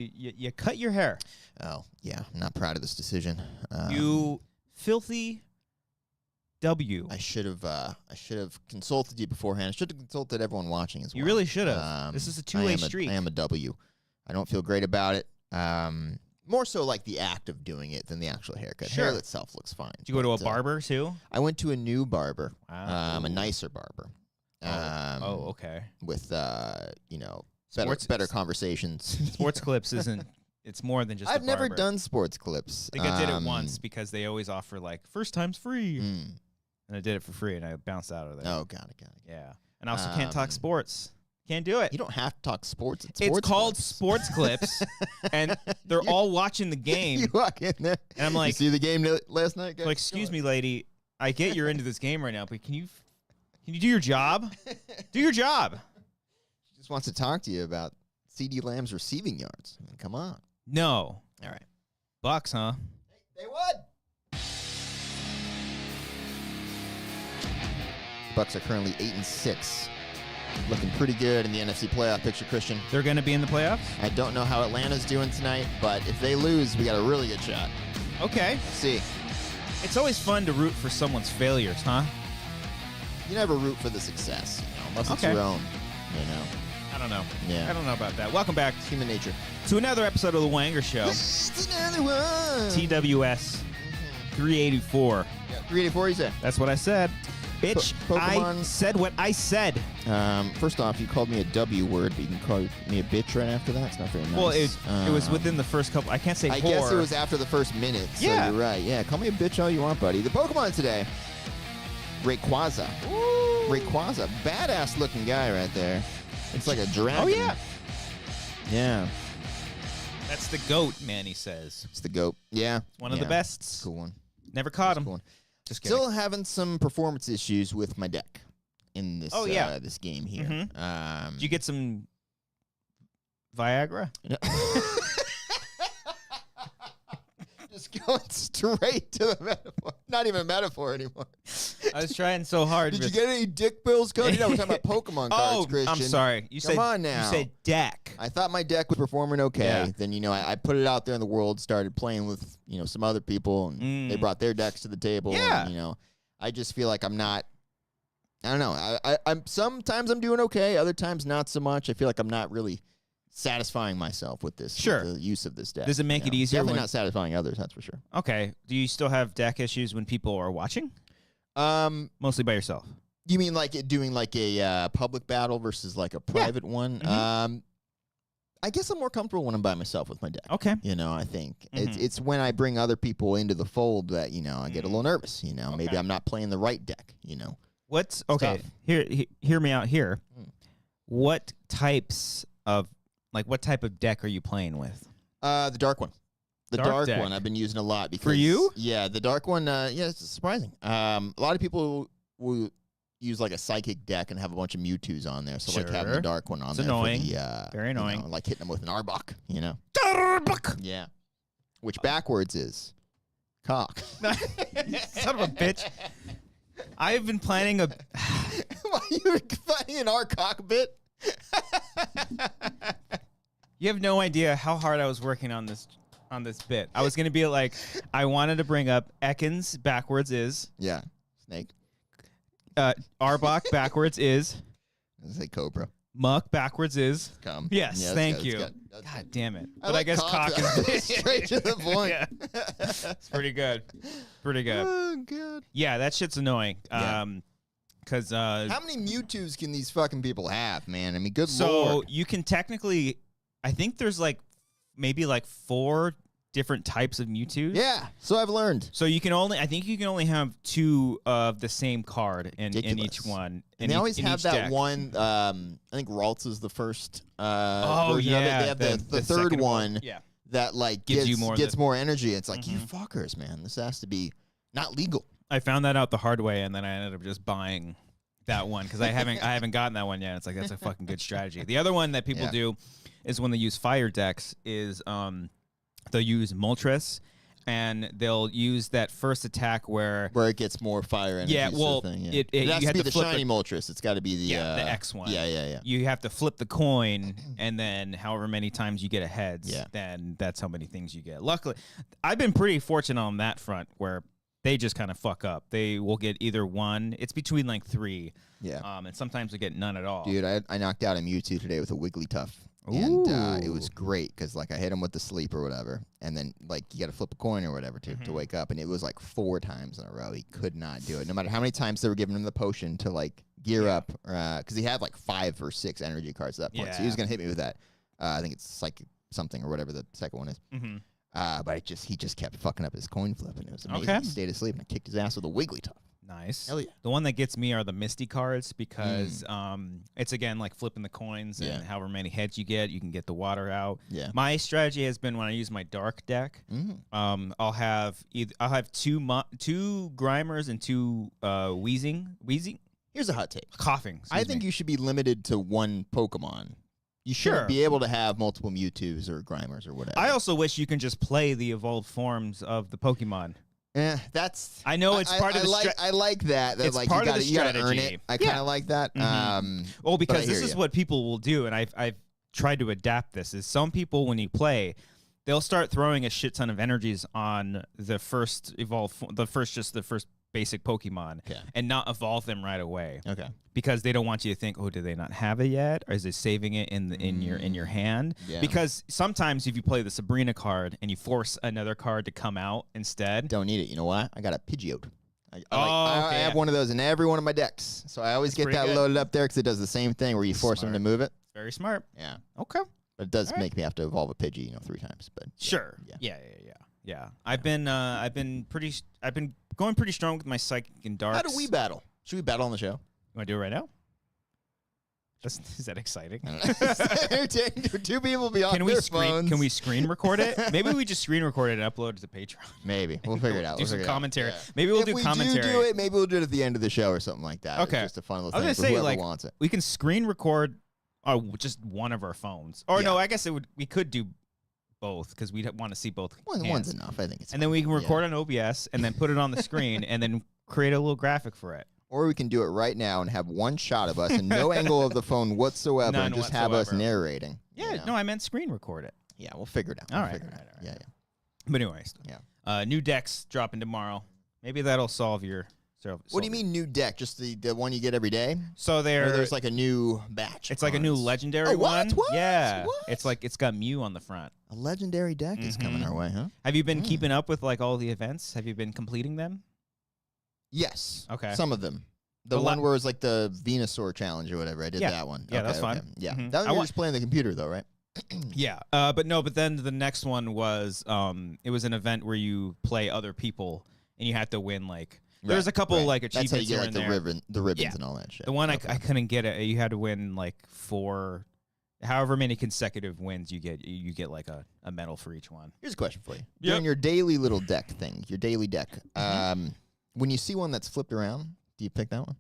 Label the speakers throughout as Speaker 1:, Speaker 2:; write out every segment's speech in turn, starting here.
Speaker 1: You cut your hair.
Speaker 2: Oh, yeah. I'm not proud of this decision.
Speaker 1: You filthy W.
Speaker 2: I should have consulted you beforehand. I should have consulted everyone watching as well.
Speaker 1: You really should have. This is a two-way street.
Speaker 2: I am a W. I don't feel great about it. More so like the act of doing it than the actual haircut.
Speaker 1: Sure.
Speaker 2: Hair itself looks fine.
Speaker 1: Did you go to a barber too?
Speaker 2: I went to a new barber.
Speaker 1: Wow.
Speaker 2: A nicer barber.
Speaker 1: Okay.
Speaker 2: With better conversations.
Speaker 1: Sports Clips isn't. It's more than just.
Speaker 2: I've
Speaker 1: a
Speaker 2: never
Speaker 1: barber.
Speaker 2: done Sports Clips.
Speaker 1: I think I did it once because they always offer like first time's free,
Speaker 2: and
Speaker 1: I did it for free and I bounced out of there.
Speaker 2: Oh, got it.
Speaker 1: Yeah, and I also can't talk sports. Can't do it.
Speaker 2: You don't have to talk sports.
Speaker 1: It's called Sports Clips, and they're all watching the game.
Speaker 2: You walk in there,
Speaker 1: and I'm like,
Speaker 2: you see the game last night, guys?
Speaker 1: Like, excuse me, lady. I get you're into this game right now, but can you do your job? Do your job.
Speaker 2: She just wants to talk to you about CeeDee Lamb's receiving yards. I mean, come on.
Speaker 1: No.
Speaker 2: All right.
Speaker 1: Bucs, huh?
Speaker 2: They would. Bucs are currently 8-6. Looking pretty good in the NFC playoff picture, Christian.
Speaker 1: They're going to be in the playoffs?
Speaker 2: I don't know how Atlanta's doing tonight, but if they lose, we got a really good shot.
Speaker 1: Okay.
Speaker 2: Let's see.
Speaker 1: It's always fun to root for someone's failures, huh?
Speaker 2: You never root for the success, unless it's your own,
Speaker 1: I don't know.
Speaker 2: Yeah.
Speaker 1: I don't know about that. Welcome back
Speaker 2: It's human nature.
Speaker 1: to another episode of The Wanger Show.
Speaker 2: It's another one.
Speaker 1: TWS 384.
Speaker 2: Yeah, 384, you said.
Speaker 1: That's what I said. Bitch,
Speaker 2: Pokemon.
Speaker 1: I said what I said.
Speaker 2: First off, you called me a W word, but you can call me a bitch right after that. It's not very nice.
Speaker 1: Well, it was within the first couple. I can't say
Speaker 2: I
Speaker 1: whore.
Speaker 2: guess it was after the first minute, so
Speaker 1: Yeah.
Speaker 2: you're right. Yeah, call me a bitch all you want, buddy. The Pokemon today, Rayquaza.
Speaker 1: Ooh.
Speaker 2: Rayquaza, badass looking guy right there. It's like a dragon.
Speaker 1: Oh, yeah.
Speaker 2: Yeah,
Speaker 1: That's the GOAT, man, he says.
Speaker 2: it's the GOAT. Yeah.
Speaker 1: One of the bests.
Speaker 2: Cool one.
Speaker 1: Never caught him.
Speaker 2: Cool one.
Speaker 1: Just kidding.
Speaker 2: Still having some performance issues with my deck in this this game here.
Speaker 1: Mm-hmm. Did you get some Viagra?
Speaker 2: Just going straight to the metaphor. Not even a metaphor anymore.
Speaker 1: I was trying so hard.
Speaker 2: Did you get any dick pills, Cody? No, we're talking about Pokemon cards, Christian.
Speaker 1: I'm sorry.
Speaker 2: Come on now.
Speaker 1: You said deck.
Speaker 2: I thought my deck was performing okay.
Speaker 1: Yeah.
Speaker 2: Then, I put it out there in the world, started playing with, some other people, and they brought their decks to the table.
Speaker 1: Yeah.
Speaker 2: And, I just feel like I'm not, I don't know. I'm sometimes I'm doing okay. Other times not so much. I feel like I'm not really satisfying myself with this.
Speaker 1: Sure.
Speaker 2: With the use of this deck.
Speaker 1: Does it make it easier?
Speaker 2: Definitely not satisfying others, that's for sure.
Speaker 1: Okay. Do you still have deck issues when people are watching? Mostly by yourself.
Speaker 2: You mean like doing like a public battle versus like a private one?
Speaker 1: Mm-hmm.
Speaker 2: I guess I'm more comfortable when I'm by myself with my deck.
Speaker 1: Okay.
Speaker 2: I think it's when I bring other people into the fold that I get a little nervous. Maybe I'm not playing the right deck.
Speaker 1: What's okay?
Speaker 2: Tough.
Speaker 1: Hear me out here. What type of deck are you playing with?
Speaker 2: The dark one. The dark
Speaker 1: deck.
Speaker 2: one I've been using a lot because
Speaker 1: For you?
Speaker 2: Yeah, the dark one. Yeah, it's surprising. A lot of people will use like a psychic deck and have a bunch of Mewtwo's on there. So like having the dark one on there.
Speaker 1: Annoying.
Speaker 2: For the,
Speaker 1: very annoying.
Speaker 2: like hitting them with an Arbok.
Speaker 1: Arbok.
Speaker 2: Yeah. Which backwards is cock.
Speaker 1: Son of a bitch. I've been planning a.
Speaker 2: Why you finding an R cockpit?
Speaker 1: You have no idea how hard I was working on this bit. I was gonna be like, I wanted to bring up Ekans backwards is.
Speaker 2: Yeah. Snake.
Speaker 1: Arbok backwards is.
Speaker 2: I say Cobra.
Speaker 1: Muck backwards is.
Speaker 2: Come.
Speaker 1: Yes,
Speaker 2: Yeah,
Speaker 1: thank
Speaker 2: good,
Speaker 1: you.
Speaker 2: that's
Speaker 1: God damn it.
Speaker 2: I
Speaker 1: But
Speaker 2: like
Speaker 1: I guess
Speaker 2: cock.
Speaker 1: cock is
Speaker 2: Straight to the point.
Speaker 1: Yeah. It's pretty good. Pretty good.
Speaker 2: Oh, God.
Speaker 1: Yeah, that shit's annoying.
Speaker 2: Yeah.
Speaker 1: Because
Speaker 2: How many Mewtwo's can these fucking people have, man? I mean, good
Speaker 1: so
Speaker 2: lord.
Speaker 1: you can technically, I think there's maybe 4 different types of Mewtwo.
Speaker 2: Yeah, so I've learned.
Speaker 1: So I think you can only have 2 of the same card in each one.
Speaker 2: And they always have that
Speaker 1: deck.
Speaker 2: one. I think Ralts is the first
Speaker 1: Oh,
Speaker 2: version of it.
Speaker 1: yeah,
Speaker 2: They have the third
Speaker 1: second
Speaker 2: one
Speaker 1: Yeah.
Speaker 2: that
Speaker 1: Gives you
Speaker 2: gets
Speaker 1: more
Speaker 2: more energy. It's like, you fuckers, man. This has to be not legal.
Speaker 1: I found that out the hard way, and then I ended up just buying that one because I haven't gotten that one yet. It's like that's a fucking good strategy. The other one that people do is when they use fire decks is they'll use Moltres and they'll use that first attack where
Speaker 2: it gets more fire energy.
Speaker 1: yeah, well,
Speaker 2: thing,
Speaker 1: it
Speaker 2: has
Speaker 1: you
Speaker 2: to
Speaker 1: have
Speaker 2: be
Speaker 1: to
Speaker 2: the
Speaker 1: flip
Speaker 2: shiny Moltres. It's got to be the
Speaker 1: the X one.
Speaker 2: Yeah.
Speaker 1: You have to flip the coin, and then however many times you get a heads, then that's how many things you get. Luckily, I've been pretty fortunate on that front where they just kind of fuck up. They will get either one. It's between like 3.
Speaker 2: Yeah.
Speaker 1: And sometimes they get none at all.
Speaker 2: Dude, I knocked out a Mewtwo today with a Wigglytuff. And it was great because like I hit him with the sleep or whatever, and then like you got to flip a coin or whatever to wake up, and it was like 4 times in a row. He could not do it, no matter how many times they were giving him the potion to like gear up, because he had like 5 or 6 energy cards at that point, so he was gonna hit me with that. I think it's psychic something or whatever the second one is. But he just kept fucking up his coin flip, and it was amazing. He stayed asleep, and I kicked his ass with a Wigglytuff.
Speaker 1: Nice.
Speaker 2: Hell yeah.
Speaker 1: The one that gets me are the Misty cards because it's again like flipping the coins and however many heads you can get the water out. Yeah. My strategy has been when I use my dark deck, I'll have 2 Grimers and 2 Wheezing.
Speaker 2: Here's a hot take.
Speaker 1: Coughing.
Speaker 2: I think you should be limited to 1 Pokemon. You shouldn't be able to have multiple Mewtwo's or Grimers or whatever.
Speaker 1: I also wish you can just play the evolved forms of the Pokemon.
Speaker 2: That's.
Speaker 1: I know it's part of the
Speaker 2: I like that. It's like
Speaker 1: part
Speaker 2: you
Speaker 1: of the
Speaker 2: gotta
Speaker 1: strategy.
Speaker 2: earn it. I kind of like that.
Speaker 1: Well, because this is what people will do, and I've tried to adapt this. Is some people when you play, they'll start throwing a shit ton of energies on the first the first basic Pokemon, and not evolve them right away. Okay. Because they don't want you to think, oh, do they not have it yet, or is it saving it in your hand? Yeah. Because sometimes if you play the Sabrina card and you force another card to come out instead,
Speaker 2: don't need it. You know what? I got a Pidgeot. I have one of those in every one of my decks, so I always get that loaded up there because it does the same thing where you force them to move it.
Speaker 1: Very smart.
Speaker 2: Yeah.
Speaker 1: Okay.
Speaker 2: But it does make me have to evolve a Pidgey, 3 times. But
Speaker 1: sure. Yeah. I've been going pretty strong with my psychic and darks.
Speaker 2: How do we battle? Should we battle on the show?
Speaker 1: You want to do it right now? Is that exciting?
Speaker 2: 2 people beyond their phones.
Speaker 1: Can we screen record it? Maybe we just screen record it and upload it to Patreon.
Speaker 2: Maybe. We'll figure it out.
Speaker 1: Do some commentary. Maybe we'll do commentary.
Speaker 2: If we do it, maybe we'll do it at the end of the show or something like that.
Speaker 1: Okay.
Speaker 2: It's just a fun little thing
Speaker 1: for
Speaker 2: whoever wants it.
Speaker 1: We can screen record just one of our phones. Or no, I guess we could do both because we'd want to see both
Speaker 2: One's enough. I think it's
Speaker 1: and then we can record on OBS and then put it on the screen and then create a little graphic for it.
Speaker 2: Or we can do it right now and have one shot of us and no angle of the phone whatsoever and just have us narrating.
Speaker 1: Yeah, no, I meant screen record it.
Speaker 2: Yeah, we'll figure it out.
Speaker 1: All right.
Speaker 2: Yeah.
Speaker 1: But anyways, new decks dropping tomorrow. Maybe that'll solve your...
Speaker 2: What do you mean new deck? Just the one you get every day?
Speaker 1: So
Speaker 2: there's like a new batch.
Speaker 1: It's like a new legendary one.
Speaker 2: What?
Speaker 1: Yeah.
Speaker 2: What?
Speaker 1: it's got Mew on the front.
Speaker 2: A legendary deck is coming our way, huh?
Speaker 1: Have you been keeping up with like all the events? Have you been completing them?
Speaker 2: Yes.
Speaker 1: Okay.
Speaker 2: Some of them. The one where it was like the Venusaur challenge or whatever. I did that one.
Speaker 1: Yeah, that's fine.
Speaker 2: Yeah. That one you were just playing the computer though, right?
Speaker 1: Yeah. But then the next one was it was an event where you play other people and you have to win like there's a couple like achievements.
Speaker 2: That's how you get
Speaker 1: here
Speaker 2: like the ribbons and all that shit.
Speaker 1: The one I couldn't get it. You had to win like 4, however many consecutive wins you get like a medal for each one.
Speaker 2: Here's a question for you. During your daily little deck thing, your daily deck, when you see one that's flipped around, do you pick that one?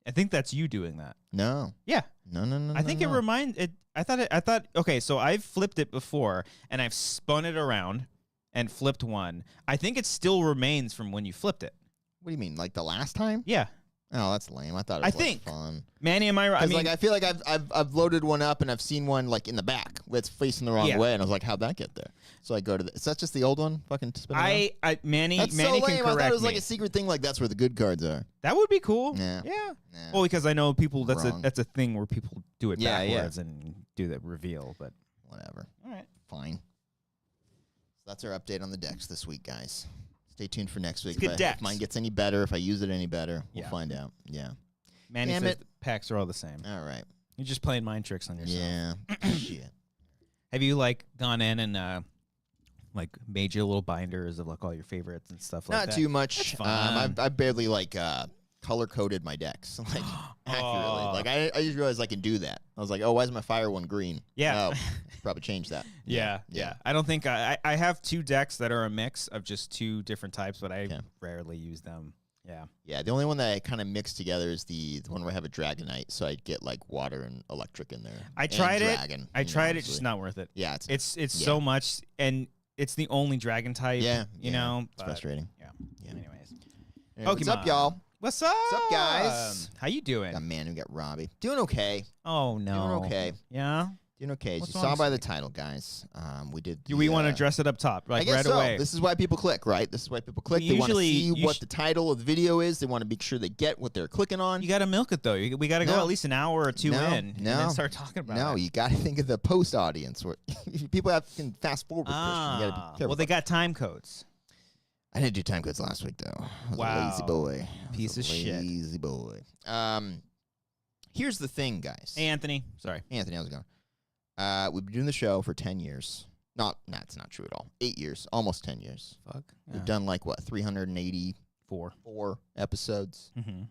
Speaker 1: I think that's you doing that.
Speaker 2: No.
Speaker 1: Yeah.
Speaker 2: No.
Speaker 1: I think it reminds it. I thought. Okay, so I've flipped it before, and I've spun it around and flipped one. I think it still remains from when you flipped it.
Speaker 2: What do you mean, like the last time?
Speaker 1: Yeah.
Speaker 2: Oh, that's lame. I thought it was fun.
Speaker 1: Manny, am I right?
Speaker 2: I feel like I've loaded one up and I've seen one like in the back that's facing the wrong way, and I was like, how'd that get there? So I go to is that just the old one? Fucking spin around?
Speaker 1: Manny
Speaker 2: that's
Speaker 1: Manny
Speaker 2: so lame.
Speaker 1: can correct
Speaker 2: I thought it was
Speaker 1: me.
Speaker 2: like a secret thing, like that's where the good cards are.
Speaker 1: That would be cool.
Speaker 2: Yeah.
Speaker 1: Well, because I know people. That's a thing where people do it backwards and do that reveal. But
Speaker 2: whatever.
Speaker 1: All right.
Speaker 2: Fine. So that's our update on the decks this week, guys. Stay tuned for next week.
Speaker 1: If
Speaker 2: mine gets any better, if I use it any better, we'll find out. Yeah.
Speaker 1: Manny says the packs are all the same.
Speaker 2: All right.
Speaker 1: You're just playing mind tricks on yourself.
Speaker 2: Yeah. Shit.
Speaker 1: Have you like gone in and like made your little binders of like all your favorites and stuff like that?
Speaker 2: Not too much.
Speaker 1: That's fun.
Speaker 2: I barely like color coded my decks like accurately. Like I just realized I can do that. I was like, oh, why is my fire one green?
Speaker 1: Yeah.
Speaker 2: Oh, probably change that.
Speaker 1: Yeah. I don't think I have 2 decks that are a mix of just 2 different types, but I rarely use them. Yeah. The
Speaker 2: only one that I kind of mix together is the one where I have a Dragonite, so I get like water and electric in there.
Speaker 1: I tried it. Just not worth it.
Speaker 2: Yeah,
Speaker 1: it's so much, and it's the only dragon type.
Speaker 2: Yeah,
Speaker 1: you know,
Speaker 2: it's frustrating.
Speaker 1: Yeah.
Speaker 2: Yeah.
Speaker 1: Anyways,
Speaker 2: What's up, y'all?
Speaker 1: What's up?
Speaker 2: What's up, guys?
Speaker 1: How you doing?
Speaker 2: Got a man who got Robbie. Doing okay.
Speaker 1: Oh no.
Speaker 2: Doing okay.
Speaker 1: Yeah.
Speaker 2: Doing okay. As
Speaker 1: What's
Speaker 2: you
Speaker 1: wrong,
Speaker 2: saw by the
Speaker 1: Steve?
Speaker 2: title, guys. We did.
Speaker 1: Do we want to dress it up top, like
Speaker 2: I guess
Speaker 1: right
Speaker 2: so.
Speaker 1: away?
Speaker 2: This is why people click, right? This is why people click.
Speaker 1: Well,
Speaker 2: They want to
Speaker 1: usually
Speaker 2: see what the title of the video is. They want to make sure they get what they're clicking on.
Speaker 1: You got to milk it though. We got to go at least an hour or two in, and then start talking about it.
Speaker 2: No, you got to think of the post audience. Where people can fast forward. Christian. You got to be careful.
Speaker 1: Well, they got time codes.
Speaker 2: I didn't do time codes last week though. I was
Speaker 1: Wow.
Speaker 2: a lazy boy.
Speaker 1: Piece of shit.
Speaker 2: Lazy boy. Here's the thing, guys.
Speaker 1: Hey, Anthony. Sorry.
Speaker 2: Anthony, how's it going? We've been doing the show for 10 years. That's not true at all. 8 years, almost 10 years.
Speaker 1: Fuck.
Speaker 2: We've done like what, 384 episodes.
Speaker 1: Mm-hmm.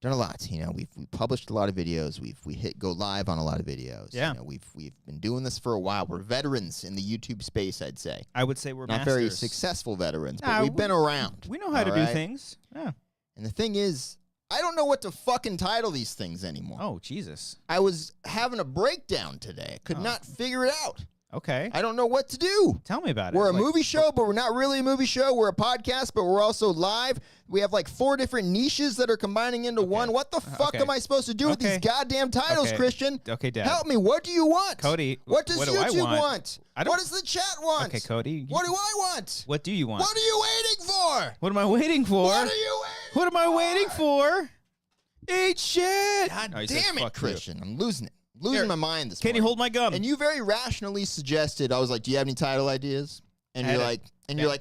Speaker 2: Done a lot. You know, we've published a lot of videos. We hit go live on a lot of videos.
Speaker 1: Yeah.
Speaker 2: You know, we've been doing this for a while. We're veterans in the YouTube space, I'd say.
Speaker 1: I would say we're
Speaker 2: not
Speaker 1: masters.
Speaker 2: very successful veterans, but
Speaker 1: Nah,
Speaker 2: we've been around.
Speaker 1: We know how to do things. Yeah.
Speaker 2: And the thing is, I don't know what to fucking title these things anymore.
Speaker 1: Oh, Jesus.
Speaker 2: I was having a breakdown today. I could not figure it out.
Speaker 1: Okay.
Speaker 2: I don't know what to do.
Speaker 1: Tell me about it.
Speaker 2: We're a movie show, but we're not really a movie show. We're a podcast, but we're also live. We have like 4 different niches that are combining into one. What the fuck am I supposed to do with these goddamn titles, Christian?
Speaker 1: Okay, Dad.
Speaker 2: Help me. What do you want?
Speaker 1: Cody,
Speaker 2: what does
Speaker 1: what do
Speaker 2: YouTube
Speaker 1: I want?
Speaker 2: want? What does the chat want?
Speaker 1: Okay, Cody.
Speaker 2: What do I want?
Speaker 1: What do you want?
Speaker 2: What are you waiting for?
Speaker 1: What am I waiting for?
Speaker 2: What are you waiting
Speaker 1: What am I waiting for? Eat shit.
Speaker 2: God
Speaker 1: Oh,
Speaker 2: damn it, Christian. I'm losing it. Losing my mind this
Speaker 1: Can
Speaker 2: morning.
Speaker 1: you hold my gum?
Speaker 2: And you very rationally suggested, I was like, do you have any title ideas? And you're like,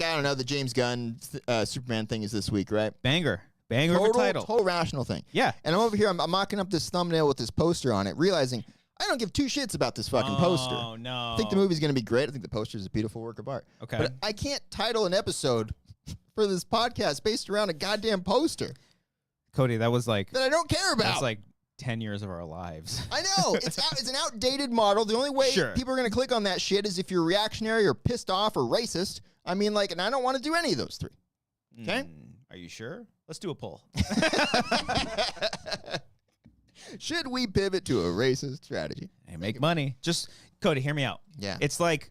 Speaker 2: I don't know, the James Gunn Superman thing is this week, right?
Speaker 1: Banger of a title.
Speaker 2: Total rational thing.
Speaker 1: Yeah.
Speaker 2: And I'm over here, I'm mocking up this thumbnail with this poster on it, realizing I don't give 2 shits about this fucking poster.
Speaker 1: Oh, no.
Speaker 2: I think the movie's going to be great. I think the poster is a beautiful work of art.
Speaker 1: Okay.
Speaker 2: But I can't title an episode for this podcast based around a goddamn poster
Speaker 1: Cody, that was like...
Speaker 2: that I don't care about.
Speaker 1: That's like 10 years of our lives.
Speaker 2: I know. It's an outdated model. The only way people are going to click on that shit is if you're reactionary or pissed off or racist. I mean, like, and I don't want to do any of those 3. Okay?
Speaker 1: Are you sure? Let's do a poll.
Speaker 2: Should we pivot to a racist strategy?
Speaker 1: Hey, make money. Just, Cody, hear me out.
Speaker 2: Yeah.
Speaker 1: It's like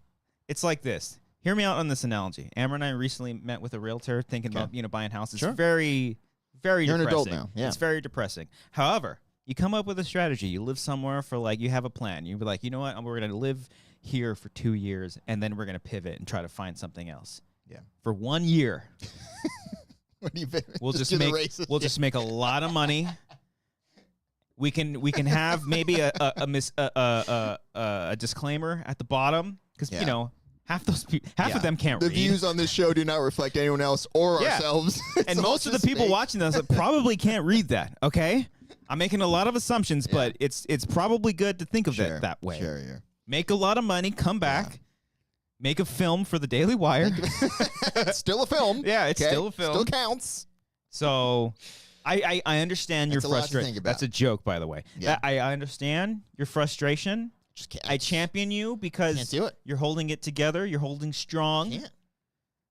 Speaker 1: this. Hear me out on this analogy. Amber and I recently met with a realtor thinking about, buying houses. It's very, very
Speaker 2: You're
Speaker 1: depressing.
Speaker 2: an adult now. Yeah.
Speaker 1: It's very depressing. However, you come up with a strategy. You live somewhere for you have a plan. You be like, you know what? We're going to live here for 2 years, and then we're going to pivot and try to find something else. Yeah. For 1 year.
Speaker 2: What do you
Speaker 1: we'll just make a lot of money. We can have maybe a disclaimer at the bottom because half of them can't read.
Speaker 2: The views on this show do not reflect anyone else or ourselves.
Speaker 1: And most of the people watching this probably can't read that. Okay, I'm making a lot of assumptions, but it's probably good to think of it that way.
Speaker 2: Sure, yeah.
Speaker 1: Make a lot of money, come back, make a film for the Daily Wire.
Speaker 2: It's still a film.
Speaker 1: Yeah, it's still a film.
Speaker 2: Still counts.
Speaker 1: So. I understand your frustration. That's a joke, by the way.
Speaker 2: Yeah.
Speaker 1: I understand your frustration. I champion you because you're holding it together. You're holding strong.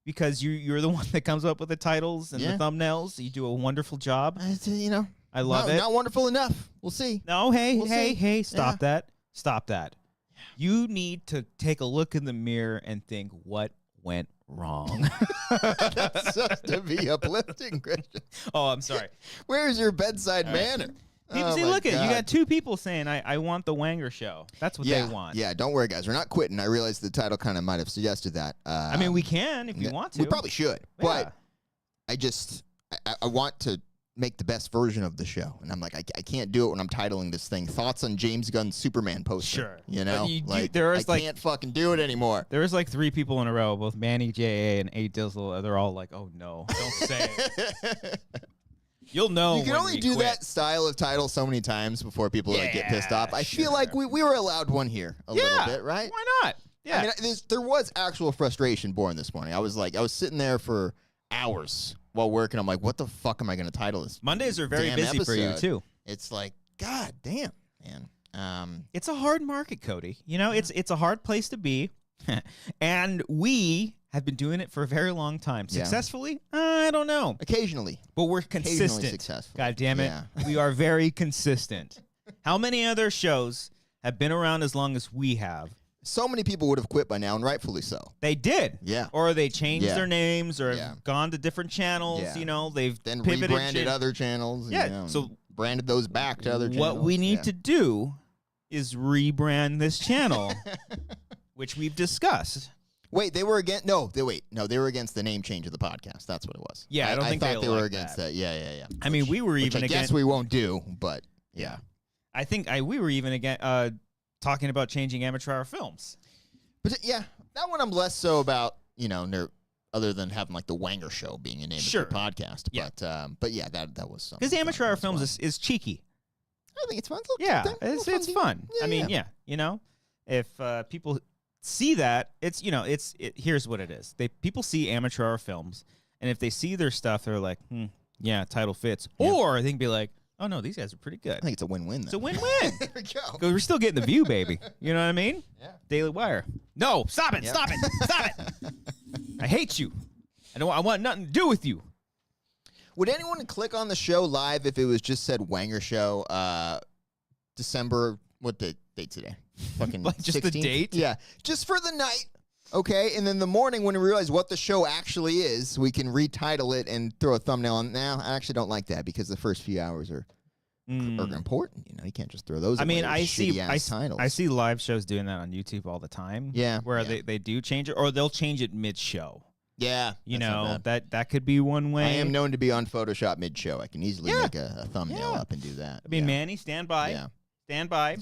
Speaker 1: Because you're the one that comes up with the titles and the thumbnails. You do a wonderful job. I love it.
Speaker 2: Not wonderful enough. We'll see.
Speaker 1: No, hey, stop that. Stop that. You need to take a look in the mirror and think what went wrong.
Speaker 2: That's supposed to be uplifting, Christian.
Speaker 1: Oh, I'm sorry.
Speaker 2: Where's your bedside manner?
Speaker 1: People see, look at you got 2 people saying I want the Wanger show. That's what they want.
Speaker 2: Yeah, don't worry, guys. We're not quitting. I realize the title kind of might have suggested that.
Speaker 1: I mean, we can if you want to.
Speaker 2: We probably should, but I want to make the best version of the show, and I'm like, I can't do it when I'm titling this thing "Thoughts on James Gunn's Superman" poster.
Speaker 1: Sure,
Speaker 2: you know,
Speaker 1: I
Speaker 2: can't fucking do it anymore.
Speaker 1: There was 3 people in a row, both Manny J.A. and A. Dizzle. They're all like, "Oh no, don't say it." You'll know.
Speaker 2: You can only do that style of title so many times before people get pissed off. I feel like we were allowed one here a little bit, right?
Speaker 1: Why not? Yeah.
Speaker 2: I mean, there was actual frustration born this morning. I was sitting there for hours while working. I'm like, what the fuck am I going to title this?
Speaker 1: Mondays are very busy for you too.
Speaker 2: It's like, god damn, man.
Speaker 1: It's a hard market, Cody. It's a hard place to be, and we have been doing it for a very long time. Successfully? I don't know.
Speaker 2: Occasionally.
Speaker 1: But we're consistent.
Speaker 2: Successful.
Speaker 1: God damn it. We are very consistent. How many other shows have been around as long as we have
Speaker 2: so many people would have quit by now, and rightfully so.
Speaker 1: They did.
Speaker 2: Yeah.
Speaker 1: Or they changed their names or
Speaker 2: Yeah.
Speaker 1: have gone to different channels.
Speaker 2: Yeah.
Speaker 1: You know, they've
Speaker 2: Then
Speaker 1: pivoted
Speaker 2: rebranded other channels.
Speaker 1: Yeah,
Speaker 2: You know,
Speaker 1: so
Speaker 2: branded those back to other channels.
Speaker 1: what we need to do is rebrand this channel, which we've discussed.
Speaker 2: Wait, they were against. No, they were against the name change of the podcast. That's what it was.
Speaker 1: Yeah, I don't think
Speaker 2: thought they were
Speaker 1: like
Speaker 2: against
Speaker 1: that.
Speaker 2: that. Yeah.
Speaker 1: I mean, we were
Speaker 2: which
Speaker 1: even
Speaker 2: I
Speaker 1: against.
Speaker 2: guess we won't do, but yeah.
Speaker 1: I think we were even again talking about changing amateur hour films.
Speaker 2: But yeah, that one I'm less so about. Other than having like the Wanger show being a name of the podcast.
Speaker 1: Yeah.
Speaker 2: But yeah, that was something.
Speaker 1: Because amateur hour films is cheeky.
Speaker 2: I think it's fun.
Speaker 1: It's fun.
Speaker 2: Yeah,
Speaker 1: I mean, if people see that, here's what it is. People see amateur hour films, and if they see their stuff, they're like, title fits. Yeah. Or they can be like, oh no, these guys are pretty good.
Speaker 2: I think it's a win-win.
Speaker 1: It's a win-win.
Speaker 2: There we go.
Speaker 1: Because we're still getting the view, baby. You know what I mean?
Speaker 2: Yeah.
Speaker 1: Daily Wire. No, stop it,
Speaker 2: Yep.
Speaker 1: stop it, stop it. I hate you. I want nothing to do with you.
Speaker 2: Would anyone click on the show live if it was just said Wanger show, December, what date today? Fucking
Speaker 1: Like just the
Speaker 2: 16th?
Speaker 1: date?
Speaker 2: Yeah. Just for the night. Okay. And then the morning when we realize what the show actually is, we can retitle it and throw a thumbnail on. Now, I actually don't like that because the first few hours are important. You can't just throw those.
Speaker 1: I mean,
Speaker 2: away with shitty-ass titles.
Speaker 1: I see live shows doing that on YouTube all the time.
Speaker 2: Yeah.
Speaker 1: Where they do change it, or they'll change it mid-show.
Speaker 2: Yeah.
Speaker 1: You
Speaker 2: that's
Speaker 1: know,
Speaker 2: not bad.
Speaker 1: that could be one way.
Speaker 2: I am known to be on Photoshop mid-show. I can easily make a thumbnail up and do that.
Speaker 1: I mean, Manny, stand by.
Speaker 2: Yeah.
Speaker 1: Stand by.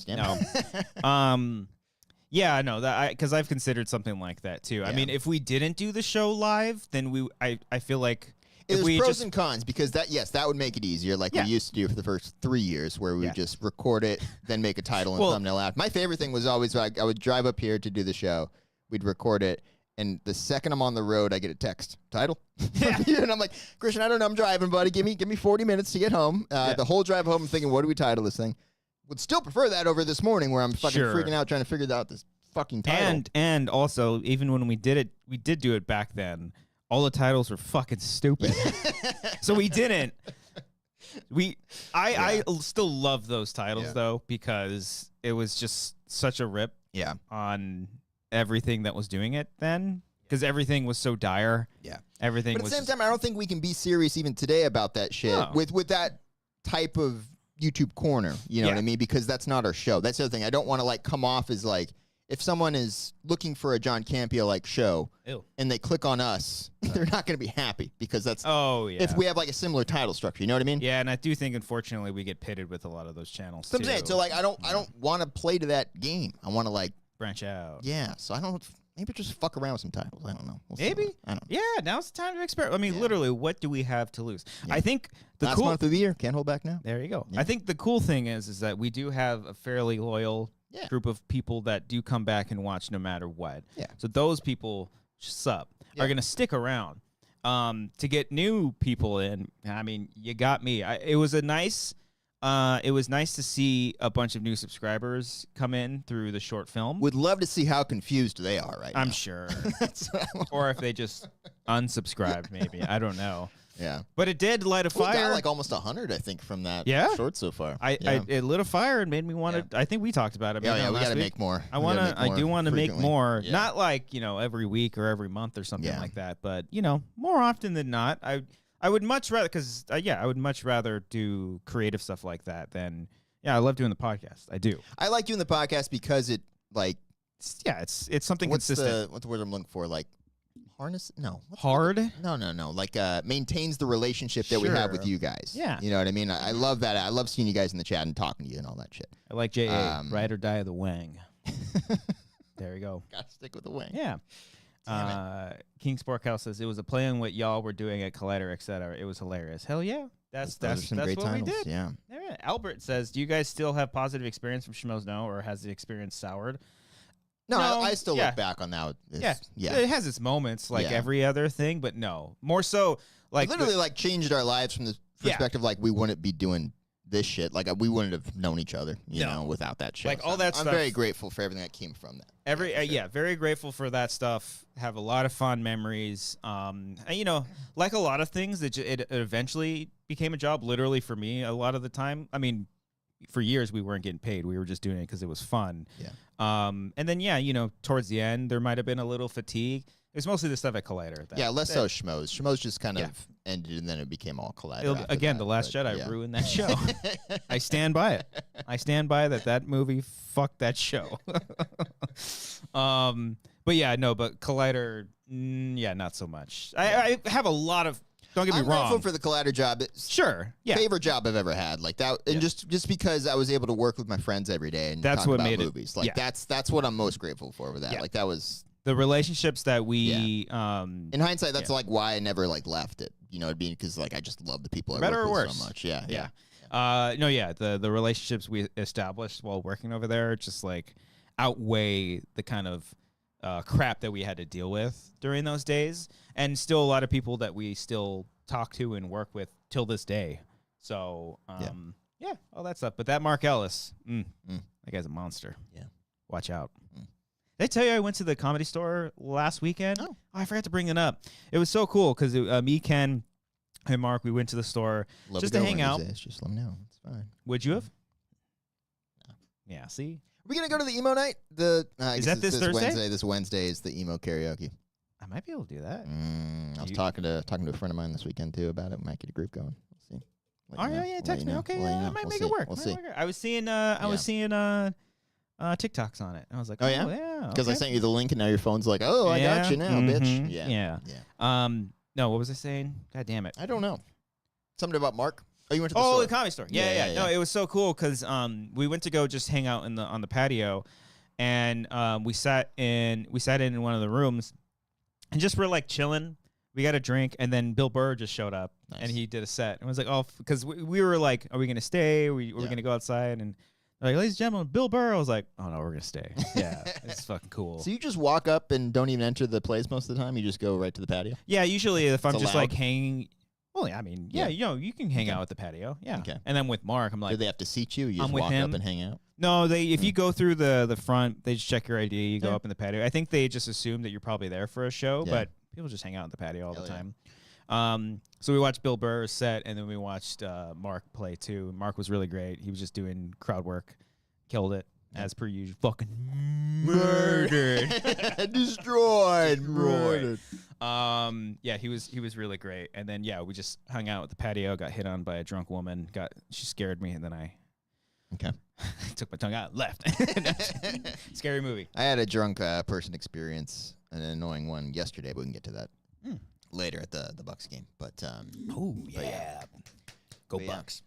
Speaker 1: Yeah, no, because I've considered something like that too. I mean, if we didn't do the show live, then I feel like
Speaker 2: there's
Speaker 1: we
Speaker 2: pros and cons because that would make it easier, like we used to do for the first 3 years, where we would just record it, then make a title and thumbnail out. My favorite thing was always like I would drive up here to do the show, we'd record it, and the second I'm on the road, I get a text title, and I'm like, Christian, I don't know, I'm driving, buddy. Give me 40 minutes to get home. The whole drive home, I'm thinking, what do we title this thing? Would still prefer that over this morning where I'm fucking freaking out trying to figure out this fucking title.
Speaker 1: And also, even when we did do it back then, all the titles were fucking stupid. So we didn't. I still love those titles though, because it was just such a rip on everything that was doing it then. Because everything was so dire. Yeah. Everything was.
Speaker 2: But at the same time, I don't think we can be serious even today about that shit with that type of YouTube corner, you know what I mean? Because that's not our show. That's the other thing. I don't want to like come off as like, if someone is looking for a John Campea like show and they click on us, they're not going to be happy because that's if we have like a similar title structure, you know what I mean?
Speaker 1: Yeah, and I do think unfortunately we get pitted with a lot of those channels.
Speaker 2: So I'm saying, so like I don't want to play to that game. I want to like
Speaker 1: branch out.
Speaker 2: Yeah, so I don't. Maybe just fuck around with some titles. I don't know.
Speaker 1: Maybe.
Speaker 2: I don't know.
Speaker 1: Yeah, now's the time to experiment. I mean, literally, what do we have to lose? I think the
Speaker 2: last month of the year, can't hold back now.
Speaker 1: There you go. I think the cool thing is that we do have a fairly loyal group of people that do come back and watch no matter what. Yeah. So those people are going to stick around. To get new people in, I mean, you got me. It was nice to see a bunch of new subscribers come in through the short film.
Speaker 2: Would love to see how confused they are right now.
Speaker 1: I'm sure. Or if they just unsubscribed, maybe. I don't know. Yeah. But it did light a fire.
Speaker 2: We got like almost 100, I think, from that short so far.
Speaker 1: It lit a fire and made me want to. I think we talked about it.
Speaker 2: We got to make more.
Speaker 1: I do want to make more. Yeah. Not like, every week or every month or something like that, but, more often than not. I would much rather, because, I would much rather do creative stuff like that than, I love doing the podcast. I do.
Speaker 2: I like doing the podcast because it, like...
Speaker 1: it's something consistent.
Speaker 2: What's the word I'm looking for? Like, harness? No.
Speaker 1: Hard?
Speaker 2: No. Like, maintains the relationship that we have with you guys. Yeah. You know what I mean? I love that. I love seeing you guys in the chat and talking to you and all that shit.
Speaker 1: I like J.A., ride or die of the Wang. There you go.
Speaker 2: Gotta stick with the Wang.
Speaker 1: Yeah. King Sporkhouse says it was a play on what y'all were doing at Collider, etc. It was hilarious. Hell yeah, that's what we did. Yeah. Albert says, do you guys still have positive experience from Schmoes now, or has the experience soured?
Speaker 2: No, I still look back on that.
Speaker 1: It has its moments, like every other thing, but no, more so like
Speaker 2: it literally changed our lives from the perspective like we wouldn't be doing this shit. Like we wouldn't have known each other, you know, without that shit.
Speaker 1: Like all that stuff.
Speaker 2: I'm very grateful for everything that came from that.
Speaker 1: Very grateful for that stuff. Have a lot of fond memories. And, like a lot of things, it eventually became a job. Literally for me, a lot of the time. I mean, for years we weren't getting paid. We were just doing it because it was fun.
Speaker 2: Yeah.
Speaker 1: And then towards the end there might have been a little fatigue. It was mostly the stuff at Collider.
Speaker 2: Less so Schmoes. Schmoes just kind of ended, and then it became all Collider.
Speaker 1: Again, The Last Jedi ruined that show. I stand by it. I stand by that movie fucked that show. But Collider, not so much. I have a lot of. Don't get me wrong.
Speaker 2: I'm grateful for the Collider job.
Speaker 1: Sure. Yeah.
Speaker 2: Favorite job I've ever had. Like that, and just because I was able to work with my friends every day and
Speaker 1: that's
Speaker 2: talk
Speaker 1: what
Speaker 2: about
Speaker 1: made
Speaker 2: movies.
Speaker 1: It.
Speaker 2: Like that's what I'm most grateful for with that.
Speaker 1: Yeah.
Speaker 2: Like that was.
Speaker 1: The relationships that we,
Speaker 2: in hindsight, that's like why I never like left it. You know, because like I just love the people I work with so much. Yeah.
Speaker 1: The relationships we established while working over there just like outweigh the kind of crap that we had to deal with during those days, and still a lot of people that we still talk to and work with till this day. So all that stuff. But that Mark Ellis, that guy's a monster.
Speaker 2: Yeah,
Speaker 1: watch out. Did I tell you I went to the Comedy Store last weekend?
Speaker 2: Oh,
Speaker 1: I forgot to bring it up. It was so cool because me, Ken, and Mark, we went to the store just to hang out.
Speaker 2: Just let me know. It's fine.
Speaker 1: Would you have?
Speaker 2: No.
Speaker 1: Yeah, see?
Speaker 2: Are we going to go to the emo night?
Speaker 1: Is that this Thursday?
Speaker 2: This Wednesday is the emo karaoke.
Speaker 1: I might be able to do that.
Speaker 2: I was talking to a friend of mine this weekend, too, about it. We might get a group going. We'll see.
Speaker 1: Text me. Okay, I might make it work.
Speaker 2: We'll see.
Speaker 1: I was seeing TikToks on it. I was like,
Speaker 2: oh yeah, because I sent you the link and now your phone's like, oh, I got you now, bitch.
Speaker 1: Yeah. No, what was I saying? God damn it.
Speaker 2: I don't know. Something about Mark. Oh, you went to the store.
Speaker 1: The Comedy Store. Yeah. No, it was so cool because we went to go just hang out on the patio, and we sat in one of the rooms, and just were like chilling. We got a drink, and then Bill Burr just showed up, and he did a set. And I was like, because we were like, are we gonna stay? We're gonna go outside and. Like, ladies and gentlemen, Bill Burr. I was like, oh no, we're gonna stay. Yeah, it's fucking cool.
Speaker 2: So you just walk up and don't even enter the place most of the time. You just go right to the patio.
Speaker 1: Yeah, usually if I'm just like hanging. Well, I mean, you can hang out at the patio. Yeah. Okay. And then with Mark, I'm like,
Speaker 2: do they have to seat you? You just walk up and hang out.
Speaker 1: No, if you go through the front, they just check your ID. You go up in the patio. I think they just assume that you're probably there for a show, but people just hang out at the patio all the time. So we watched Bill Burr's set, and then we watched Mark play too. Mark was really great. He was just doing crowd work, killed it as per usual. Fucking murdered,
Speaker 2: destroyed, murdered.
Speaker 1: He was really great. And then we just hung out at the patio. Got hit on by a drunk woman. She scared me, and then I took my tongue out, left. Scary movie.
Speaker 2: I had a drunk person experience, an annoying one yesterday, but we can get to that. Later at the Bucs game, but
Speaker 1: go Bucs.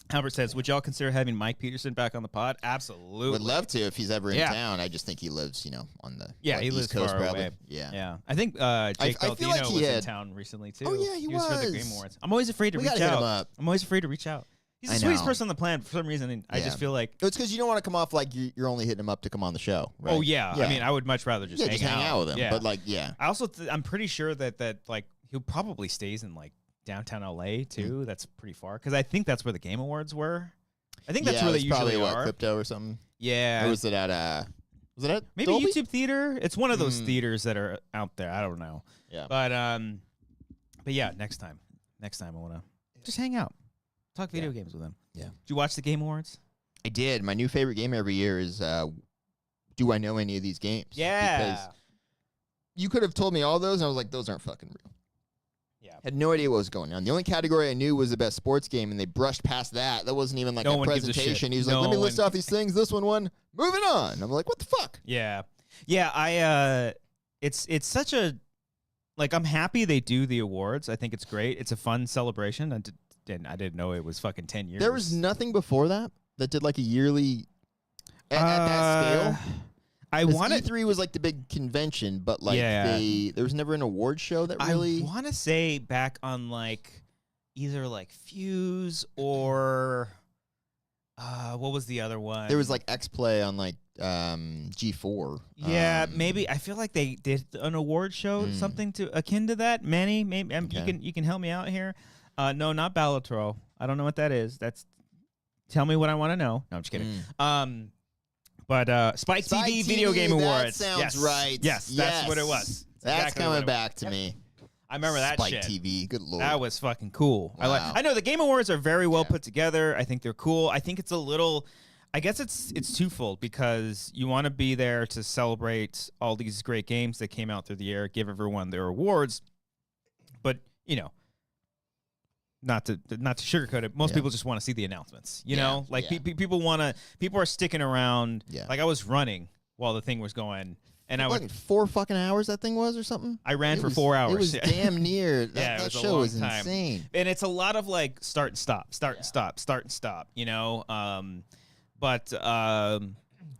Speaker 1: Albert says, would y'all consider having Mike Peterson back on the pod? Absolutely.
Speaker 2: Would love to if he's ever in town. I just think he lives, on the
Speaker 1: he lives
Speaker 2: East Coast
Speaker 1: far
Speaker 2: probably.
Speaker 1: away.
Speaker 2: Yeah.
Speaker 1: I think Jake Beltino was in town recently too.
Speaker 2: Oh yeah, he
Speaker 1: was for the Game Awards. I'm always afraid to reach out. I'm always afraid to reach out. He's the sweetest person on the planet for some reason. And I just feel like
Speaker 2: it's because you don't want to come off like you're only hitting him up to come on the show. Right?
Speaker 1: Oh yeah. I mean, I would much rather just hang
Speaker 2: out with him.
Speaker 1: Yeah.
Speaker 2: But
Speaker 1: I also I'm pretty sure that like he'll probably stays in like downtown LA too. That's pretty far because I think that's where the Game Awards were. I think that's where they usually are.
Speaker 2: Crypto or something.
Speaker 1: Yeah.
Speaker 2: Or was it at
Speaker 1: maybe
Speaker 2: Dolby?
Speaker 1: YouTube Theater? It's one of those theaters that are out there. I don't know.
Speaker 2: Yeah.
Speaker 1: But yeah, next time I want to just hang out, talk video games with them.
Speaker 2: Yeah.
Speaker 1: Did you watch the Game Awards?
Speaker 2: I did. My new favorite game every year is do I know any of these games?
Speaker 1: Yeah.
Speaker 2: Because you could have told me all those, and I was like, those aren't fucking real.
Speaker 1: Yeah.
Speaker 2: Had no idea what was going on. The only category I knew was the best sports game, and they brushed past that. That wasn't even like a presentation. He was like, let me list off these things. This one won. Moving on. I'm like, what the fuck?
Speaker 1: Yeah. Yeah, it's such a, like, I'm happy they do the awards. I think it's great. It's a fun celebration. I didn't know it was fucking 10 years.
Speaker 2: There was nothing before that did like a yearly at that scale. E3 was like the big convention, but like there was never an award show that really.
Speaker 1: I want to say back on like either like Fuse or what was the other one?
Speaker 2: There was like X-Play on like G4.
Speaker 1: Yeah, maybe. I feel like they did an award show, something akin to that. Manny, maybe you can help me out here. No, not Balatro. I don't know what that is. Tell me what I want to know. No, I'm just kidding. But Spike TV Video Game Awards.
Speaker 2: That sounds right.
Speaker 1: Yes, that's what it was.
Speaker 2: That's exactly coming back to me.
Speaker 1: I remember that
Speaker 2: Spike
Speaker 1: shit.
Speaker 2: TV. Good lord.
Speaker 1: That was fucking cool.
Speaker 2: Wow.
Speaker 1: I know the Game Awards are very well put together. I think they're cool. I think it's a little. I guess it's twofold because you want to be there to celebrate all these great games that came out through the year, give everyone their awards, but not to sugarcoat it, most people just want to see the announcements. You know, like people are sticking around. Yeah. Like I was running while the thing was going, and I was
Speaker 2: 4 fucking hours that thing was or something.
Speaker 1: I ran for 4 hours.
Speaker 2: It was damn near. That show was insane,
Speaker 1: and it's a lot of like start and stop, start and stop, start and stop. But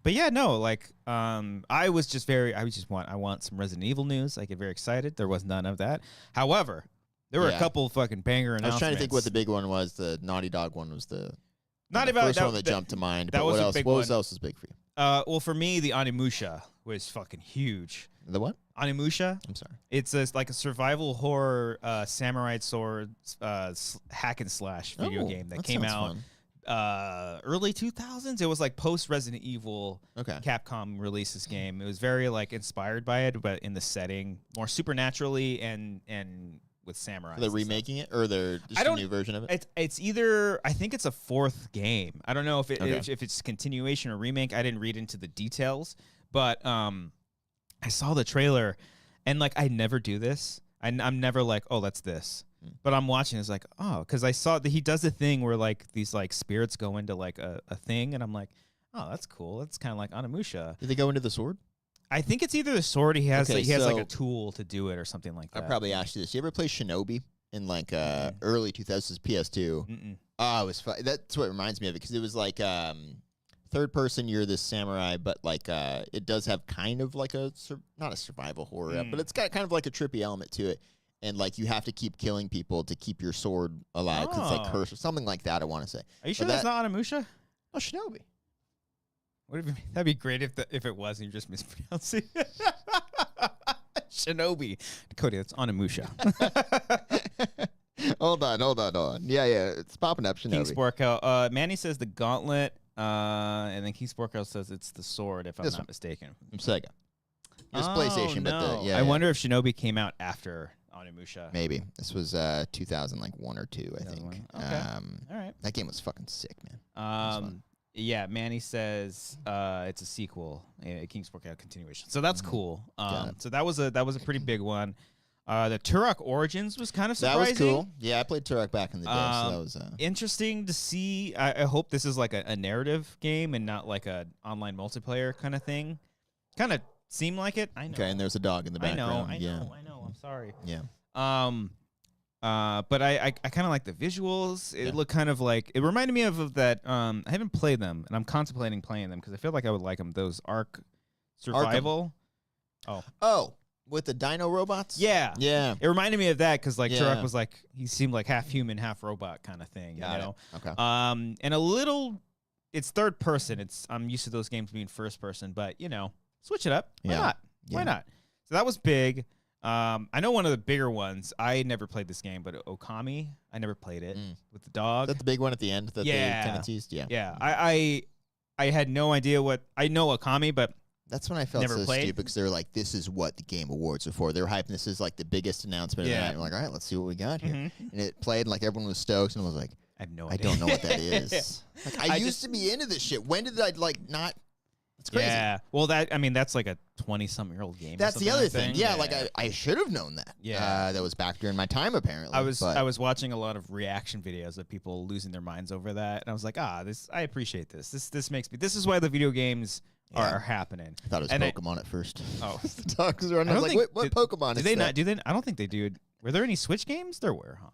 Speaker 1: yeah, no, like I want some Resident Evil news. I get very excited. There was none of that. However, there were a couple fucking banger announcements.
Speaker 2: I was trying to think what the big one was. The Naughty Dog one was the first one that jumped to mind.
Speaker 1: That
Speaker 2: but
Speaker 1: was
Speaker 2: what else?
Speaker 1: What
Speaker 2: else was big for you?
Speaker 1: Well, for me, the Onimusha was fucking huge.
Speaker 2: The what?
Speaker 1: Onimusha.
Speaker 2: I'm sorry.
Speaker 1: It's like a survival horror samurai sword hack and slash video game that came out.
Speaker 2: Fun.
Speaker 1: Early 2000s. It was like post Resident Evil.
Speaker 2: Okay.
Speaker 1: Capcom released this game. It was very like inspired by it, but in the setting more supernaturally and with samurai.
Speaker 2: They're remaking it, or they're just a new version of it.
Speaker 1: It's either, I think it's a 4th game. I don't know if it's continuation or remake. I didn't read into the details, but I saw the trailer, and like I never do this. I'm never like, oh, that's this. But I'm watching, it's like, oh, because I saw that he does a thing where like these like spirits go into like a thing, and I'm like, oh, that's cool. That's kind of like Onimusha.
Speaker 2: Did they go into the sword?
Speaker 1: I think it's either the sword. He has like a tool to do it or something like that.
Speaker 2: I probably asked you this. You ever play Shinobi in like early 2000s PS2? Oh, it was fun. That's what reminds me of it, because it was like third person. You're this samurai, but like it does have kind of like not a survival horror, but it's got kind of like a trippy element to it. And like you have to keep killing people to keep your sword alive because it's like cursed or something like that. I want to say.
Speaker 1: Are you sure that's not Onimusha?
Speaker 2: Oh, Shinobi.
Speaker 1: That'd be great if it was and you just mispronouncing it. Shinobi. Cody, that's Onimusha.
Speaker 2: Hold on. Yeah, it's popping up. Shinobi.
Speaker 1: King Sporko. Manny says the gauntlet, and then King Sporko says it's the sword, if I'm not mistaken.
Speaker 2: From Sega. It's PlayStation,
Speaker 1: no.
Speaker 2: but
Speaker 1: I wonder if Shinobi came out after Onimusha.
Speaker 2: Maybe. This was 2001 or 2, I think.
Speaker 1: Okay. All right.
Speaker 2: That game was fucking sick, man.
Speaker 1: Yeah, Manny says it's a sequel, King Sporko continuation. So that's cool. So that was a pretty big one. The Turok Origins was kind of surprising.
Speaker 2: That was cool. Yeah, I played Turok back in the day, so that was
Speaker 1: interesting to see. I hope this is like a narrative game and not like a online multiplayer kind of thing. Kind of seemed like it. I know.
Speaker 2: Okay, and there's a dog in the background.
Speaker 1: I know. I'm sorry.
Speaker 2: Yeah.
Speaker 1: But I kind of like the visuals. It looked kind of like, it reminded me of that. I haven't played them, and I'm contemplating playing them because I feel like I would like them. Those Ark Survival.
Speaker 2: Arkham. Oh, with the dino robots.
Speaker 1: Yeah. It reminded me of that because like Turok was like, he seemed like half human, half robot kind of thing.
Speaker 2: Got
Speaker 1: you know.
Speaker 2: Okay.
Speaker 1: And a little, it's third person. I'm used to those games being first person, but switch it up. Why not? Why not? So that was big. I know one of the bigger ones. I never played this game, but Okami. I never played it with the dog.
Speaker 2: That's the big one at the end that they kind of teased.
Speaker 1: Yeah. I had no idea what I know Okami, but
Speaker 2: that's when I felt so stupid because they were like, "This is what the Game Awards are for." They're hyping this is like the biggest announcement of the night. I'm like, "All right, let's see what we got here." And it played, and like everyone was stoked, and I was like,
Speaker 1: "I have no idea.
Speaker 2: I don't know what that is." Like, I used to be into this shit. When did I like not? It's crazy.
Speaker 1: Yeah. Well, that's like a 20-something-year-old game.
Speaker 2: That's the other thing. Yeah, like I should have known that. Yeah. That was back during my time, apparently.
Speaker 1: I was watching a lot of reaction videos of people losing their minds over that, and I was like, I appreciate this. This makes me. This is why the video games are happening.
Speaker 2: I thought it was Pokemon at first.
Speaker 1: Oh,
Speaker 2: the dogs are. I was like, what Pokemon?
Speaker 1: Do they not? Do they? I don't think they do. Were there any Switch games? There were, huh?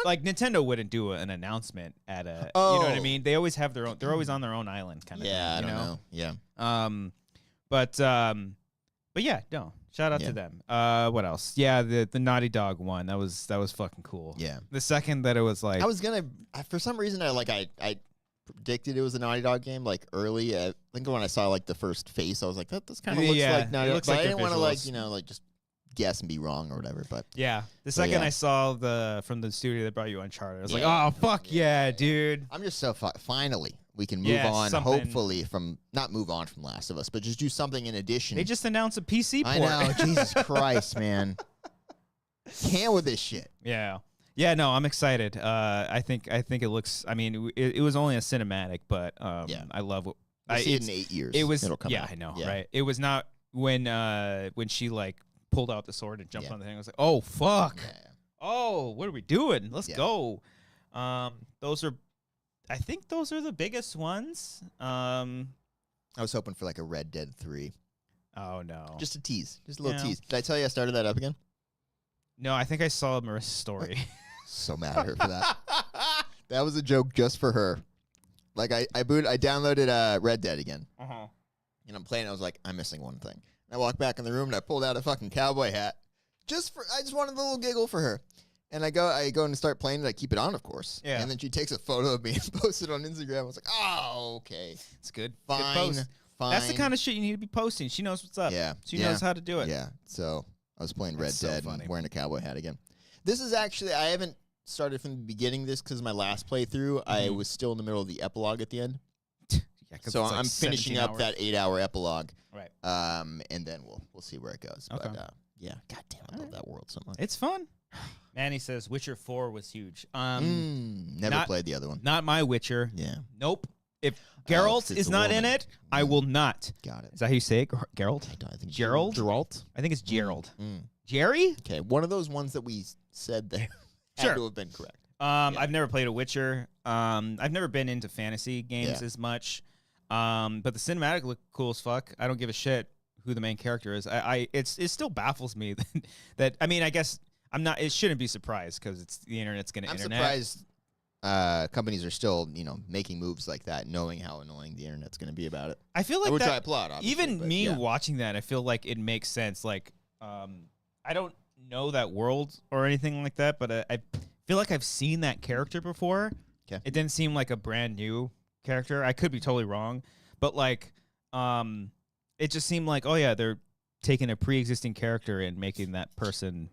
Speaker 1: Like Nintendo wouldn't do an announcement at a. You know what I mean? They always have their own. They're always on their own island, kind of.
Speaker 2: Yeah,
Speaker 1: thing,
Speaker 2: I don't know. Yeah.
Speaker 1: But yeah, no. Shout out to them. What else? Yeah, the Naughty Dog one. That was fucking cool.
Speaker 2: Yeah.
Speaker 1: The second that it was like,
Speaker 2: I was gonna. For some reason, I predicted it was a Naughty Dog game like early. I think when I saw like the first face, I was like, that kind of looks like Naughty Dog. But I didn't want to like just guess and be wrong or whatever. But
Speaker 1: yeah, the second I saw from the studio that brought you Uncharted, I was like, oh fuck yeah, dude.
Speaker 2: I'm just so finally we can move on. Hopefully not move on from Last of Us, but just do something in addition.
Speaker 1: They just announced a PC port.
Speaker 2: I know, Jesus Christ, man. can with this shit.
Speaker 1: Yeah. Yeah, no, I'm excited. I think it looks. I mean, it was only a cinematic, but I love what
Speaker 2: I see it in 8 years.
Speaker 1: It was.
Speaker 2: It'll come
Speaker 1: yeah,
Speaker 2: out.
Speaker 1: I know, right? It was not when she like pulled out the sword and jumped on the thing. I was like, oh fuck.
Speaker 2: Yeah.
Speaker 1: Oh, what are we doing? Let's go. Those are. I think those are the biggest ones.
Speaker 2: I was hoping for like a Red Dead 3.
Speaker 1: Oh no.
Speaker 2: Just a tease. Just a little tease. Did I tell you I started that up again?
Speaker 1: No, I think I saw Marissa's story.
Speaker 2: So mad at her for that. That was a joke just for her. Like I downloaded Red Dead again.
Speaker 1: Uh-huh.
Speaker 2: And I'm playing. I was like, I'm missing one thing. And I walked back in the room and I pulled out a fucking cowboy hat. I just wanted a little giggle for her. And I go and start playing it. I keep it on, of course.
Speaker 1: Yeah.
Speaker 2: And then she takes a photo of me and posts it on Instagram. I was like, oh, okay.
Speaker 1: It's good.
Speaker 2: Fine.
Speaker 1: Good post.
Speaker 2: Fine.
Speaker 1: That's the kind of shit you need to be posting. She knows what's up.
Speaker 2: Yeah.
Speaker 1: She knows how to do it.
Speaker 2: Yeah. So I was playing Red
Speaker 1: That's so
Speaker 2: Dead
Speaker 1: funny.
Speaker 2: and wearing a cowboy hat again. This is actually, I haven't started from the beginning of this because my last playthrough, I was still in the middle of the epilogue at the end.
Speaker 1: Yeah,
Speaker 2: So I'm finishing up that 8-hour epilogue.
Speaker 1: Right.
Speaker 2: And then we'll see where it goes.
Speaker 1: Okay.
Speaker 2: But yeah, goddamn, I love that world so much.
Speaker 1: It's fun. Manny says Witcher 4 was huge.
Speaker 2: Never played the other one.
Speaker 1: Not my Witcher.
Speaker 2: Yeah.
Speaker 1: Nope. If Geralt
Speaker 2: it's
Speaker 1: is
Speaker 2: a
Speaker 1: not in
Speaker 2: woman.
Speaker 1: it, I will not.
Speaker 2: Got it.
Speaker 1: Is that how you say it? Geralt?
Speaker 2: I think
Speaker 1: Gerald?
Speaker 2: Geralt?
Speaker 1: I think it's Gerald.
Speaker 2: Mm.
Speaker 1: Jerry?
Speaker 2: Okay, one of those ones that we said there
Speaker 1: Sure.
Speaker 2: had to have been correct.
Speaker 1: I've never played a Witcher. I've never been into fantasy games as much. But the cinematic looked cool as fuck. I don't give a shit who the main character is. It still baffles me that I mean, I guess I'm not. It shouldn't be surprised because it's the internet's going to internet.
Speaker 2: I'm surprised companies are still, making moves like that, knowing how annoying the internet's going to be about it.
Speaker 1: I feel like
Speaker 2: which
Speaker 1: that,
Speaker 2: I applaud. Obviously,
Speaker 1: even me watching that, I feel like it makes sense. Like, I don't know that world or anything like that, but I feel like I've seen that character before.
Speaker 2: Okay.
Speaker 1: It didn't seem like a brand new character. I could be totally wrong, but like, it just seemed like, oh yeah, they're taking a pre-existing character and making that person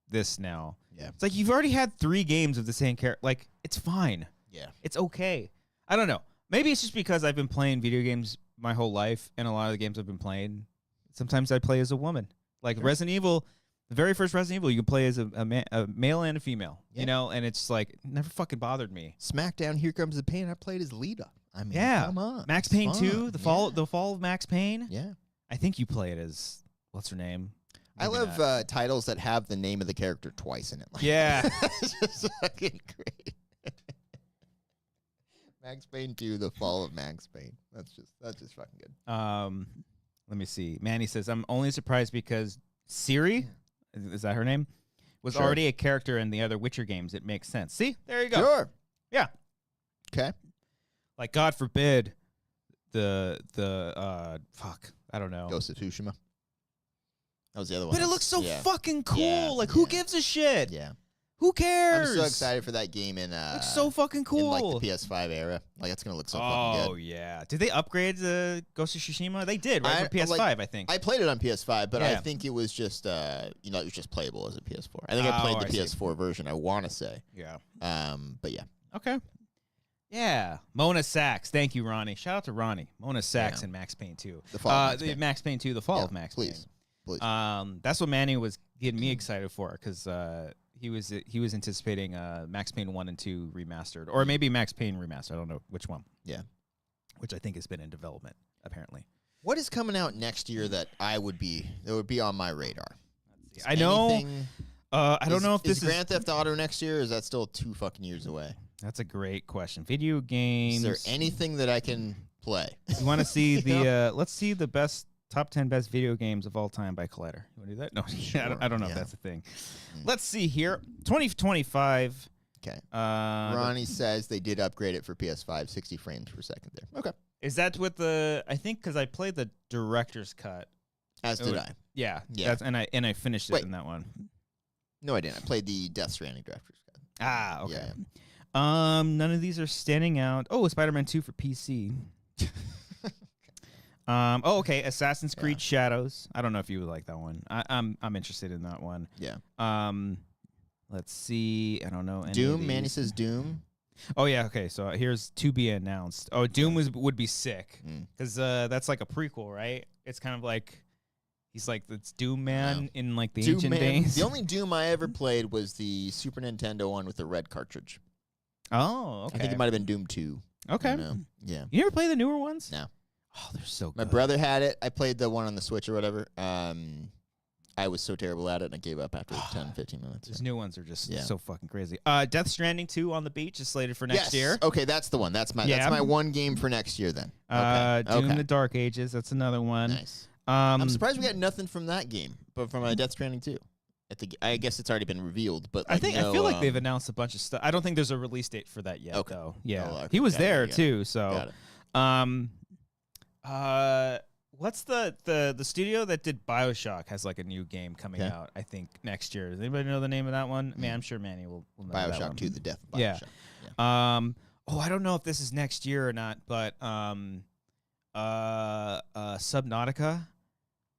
Speaker 1: this now.
Speaker 2: Yeah.
Speaker 1: It's like you've already had 3 games of the same character. Like, it's fine.
Speaker 2: Yeah.
Speaker 1: It's okay. I don't know. Maybe it's just because I've been playing video games my whole life, and a lot of the games I've been playing, sometimes I play as a woman. Like Resident Evil, the very first Resident Evil, you can play as a male and a female, and it's like, it never fucking bothered me.
Speaker 2: SmackDown, Here Comes the Pain, I played as Lita. I mean, come on.
Speaker 1: Max Payne 2, the fall of Max Payne.
Speaker 2: Yeah. I
Speaker 1: think you play it as, what's her name?
Speaker 2: I love titles that have the name of the character twice in it. Like,
Speaker 1: yeah.
Speaker 2: It's just fucking great. Max Payne 2, The Fall of Max Payne. That's just fucking good.
Speaker 1: Let me see. Manny says, I'm only surprised because Ciri, is that her name, was already a character in the other Witcher games. It makes sense. See? There you go.
Speaker 2: Sure.
Speaker 1: Yeah.
Speaker 2: Okay.
Speaker 1: Like, God forbid the fuck, I don't know.
Speaker 2: Ghost of Tsushima. That was the other one.
Speaker 1: But it looks so fucking cool. Like, who gives a shit?
Speaker 2: Yeah.
Speaker 1: Who cares?
Speaker 2: I'm so excited for that game in
Speaker 1: looks so fucking cool.
Speaker 2: in like the PS5 era. Like, it's gonna look so fucking good.
Speaker 1: Oh yeah. Did they upgrade the Ghost of Tsushima? They did, right? For PS5, I think.
Speaker 2: I played it on PS5, but I think it was just it was just playable as a PS4. I think I played the PS4 version, I wanna say.
Speaker 1: Yeah.
Speaker 2: But yeah.
Speaker 1: Okay. Yeah. Mona Sachs. Thank you, Ronnie. Shout out to Ronnie. Mona Sachs and Max Payne 2.
Speaker 2: The Fall of Max Payne.
Speaker 1: Max Payne 2, The Fall of Max Payne.
Speaker 2: Please.
Speaker 1: That's what Manny was getting me excited for, because he was anticipating Max Payne 1 and 2 remastered, or maybe Max Payne remastered. I don't know which one.
Speaker 2: Yeah.
Speaker 1: Which I think has been in development, apparently.
Speaker 2: What is coming out next year that would be on my radar?
Speaker 1: I know. I don't know if this
Speaker 2: is Grand Theft Auto next year, or is that still 2 fucking years away?
Speaker 1: That's a great question. Video games.
Speaker 2: Is there anything that I can play?
Speaker 1: You want to see the let's see the top 10 best video games of all time by Collider. You want to do that? No,
Speaker 2: sure.
Speaker 1: I don't know if that's a thing. Let's see here. 2025.
Speaker 2: Okay. Ronnie says they did upgrade it for PS5, 60 frames per second there. Okay.
Speaker 1: Is that with I think because I played the director's cut.
Speaker 2: As did I.
Speaker 1: Yeah. And I finished it in that one.
Speaker 2: No, I didn't. I played the Death Stranding director's cut.
Speaker 1: Ah, okay.
Speaker 2: Yeah.
Speaker 1: None of these are standing out. Oh, Spider-Man 2 for PC. Okay. Assassin's Creed Shadows. I don't know if you would like that one. I'm interested in that one.
Speaker 2: Yeah.
Speaker 1: Let's see. I don't know.
Speaker 2: Doom. Manny says Doom.
Speaker 1: Oh yeah. Okay. So here's to be announced. Oh, Doom would be sick because that's like a prequel, right? It's kind of like He's like the Doom Man in like the
Speaker 2: Doom
Speaker 1: ancient
Speaker 2: Man.
Speaker 1: days.
Speaker 2: The only Doom I ever played was the Super Nintendo one with the red cartridge.
Speaker 1: Oh, okay.
Speaker 2: I think it might have been Doom 2.
Speaker 1: Okay.
Speaker 2: Yeah.
Speaker 1: You never play the newer ones?
Speaker 2: No.
Speaker 1: Oh, they're so good.
Speaker 2: My brother had it. I played the one on the Switch or whatever. I was so terrible at it, and I gave up after 10, 15 minutes.
Speaker 1: These new ones are just so fucking crazy. Death Stranding 2 on the beach is slated for next year.
Speaker 2: Okay, that's the one. That's my one game for next year then.
Speaker 1: Doom the Dark Ages, that's another one.
Speaker 2: Nice. I'm surprised we got nothing from that game, but from Death Stranding 2. I guess it's already been revealed, but
Speaker 1: I feel like they've announced a bunch of stuff. I don't think there's a release date for that yet, though. Yeah,
Speaker 2: okay.
Speaker 1: He was there too. So,
Speaker 2: got it.
Speaker 1: What's the studio that did BioShock has like a new game coming out? I think next year. Does anybody know the name of that one? Man, I'm sure Manny will know that one.
Speaker 2: BioShock 2: The Death of BioShock.
Speaker 1: Yeah. I don't know if this is next year or not, but Subnautica.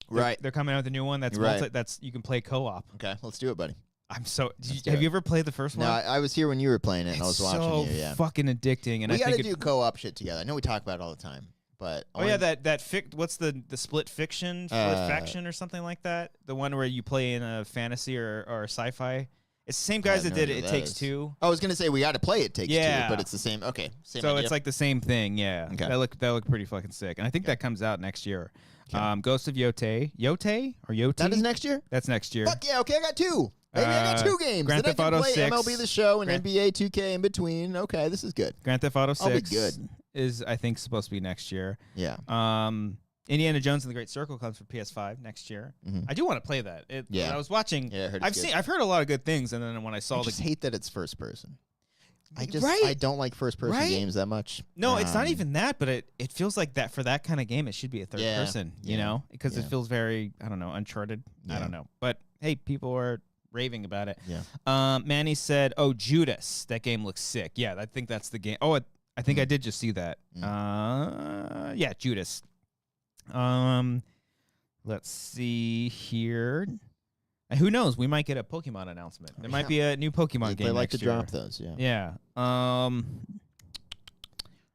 Speaker 1: They're coming out with a new one that's that's you can play co-op.
Speaker 2: Okay, let's do it, buddy.
Speaker 1: Have you ever played the first one?
Speaker 2: No, I was here when you were playing it, and I was watching you. Yeah,
Speaker 1: fucking addicting. And
Speaker 2: we got to do co-op shit together. I know we talk about it all the time, but
Speaker 1: what's the split fiction faction or something like that? The one where you play in a fantasy or sci-fi. It's the same guys that did It Takes Two.
Speaker 2: I was gonna say we got to play It Takes Two, but it's the same. Okay, same idea.
Speaker 1: It's like the same thing. Yeah, okay. That look pretty fucking sick, and I think that comes out next year. Okay. Ghost of Yote or Yote.
Speaker 2: That is next year.
Speaker 1: That's next year.
Speaker 2: Fuck yeah! Okay, I got two. Maybe I got two games.
Speaker 1: Grand Theft Auto 6,
Speaker 2: MLB The Show, and NBA 2K in between. Okay, this is good.
Speaker 1: Grand Theft Auto 6
Speaker 2: I'll be good.
Speaker 1: Is I think supposed to be next year.
Speaker 2: Yeah.
Speaker 1: Indiana Jones and the Great Circle comes for PS5 next year. I do want to play that. When I was watching.
Speaker 2: Yeah,
Speaker 1: I've heard a lot of good things, and then when I saw
Speaker 2: I just hate that it's first person. I don't like first person games that much.
Speaker 1: No, it's not even that, but it feels like that for that kind of game, it should be a third person, you know, because it feels very, I don't know, Uncharted. I don't know, but hey, people are raving about it.
Speaker 2: Yeah.
Speaker 1: Manny said, "Oh, Judas, that game looks sick." Yeah, I think that's the game. Oh, I think I did just see that. Yeah, Judas. Let's see here. Who knows? We might get a Pokemon announcement. There might be a new Pokemon game.
Speaker 2: They like
Speaker 1: next
Speaker 2: to
Speaker 1: year.
Speaker 2: drop those,
Speaker 1: Yeah. I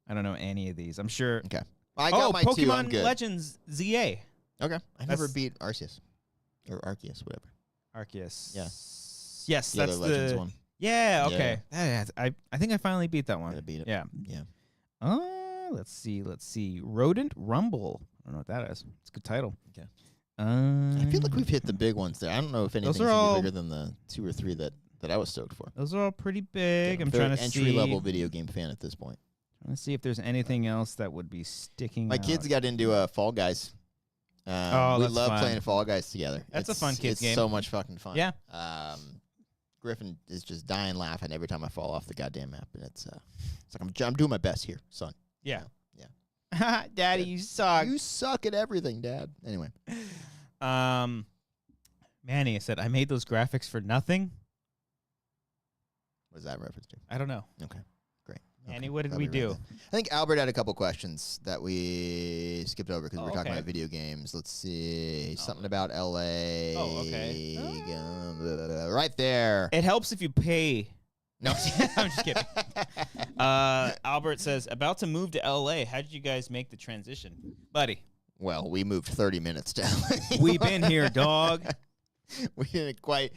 Speaker 1: don't know any of these. I'm sure.
Speaker 2: Okay. I got my two. I'm
Speaker 1: Pokemon
Speaker 2: good.
Speaker 1: Legends ZA.
Speaker 2: Okay. I never beat Arceus. Or Arceus, whatever.
Speaker 1: Arceus.
Speaker 2: Yeah.
Speaker 1: Yes, that's the
Speaker 2: Legends one.
Speaker 1: Yeah, okay. Yeah. I think I finally beat that one.
Speaker 2: I beat it.
Speaker 1: Yeah.
Speaker 2: Yeah.
Speaker 1: Let's see. Rodent Rumble. I don't know what that is. It's a good title.
Speaker 2: Okay. I feel like we've hit the big ones there. I don't know if anything's bigger than the 2 or 3 that I was stoked for.
Speaker 1: Those are all pretty big. I'm
Speaker 2: trying
Speaker 1: to
Speaker 2: see. Entry-level video game fan at this point.
Speaker 1: Trying to see if there's anything else that would be sticking
Speaker 2: My kids got into Fall Guys. We love playing Fall Guys together.
Speaker 1: That's a fun kids game.
Speaker 2: It's so much fucking fun.
Speaker 1: Yeah.
Speaker 2: Griffin is just dying laughing every time I fall off the goddamn map, and it's like I'm doing my best here, son.
Speaker 1: Yeah.
Speaker 2: Yeah.
Speaker 1: Daddy, you suck.
Speaker 2: You suck at everything, Dad. Anyway.
Speaker 1: Manny said, I made those graphics for nothing.
Speaker 2: What is that in reference to?
Speaker 1: I don't know.
Speaker 2: Okay. Great.
Speaker 1: Manny, what did we do?
Speaker 2: I think Albert had a couple questions that we skipped over because we were talking about video games. Let's see. Something about LA.
Speaker 1: Oh, okay.
Speaker 2: Right there.
Speaker 1: It helps if you pay. No, I'm just kidding. Albert says, about to move to LA. How did you guys make the transition? Buddy.
Speaker 2: Well, we moved 30 minutes to LA.
Speaker 1: We've been here, dog.
Speaker 2: We didn't quite.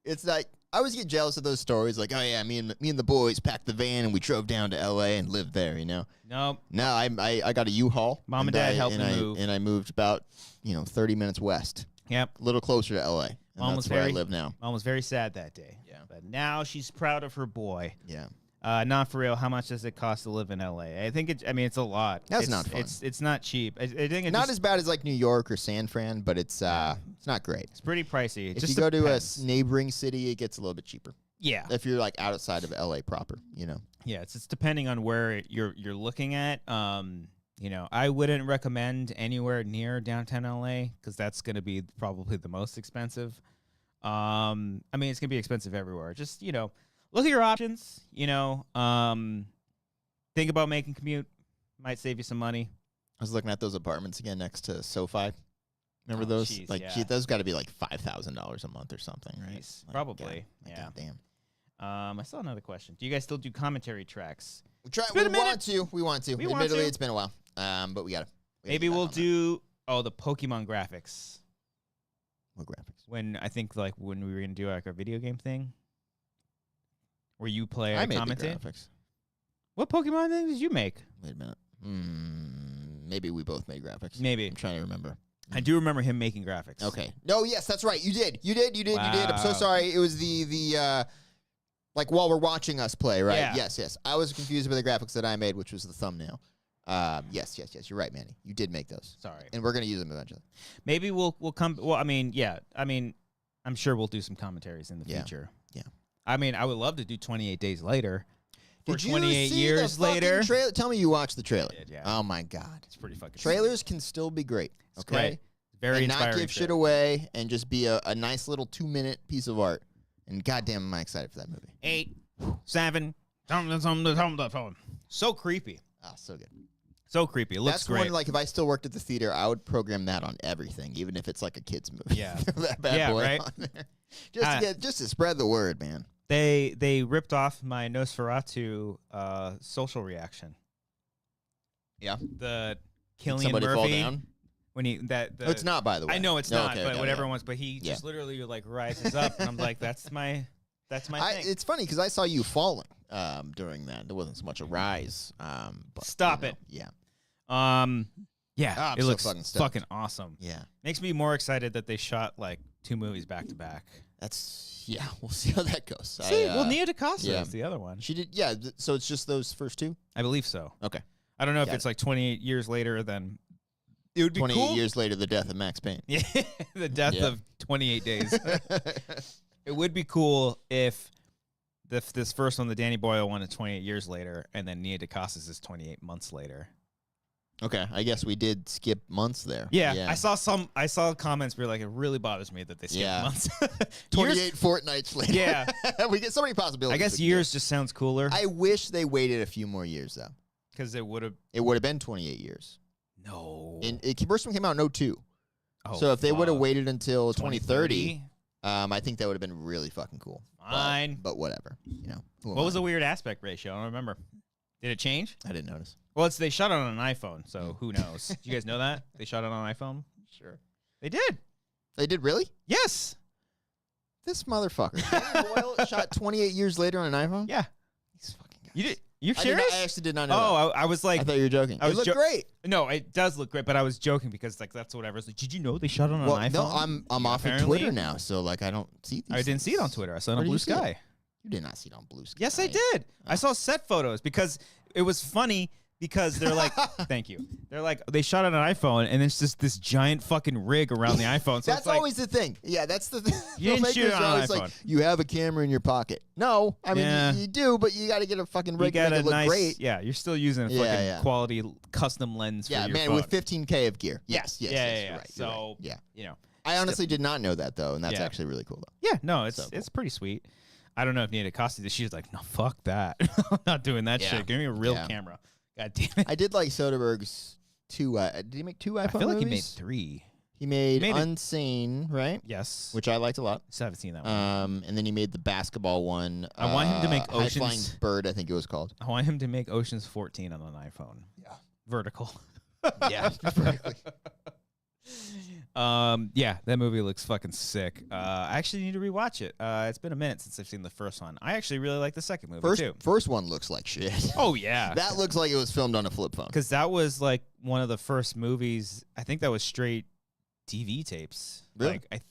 Speaker 2: It's like, I always get jealous of those stories. Like, oh, yeah, me and the boys packed the van and we drove down to LA and lived there, you know?
Speaker 1: Nope.
Speaker 2: No, I got a U-Haul.
Speaker 1: Mom and Dad helped me move.
Speaker 2: And I moved about, 30 minutes west.
Speaker 1: Yep.
Speaker 2: A little closer to LA. And that's where I live now.
Speaker 1: Mom was very sad that day.
Speaker 2: Yeah.
Speaker 1: But now she's proud of her boy.
Speaker 2: Yeah.
Speaker 1: Not for real. How much does it cost to live in LA? I think it's a lot.
Speaker 2: That's not fun.
Speaker 1: It's not cheap. I think it's
Speaker 2: not as bad as like New York or San Fran, but it's not great.
Speaker 1: It's pretty pricey.
Speaker 2: If you go to a neighboring city, it gets a little bit cheaper.
Speaker 1: Yeah.
Speaker 2: If you're like outside of LA proper,
Speaker 1: Yeah, it's depending on where you're looking at. I wouldn't recommend anywhere near downtown LA because that's going to be probably the most expensive. It's going to be expensive everywhere. Just, look at your options, think about making commute. Might save you some money.
Speaker 2: I was looking at those apartments again next to SoFi. Remember those?
Speaker 1: Geez,
Speaker 2: those got to be like $5,000 a month or something, right?
Speaker 1: Nice. Probably.
Speaker 2: God damn.
Speaker 1: I saw another question. Do you guys still do commentary tracks?
Speaker 2: We want to. Admittedly, it's been a while. But we got to.
Speaker 1: Maybe we'll do the Pokemon graphics.
Speaker 2: What graphics?
Speaker 1: When I think like when we were gonna do like our video game thing, where you play,
Speaker 2: I made
Speaker 1: commentate.
Speaker 2: the graphics.
Speaker 1: What Pokemon thing did you make?
Speaker 2: Wait a minute. Maybe we both made graphics.
Speaker 1: Maybe.
Speaker 2: I'm trying to remember.
Speaker 1: I do remember him making graphics.
Speaker 2: Okay. No, yes, that's right. You did. I'm so
Speaker 1: Wow.
Speaker 2: sorry. It was the like while we're watching us play, right?
Speaker 1: Yeah.
Speaker 2: Yes. I was confused by the graphics that I made, which was the thumbnail. Yes. You're right, Manny. You did make those.
Speaker 1: Sorry.
Speaker 2: And we're gonna use them eventually.
Speaker 1: Maybe we'll come. Well, I mean, yeah. I mean, I'm sure we'll do some commentaries in the
Speaker 2: Yeah.
Speaker 1: future.
Speaker 2: Yeah.
Speaker 1: I mean, I would love to do 28 Days Later. For
Speaker 2: Did you
Speaker 1: 28
Speaker 2: see
Speaker 1: years
Speaker 2: the fucking
Speaker 1: later.
Speaker 2: trailer? Tell me you watched the trailer.
Speaker 1: I did, yeah.
Speaker 2: Oh my god.
Speaker 1: It's pretty fucking
Speaker 2: Trailers can still be great.
Speaker 1: It's
Speaker 2: Okay.
Speaker 1: great. Very
Speaker 2: and not
Speaker 1: inspiring.
Speaker 2: give shit away and just be a nice little 2-minute piece of art. And goddamn, am I excited for that movie.
Speaker 1: 8, 7. So creepy.
Speaker 2: Ah, so good.
Speaker 1: So creepy. It looks
Speaker 2: That's
Speaker 1: great.
Speaker 2: one, like, if I still worked at the theater, I would program that on everything, even if it's like a kid's movie.
Speaker 1: Yeah.
Speaker 2: That bad
Speaker 1: Yeah,
Speaker 2: boy
Speaker 1: right?
Speaker 2: on there. Just to spread the word, man.
Speaker 1: They ripped off my Nosferatu social reaction.
Speaker 2: Yeah.
Speaker 1: The
Speaker 2: Did
Speaker 1: Killian
Speaker 2: somebody fall
Speaker 1: Murphy
Speaker 2: down?
Speaker 1: when he that the,
Speaker 2: Oh, it's not, by the way.
Speaker 1: I know it's
Speaker 2: No,
Speaker 1: not,
Speaker 2: okay,
Speaker 1: but
Speaker 2: okay,
Speaker 1: whatever
Speaker 2: yeah.
Speaker 1: it was. But he
Speaker 2: Yeah.
Speaker 1: just literally like rises up, and I'm like, that's my thing.
Speaker 2: It's funny because I saw you falling during that. There wasn't so much a rise. But,
Speaker 1: Stop it.
Speaker 2: Yeah.
Speaker 1: Yeah,
Speaker 2: I'm
Speaker 1: it
Speaker 2: so
Speaker 1: looks
Speaker 2: fucking stoked.
Speaker 1: fucking awesome.
Speaker 2: Yeah.
Speaker 1: Makes me more excited that they shot like 2 movies back to back.
Speaker 2: Yeah. We'll see how that goes.
Speaker 1: See, well, Nia DaCosta
Speaker 2: yeah.
Speaker 1: is the other one.
Speaker 2: She did. Yeah. So it's just those first two?
Speaker 1: I believe so.
Speaker 2: Okay.
Speaker 1: I don't know if
Speaker 2: Got
Speaker 1: it's like 28 years later. Then it would be
Speaker 2: 28
Speaker 1: cool.
Speaker 2: years later, the death of Max Payne.
Speaker 1: Yeah, the death
Speaker 2: Yeah.
Speaker 1: of 28 days. It would be cool if this first one, the Danny Boyle one, is 28 years later, and then Nia DaCosta's is 28 months later.
Speaker 2: Okay, I guess we did skip months there.
Speaker 1: Yeah, I saw comments where like it really bothers me that they skipped
Speaker 2: Yeah.
Speaker 1: months.
Speaker 2: 28 fortnights later.
Speaker 1: Yeah.
Speaker 2: We get so many possibilities.
Speaker 1: I guess
Speaker 2: with
Speaker 1: years just sounds cooler
Speaker 2: I wish they waited a few more years, though.
Speaker 1: because it would have
Speaker 2: It would have been 28 years.
Speaker 1: no.
Speaker 2: First one came out in 02.
Speaker 1: Oh,
Speaker 2: So if they would have
Speaker 1: fuck.
Speaker 2: waited until 2030, I think that would have been really fucking cool.
Speaker 1: Fine.
Speaker 2: But whatever. You know.
Speaker 1: What was the weird aspect ratio? I don't remember. Did it change?
Speaker 2: I didn't notice.
Speaker 1: Well, they shot it on an iPhone, so who knows? Do you guys know that? They shot it on an iPhone?
Speaker 2: Sure.
Speaker 1: They did.
Speaker 2: They did really?
Speaker 1: Yes.
Speaker 2: This motherfucker. Danny Boyle shot 28 years later on an iPhone?
Speaker 1: Yeah.
Speaker 2: These fucking guys.
Speaker 1: You did. You
Speaker 2: I
Speaker 1: serious?
Speaker 2: actually did not know
Speaker 1: Oh,
Speaker 2: that.
Speaker 1: I was like,
Speaker 2: I thought you were joking.
Speaker 1: I
Speaker 2: It
Speaker 1: was
Speaker 2: looked great.
Speaker 1: no, it does look great, but I was joking because like that's what I was like. Did you know they shot it on
Speaker 2: Well,
Speaker 1: an iPhone?
Speaker 2: no, I'm off of
Speaker 1: Apparently-
Speaker 2: Twitter now, so like I don't see these
Speaker 1: I didn't see it on
Speaker 2: things.
Speaker 1: Twitter. I saw it
Speaker 2: Where
Speaker 1: on
Speaker 2: did
Speaker 1: Blue
Speaker 2: you see it?
Speaker 1: Sky.
Speaker 2: You did not see it on Blue Sky.
Speaker 1: Yes, I did. I saw set photos because it was funny because they're like, thank you. They're like, they shot it on an iPhone and it's just this giant fucking rig around the iPhone. So
Speaker 2: That's
Speaker 1: it's like,
Speaker 2: always the thing. Yeah, that's the thing.
Speaker 1: You didn't shoot it
Speaker 2: Filmmakers
Speaker 1: on
Speaker 2: are
Speaker 1: an
Speaker 2: always
Speaker 1: iPhone.
Speaker 2: like, you have a camera in your pocket. No, I mean,
Speaker 1: Yeah.
Speaker 2: you do, but you got to get a fucking
Speaker 1: you
Speaker 2: rig to
Speaker 1: got
Speaker 2: make
Speaker 1: a
Speaker 2: it look
Speaker 1: nice,
Speaker 2: great.
Speaker 1: yeah, you're still using a
Speaker 2: Yeah,
Speaker 1: fucking
Speaker 2: yeah.
Speaker 1: quality custom lens
Speaker 2: Yeah,
Speaker 1: for your
Speaker 2: man,
Speaker 1: phone.
Speaker 2: with 15K of gear.
Speaker 1: Yeah.
Speaker 2: Yes, yes,
Speaker 1: Yeah,
Speaker 2: yes,
Speaker 1: yeah,
Speaker 2: you're
Speaker 1: yeah.
Speaker 2: right. You're right.
Speaker 1: So,
Speaker 2: Yeah.
Speaker 1: you know.
Speaker 2: I honestly did not know that, though, and that's
Speaker 1: Yeah.
Speaker 2: actually really cool, though.
Speaker 1: Yeah, no, it's
Speaker 2: So
Speaker 1: it's pretty sweet. I don't know if Nia DaCosta did. She's like, no, fuck that. I'm not doing that
Speaker 2: Yeah.
Speaker 1: shit. Give me a real
Speaker 2: Yeah.
Speaker 1: camera. God damn it.
Speaker 2: I did like Soderbergh's two. Did he make two iPhone
Speaker 1: I feel like he made
Speaker 2: movies?
Speaker 1: 3.
Speaker 2: He made
Speaker 1: He made it-
Speaker 2: Unsane, right?
Speaker 1: Yes.
Speaker 2: Which I liked a lot.
Speaker 1: Still haven't seen that one.
Speaker 2: And then he made the basketball one.
Speaker 1: I want him to make
Speaker 2: High Flying
Speaker 1: Oceans-
Speaker 2: Bird, I think it was called.
Speaker 1: I want him to make Ocean's 14 on an iPhone.
Speaker 2: Yeah.
Speaker 1: Vertical.
Speaker 2: Yeah, vertically.
Speaker 1: Yeah, that movie looks fucking sick. I actually need to rewatch it. It's been a minute since I've seen the first one. I actually really like the second movie too.
Speaker 2: First one looks like shit.
Speaker 1: Oh yeah,
Speaker 2: That looks like it was filmed on a flip phone.
Speaker 1: because that was like one of the first movies. I think that was straight TV tapes.
Speaker 2: Really?
Speaker 1: Like I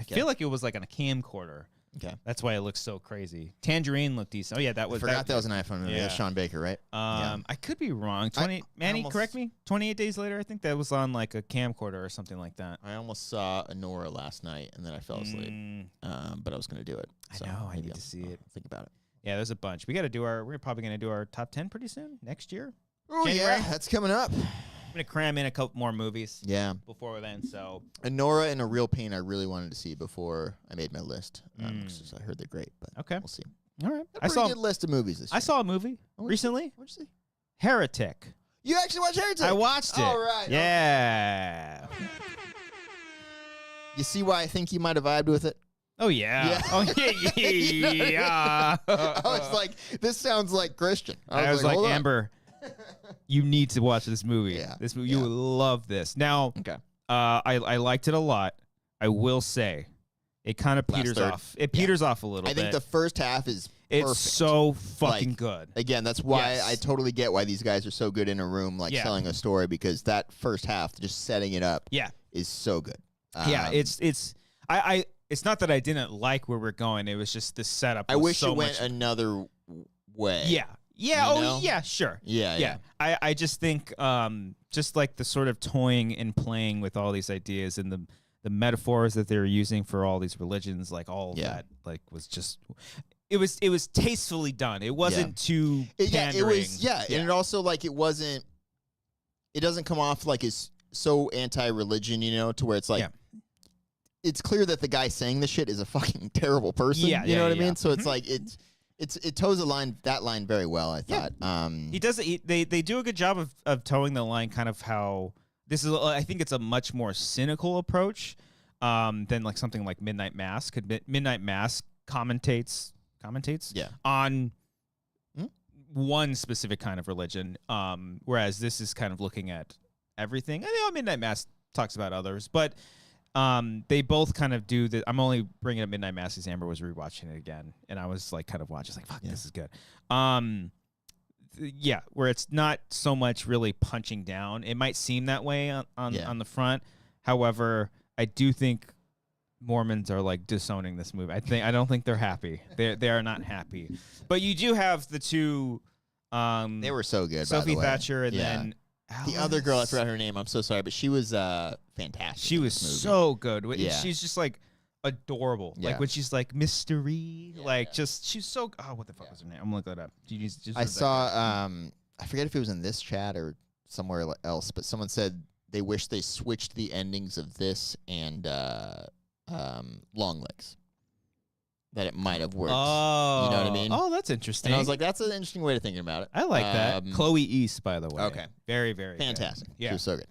Speaker 2: Okay.
Speaker 1: feel like it was like on a camcorder.
Speaker 2: Okay.
Speaker 1: That's why it looks so crazy. Tangerine looked decent. Oh yeah, that
Speaker 2: I
Speaker 1: was.
Speaker 2: forgot that was an iPhone movie.
Speaker 1: Yeah.
Speaker 2: That's Sean Baker, right?
Speaker 1: I could be wrong. 20 Manny,
Speaker 2: almost-
Speaker 1: correct me. 28 days later, I think that was on like a camcorder or something like that.
Speaker 2: I almost saw Honora last night, and then I fell asleep. But I was going to do it.
Speaker 1: I
Speaker 2: So
Speaker 1: know, I
Speaker 2: maybe
Speaker 1: need to
Speaker 2: I'll
Speaker 1: see it.
Speaker 2: Think about it.
Speaker 1: Yeah, there's a bunch. We got to do our. We're probably gonna do our top 10 pretty soon next year.
Speaker 2: Oh,
Speaker 1: January?
Speaker 2: yeah. That's coming up.
Speaker 1: I'm gonna cram in a couple more movies
Speaker 2: Yeah.
Speaker 1: before then. So
Speaker 2: Honora and A Real Pain I really wanted to see before I made my list. 'Cause I heard they're great, but
Speaker 1: okay,
Speaker 2: we'll see.
Speaker 1: all right.
Speaker 2: A pretty good list of movies this year.
Speaker 1: I saw a movie
Speaker 2: Oh, what'd you
Speaker 1: recently.
Speaker 2: What'd you see?
Speaker 1: Heretic.
Speaker 2: You actually watched Heretic?
Speaker 1: I watched it.
Speaker 2: All right.
Speaker 1: Yeah.
Speaker 2: You see why I think you might have vibed with it?
Speaker 1: Oh yeah.
Speaker 2: Yeah.
Speaker 1: Oh yeah.
Speaker 2: You know what I mean?
Speaker 1: Yeah.
Speaker 2: I was like, this sounds like Christian.
Speaker 1: I was like,
Speaker 2: hold on.
Speaker 1: Amber, you need to watch this movie.
Speaker 2: Yeah.
Speaker 1: This movie,
Speaker 2: Yeah.
Speaker 1: you will love this. Now,
Speaker 2: Okay.
Speaker 1: I liked it a lot. I will say, it kind of peters off. It peters off a little bit.
Speaker 2: I think the first half is
Speaker 1: it's
Speaker 2: perfect.
Speaker 1: so fucking good.
Speaker 2: Again, that's why I totally get why these guys are so good in a room, like telling a story, because that first half, just setting it up, is so good.
Speaker 1: It's not that I didn't like where we're going. It was just the setup.
Speaker 2: I wish
Speaker 1: so
Speaker 2: it went another way.
Speaker 1: Yeah.
Speaker 2: know?
Speaker 1: Yeah. Sure.
Speaker 2: Yeah.
Speaker 1: I just think, just like the sort of toying and playing with all these ideas and the metaphors that they were using for all these religions, like all of that, like was just. It was tastefully done. It wasn't too pandering.
Speaker 2: It was and it also like it wasn't. It doesn't come off like it's so anti-religion, to where it's like. Yeah. It's clear that the guy saying this shit is a fucking terrible person. You know what I mean? So it's like it toes that line very well, I thought.
Speaker 1: He does it. They do a good job of towing the line, kind of how this is. I think it's a much more cynical approach than like something like Midnight Mass. Midnight Mass commentates on one specific kind of religion, whereas this is kind of looking at everything. Midnight Mass talks about others, but. They both kind of do that. I'm only bringing up Midnight Mass because Amber was rewatching it again, and I was like, kind of watching, like, fuck, this is good. Where it's not so much really punching down. It might seem that way on the front. However, I do think Mormons are like disowning this movie. I don't think they're happy. They are not happy. But you do have the two.
Speaker 2: They were so good.
Speaker 1: Sophie
Speaker 2: by the way.
Speaker 1: Thatcher and then.
Speaker 2: The other girl, I forgot her name. I'm so sorry, but she was fantastic.
Speaker 1: She was so good. She's just like adorable.
Speaker 2: Yeah.
Speaker 1: Like when she's like mystery, just she's so. Oh, what the fuck was her name? I'm gonna look that up.
Speaker 2: I saw. I forget if it was in this chat or somewhere else, but someone said they wish they switched the endings of this and Long Legs. That it might have worked.
Speaker 1: Oh,
Speaker 2: you know what I mean?
Speaker 1: Oh, that's interesting.
Speaker 2: And I was like, that's an interesting way to think about it.
Speaker 1: I like that. Chloe East, by the way.
Speaker 2: Okay,
Speaker 1: very, very
Speaker 2: fantastic.
Speaker 1: Good. Yeah,
Speaker 2: she was so good.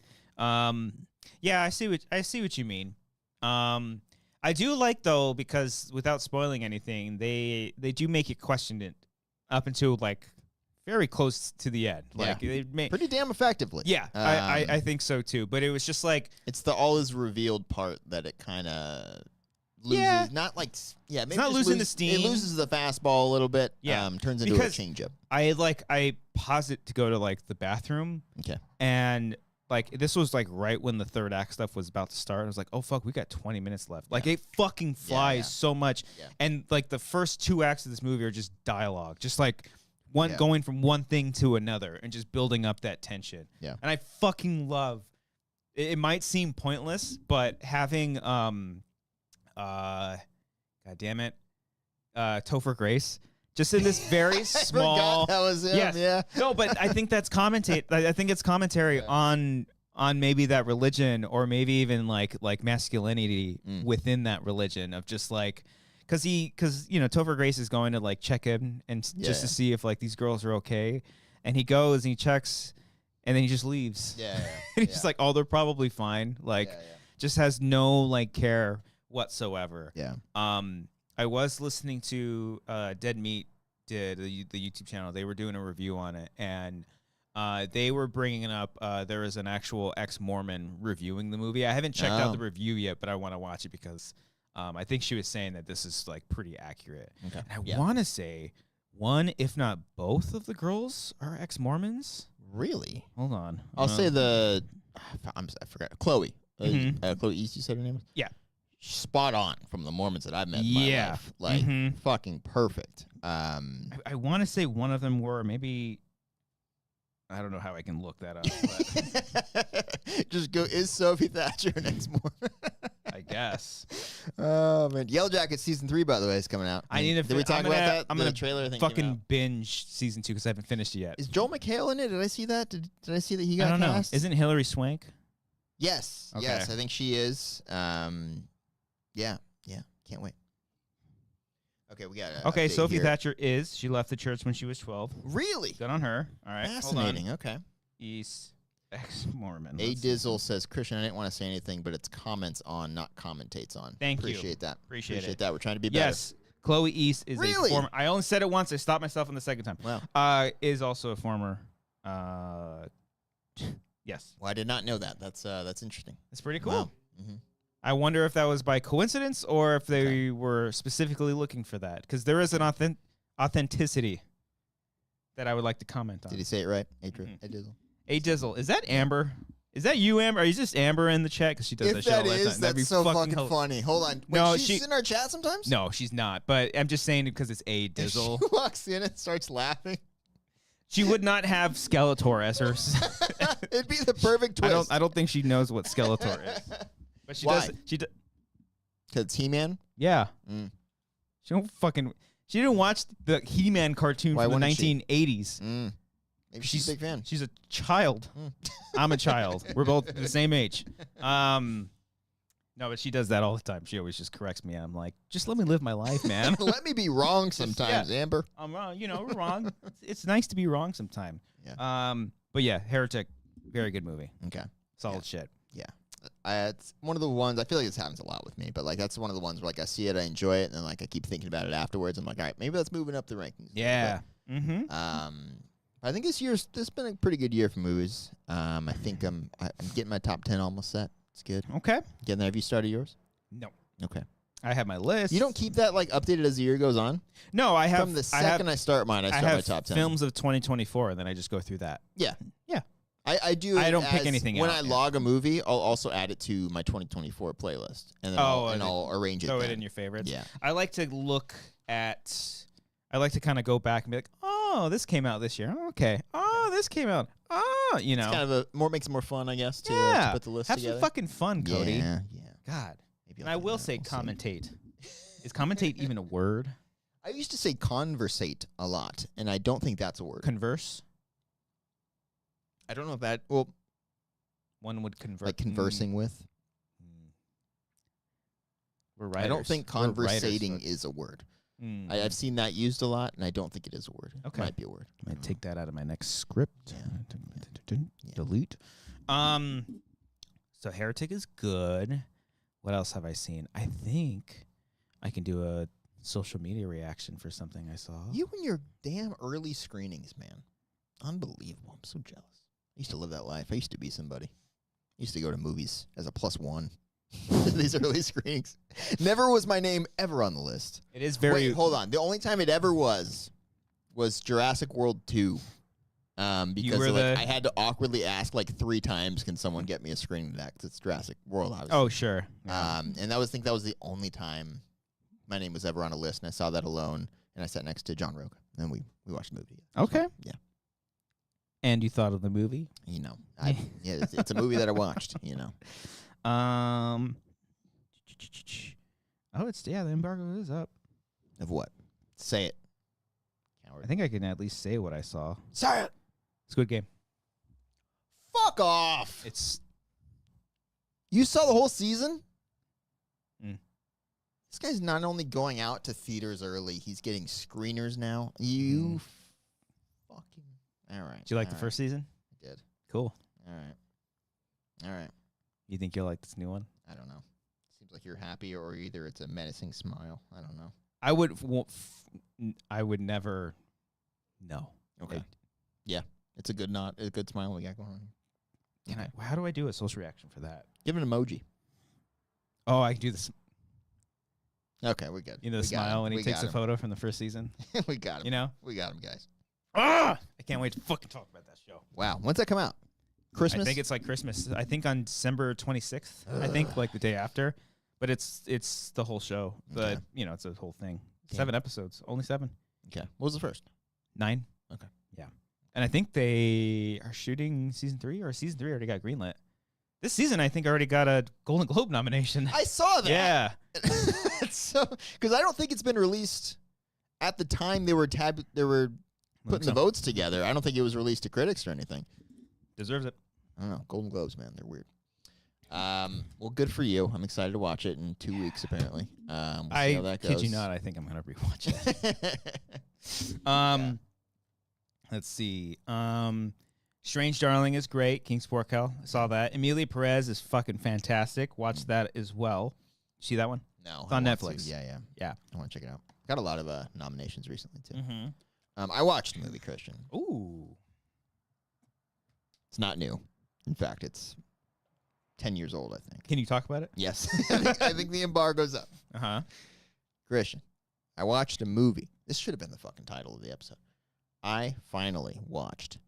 Speaker 1: I see what you mean. I do like though, because without spoiling anything, they do make you question it up until like very close to the end. Like they
Speaker 2: pretty damn effectively.
Speaker 1: Yeah, I think so too. But it was just like
Speaker 2: it's the all is revealed part that it kind of. Loses, not like maybe
Speaker 1: it's not losing the steam.
Speaker 2: It loses the fastball a little bit. Turns into a changeup.
Speaker 1: I pause it to go to like the bathroom.
Speaker 2: Okay,
Speaker 1: and like this was like right when the third act stuff was about to start. I was like, oh fuck, we got 20 minutes left. Like it fucking flies so much. Yeah. And like the first 2 acts of this movie are just dialogue, just like going from one thing to another and just building up that tension.
Speaker 2: Yeah,
Speaker 1: and I fucking love. It might seem pointless, but having God damn it, Topher Grace, just in this very small.
Speaker 2: That was him. Yeah.
Speaker 1: No, but I think that's I think it's commentary on maybe that religion, or maybe even like masculinity within that religion, of just like, because Topher Grace is going to like check in and just to see if like these girls are okay, and he goes and he checks, and then he just leaves.
Speaker 2: Yeah.
Speaker 1: And he's just like, oh, they're probably fine. Like, just has no like care whatsoever.
Speaker 2: Yeah.
Speaker 1: I was listening to Dead Meat did the YouTube channel. They were doing a review on it, and they were bringing up there is an actual ex-Mormon reviewing the movie. I haven't checked out the review yet, but I want to watch it because I think she was saying that this is like pretty accurate. Okay. And I want to say one, if not both, of the girls are ex-Mormons.
Speaker 2: Really?
Speaker 1: Hold on.
Speaker 2: I'll say I forgot. Chloe. Chloe East, you said her name was?
Speaker 1: Yeah.
Speaker 2: Spot on from the Mormons that I've met in my life. Like, fucking perfect.
Speaker 1: I want to say one of them were maybe... I don't know how I can look that up. But.
Speaker 2: Just go, is Sophie Thatcher an ex-Mormon?
Speaker 1: I guess.
Speaker 2: Oh, man. Yellow Jacket Season 3, by the way, is coming out.
Speaker 1: I need to...
Speaker 2: Did we talk about that?
Speaker 1: I'm going to fucking binge Season 2 because I haven't finished it yet.
Speaker 2: Is Joel McHale in it? Did I see that? Did I see that he got cast?
Speaker 1: I don't know. Isn't Hilary Swank?
Speaker 2: Yes. Okay. Yes, I think she is. Yeah. Can't wait. Okay, we got
Speaker 1: it. Sophie Thatcher is. She left the church when she was 12.
Speaker 2: Really?
Speaker 1: Good on her. All right.
Speaker 2: Fascinating.
Speaker 1: Hold on.
Speaker 2: Okay.
Speaker 1: East ex-Mormon.
Speaker 2: A Dizzle says, Christian, I didn't want to say anything, but it's comments on, not commentates on.
Speaker 1: Thank you.
Speaker 2: Appreciate that.
Speaker 1: Appreciate
Speaker 2: that. We're trying to be better.
Speaker 1: Yes. Chloe East is a former. I only said it once. I stopped myself on the second time.
Speaker 2: Wow.
Speaker 1: Is also a former. Yes.
Speaker 2: Well, I did not know that. That's interesting.
Speaker 1: That's pretty cool.
Speaker 2: Wow. Mm-hmm.
Speaker 1: I wonder if that was by coincidence or if they were specifically looking for that, because there is an authenticity that I would like to comment on.
Speaker 2: Did he say it right? A-Dizzle.
Speaker 1: A-Dizzle. Is that Amber? Is that you, Amber? Are you just Amber in the chat? Because she does that shit all the time.
Speaker 2: If that is, that's so fucking funny. Hold on. Wait,
Speaker 1: no,
Speaker 2: she's in our chat sometimes?
Speaker 1: No, she's not. But I'm just saying it because it's A-Dizzle.
Speaker 2: She walks in and starts laughing.
Speaker 1: She would not have Skeletor as her.
Speaker 2: It'd be the perfect twist.
Speaker 1: I don't think she knows what Skeletor is. But she
Speaker 2: Why?
Speaker 1: does.
Speaker 2: Because it's He-Man?
Speaker 1: Yeah. She didn't watch the He-Man cartoon from the 1980s.
Speaker 2: Maybe she's a big fan.
Speaker 1: She's a child. I'm a child. We're both the same age. No, but she does that all the time. She always just corrects me. I'm like, just let me live my life, man.
Speaker 2: Let me be wrong sometimes, Amber.
Speaker 1: I'm wrong. We're wrong. It's nice to be wrong sometime.
Speaker 2: Yeah.
Speaker 1: But yeah, Heretic, very good movie.
Speaker 2: Okay.
Speaker 1: Solid shit.
Speaker 2: Yeah. It's one of the ones, I feel like this happens a lot with me, but like that's one of the ones where like I see it, I enjoy it, and then like I keep thinking about it afterwards. I'm like, all right, maybe that's moving up the rankings.
Speaker 1: Yeah.
Speaker 2: But, I think this has been a pretty good year for movies. I think I'm getting my top 10 almost set. It's good.
Speaker 1: Okay.
Speaker 2: Getting there. Have you started yours?
Speaker 1: No.
Speaker 2: Okay.
Speaker 1: I have my list.
Speaker 2: You don't keep that like updated as the year goes on?
Speaker 1: No, I have.
Speaker 2: From the second I start mine, I start my top 10.
Speaker 1: Films of 2024, and then I just go through that.
Speaker 2: Yeah.
Speaker 1: Yeah.
Speaker 2: I do.
Speaker 1: I don't pick anything
Speaker 2: when
Speaker 1: out.
Speaker 2: I log a movie, I'll also add it to my 2024 playlist, and then I'll arrange it.
Speaker 1: Throw
Speaker 2: then.
Speaker 1: it in your favorites.
Speaker 2: Yeah.
Speaker 1: I like to look at. I like to kind of go back and be like, oh, this came out this year. Okay. Oh, this came out. Oh, you know.
Speaker 2: It's kind of makes it more fun, I guess, to put the list
Speaker 1: Have
Speaker 2: together.
Speaker 1: some fucking fun, Cody.
Speaker 2: Yeah.
Speaker 1: God.
Speaker 2: Maybe
Speaker 1: And I will say commentate. Is commentate even a word?
Speaker 2: I used to say conversate a lot, and I don't think that's a word.
Speaker 1: Converse?
Speaker 2: I don't know if that, well,
Speaker 1: one would converse.
Speaker 2: like conversing with.
Speaker 1: We're writers.
Speaker 2: I don't think conversating is a word. I've seen that used a lot, and I don't think it is a word.
Speaker 1: Okay.
Speaker 2: It might be a word.
Speaker 1: I might take that out of my next script.
Speaker 2: Yeah.
Speaker 1: Delete. So Heretic is good. What else have I seen? I think I can do a social media reaction for something I saw.
Speaker 2: You and your damn early screenings, man. Unbelievable. I'm so jealous. I used to live that life. I used to be somebody. I used to go to movies as a +1. These early screenings. Never was my name ever on the list.
Speaker 1: It is very...
Speaker 2: Wait, hold on. The only time it ever was Jurassic World 2. Because I had to awkwardly ask like 3 times, can someone get me a screening of that? Because it's Jurassic World, obviously.
Speaker 1: Oh, sure. Yeah.
Speaker 2: And I think that was the only time my name was ever on a list, and I saw that alone, and I sat next to John Roca, and we watched the movie together.
Speaker 1: Okay.
Speaker 2: So, yeah.
Speaker 1: And you thought of the movie?
Speaker 2: You know. It's a movie that I watched, you know.
Speaker 1: Oh, the embargo is up.
Speaker 2: Of what? Say it. Coward.
Speaker 1: I think I can at least say what I saw.
Speaker 2: Say it.
Speaker 1: Squid Game.
Speaker 2: Fuck off. You saw the whole season? This guy's not only going out to theaters early, he's getting screeners now. You fucking... All right.
Speaker 1: Did you like the first season?
Speaker 2: I did.
Speaker 1: Cool.
Speaker 2: All right.
Speaker 1: You think you'll like this new one?
Speaker 2: I don't know. Seems like you're happy, or either it's a menacing smile. I don't know.
Speaker 1: I would never. No.
Speaker 2: Okay. Yeah, it's a good smile we got going on here.
Speaker 1: How do I do a social reaction for that?
Speaker 2: Give it an emoji.
Speaker 1: Oh, I can do this.
Speaker 2: Okay, we're good.
Speaker 1: You know the smile when he takes a photo from the first season?
Speaker 2: We got him.
Speaker 1: You know?
Speaker 2: We got him, guys.
Speaker 1: I can't wait to fucking talk about that show.
Speaker 2: Wow. When's that come out? Christmas?
Speaker 1: I think it's like Christmas. I think on December 26th. I think like the day after. But it's the whole show. But, it's a whole thing. 7 episodes. Only 7.
Speaker 2: Okay. What was the first?
Speaker 1: 9.
Speaker 2: Okay.
Speaker 1: Yeah. And I think they are shooting season 3, or season 3 already got greenlit. This season, I think, already got a Golden Globe nomination.
Speaker 2: I saw that.
Speaker 1: Yeah.
Speaker 2: Because I don't think it's been released at the time they were putting the votes together. I don't think it was released to critics or anything.
Speaker 1: Deserves it.
Speaker 2: I don't know. Golden Globes, man, they're weird. Well, good for you. I'm excited to watch it in 2 weeks, apparently. We'll see how that goes.
Speaker 1: Kid you not, I think I'm going to rewatch it. Let's see. Strange Darling is great. King Sporkel. I saw that. Emilia Perez is fucking fantastic. Watch that as well. See that one?
Speaker 2: No.
Speaker 1: It's on Netflix.
Speaker 2: Yeah. I want to check it out. Got a lot of nominations recently, too.
Speaker 1: Mm-hmm.
Speaker 2: I watched the movie Christian.
Speaker 1: Ooh.
Speaker 2: It's not new. In fact, it's 10 years old, I think.
Speaker 1: Can you talk about it?
Speaker 2: Yes. I think the embargo's up.
Speaker 1: Uh-huh.
Speaker 2: Christian, I watched a movie. This should have been the fucking title of the episode. I finally watched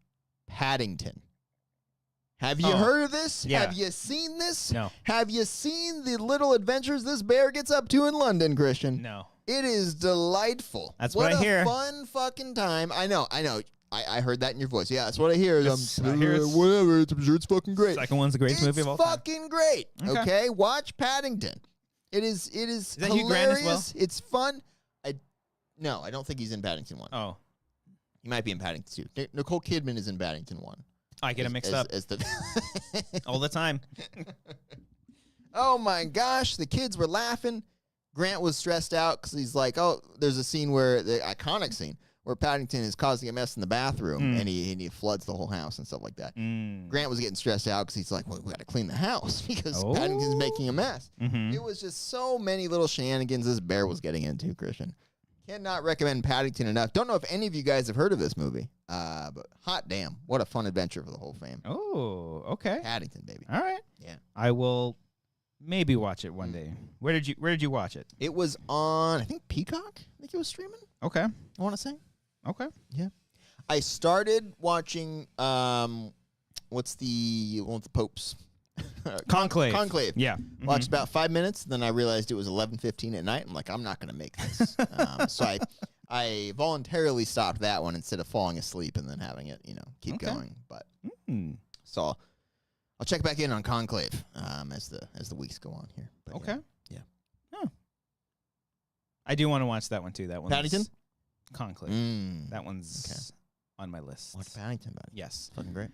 Speaker 2: Paddington. Have you heard of this?
Speaker 1: Yeah.
Speaker 2: Have you seen this?
Speaker 1: No.
Speaker 2: Have you seen the little adventures this bear gets up to in London, Christian?
Speaker 1: No.
Speaker 2: It is delightful.
Speaker 1: That's what I hear.
Speaker 2: What a fun fucking time. I know. I heard that in your voice. Yeah, that's what I hear.
Speaker 1: Whatever.
Speaker 2: I'm sure it's fucking great.
Speaker 1: Second one's the greatest movie of all time.
Speaker 2: It's fucking great. Okay, watch Paddington. It is
Speaker 1: that
Speaker 2: hilarious.
Speaker 1: Hugh Grant as well?
Speaker 2: It's fun. No, I don't think he's in Paddington 1.
Speaker 1: Oh.
Speaker 2: He might be in Paddington 2. Nicole Kidman is in Paddington 1.
Speaker 1: I get it mixed up. All the time.
Speaker 2: Oh my gosh, the kids were laughing. Grant was stressed out because he's like, oh, there's a scene where, the iconic scene, where Paddington is causing a mess in the bathroom and he floods the whole house and stuff like that. Grant was getting stressed out because he's like, well, we got to clean the house because Paddington's making a mess. It was just so many little shenanigans this bear was getting into, Christian. Cannot recommend Paddington enough. Don't know if any of you guys have heard of this movie, but hot damn, what a fun adventure for the whole fam.
Speaker 1: Oh, okay.
Speaker 2: Paddington, baby.
Speaker 1: All right.
Speaker 2: Yeah.
Speaker 1: I will maybe watch it one day. Where did you watch it?
Speaker 2: It was on, I think, Peacock. I think it was streaming.
Speaker 1: Okay.
Speaker 2: I want to say.
Speaker 1: Okay.
Speaker 2: Yeah. I started watching, what's the one with the popes?
Speaker 1: Conclave.
Speaker 2: Conclave.
Speaker 1: Yeah.
Speaker 2: Watched about 5 minutes, then I realized it was 11:15 at night. I'm like, I'm not going to make this. So I voluntarily stopped that one instead of falling asleep and then having it, keep going. But so I'll check back in on Conclave as the weeks go on here. But
Speaker 1: okay.
Speaker 2: Yeah.
Speaker 1: Oh. I do want to watch that one too. That one.
Speaker 2: Paddington?
Speaker 1: Conclave. That one's on my list.
Speaker 2: Watch Paddington, buddy.
Speaker 1: Yes.
Speaker 2: Fucking great.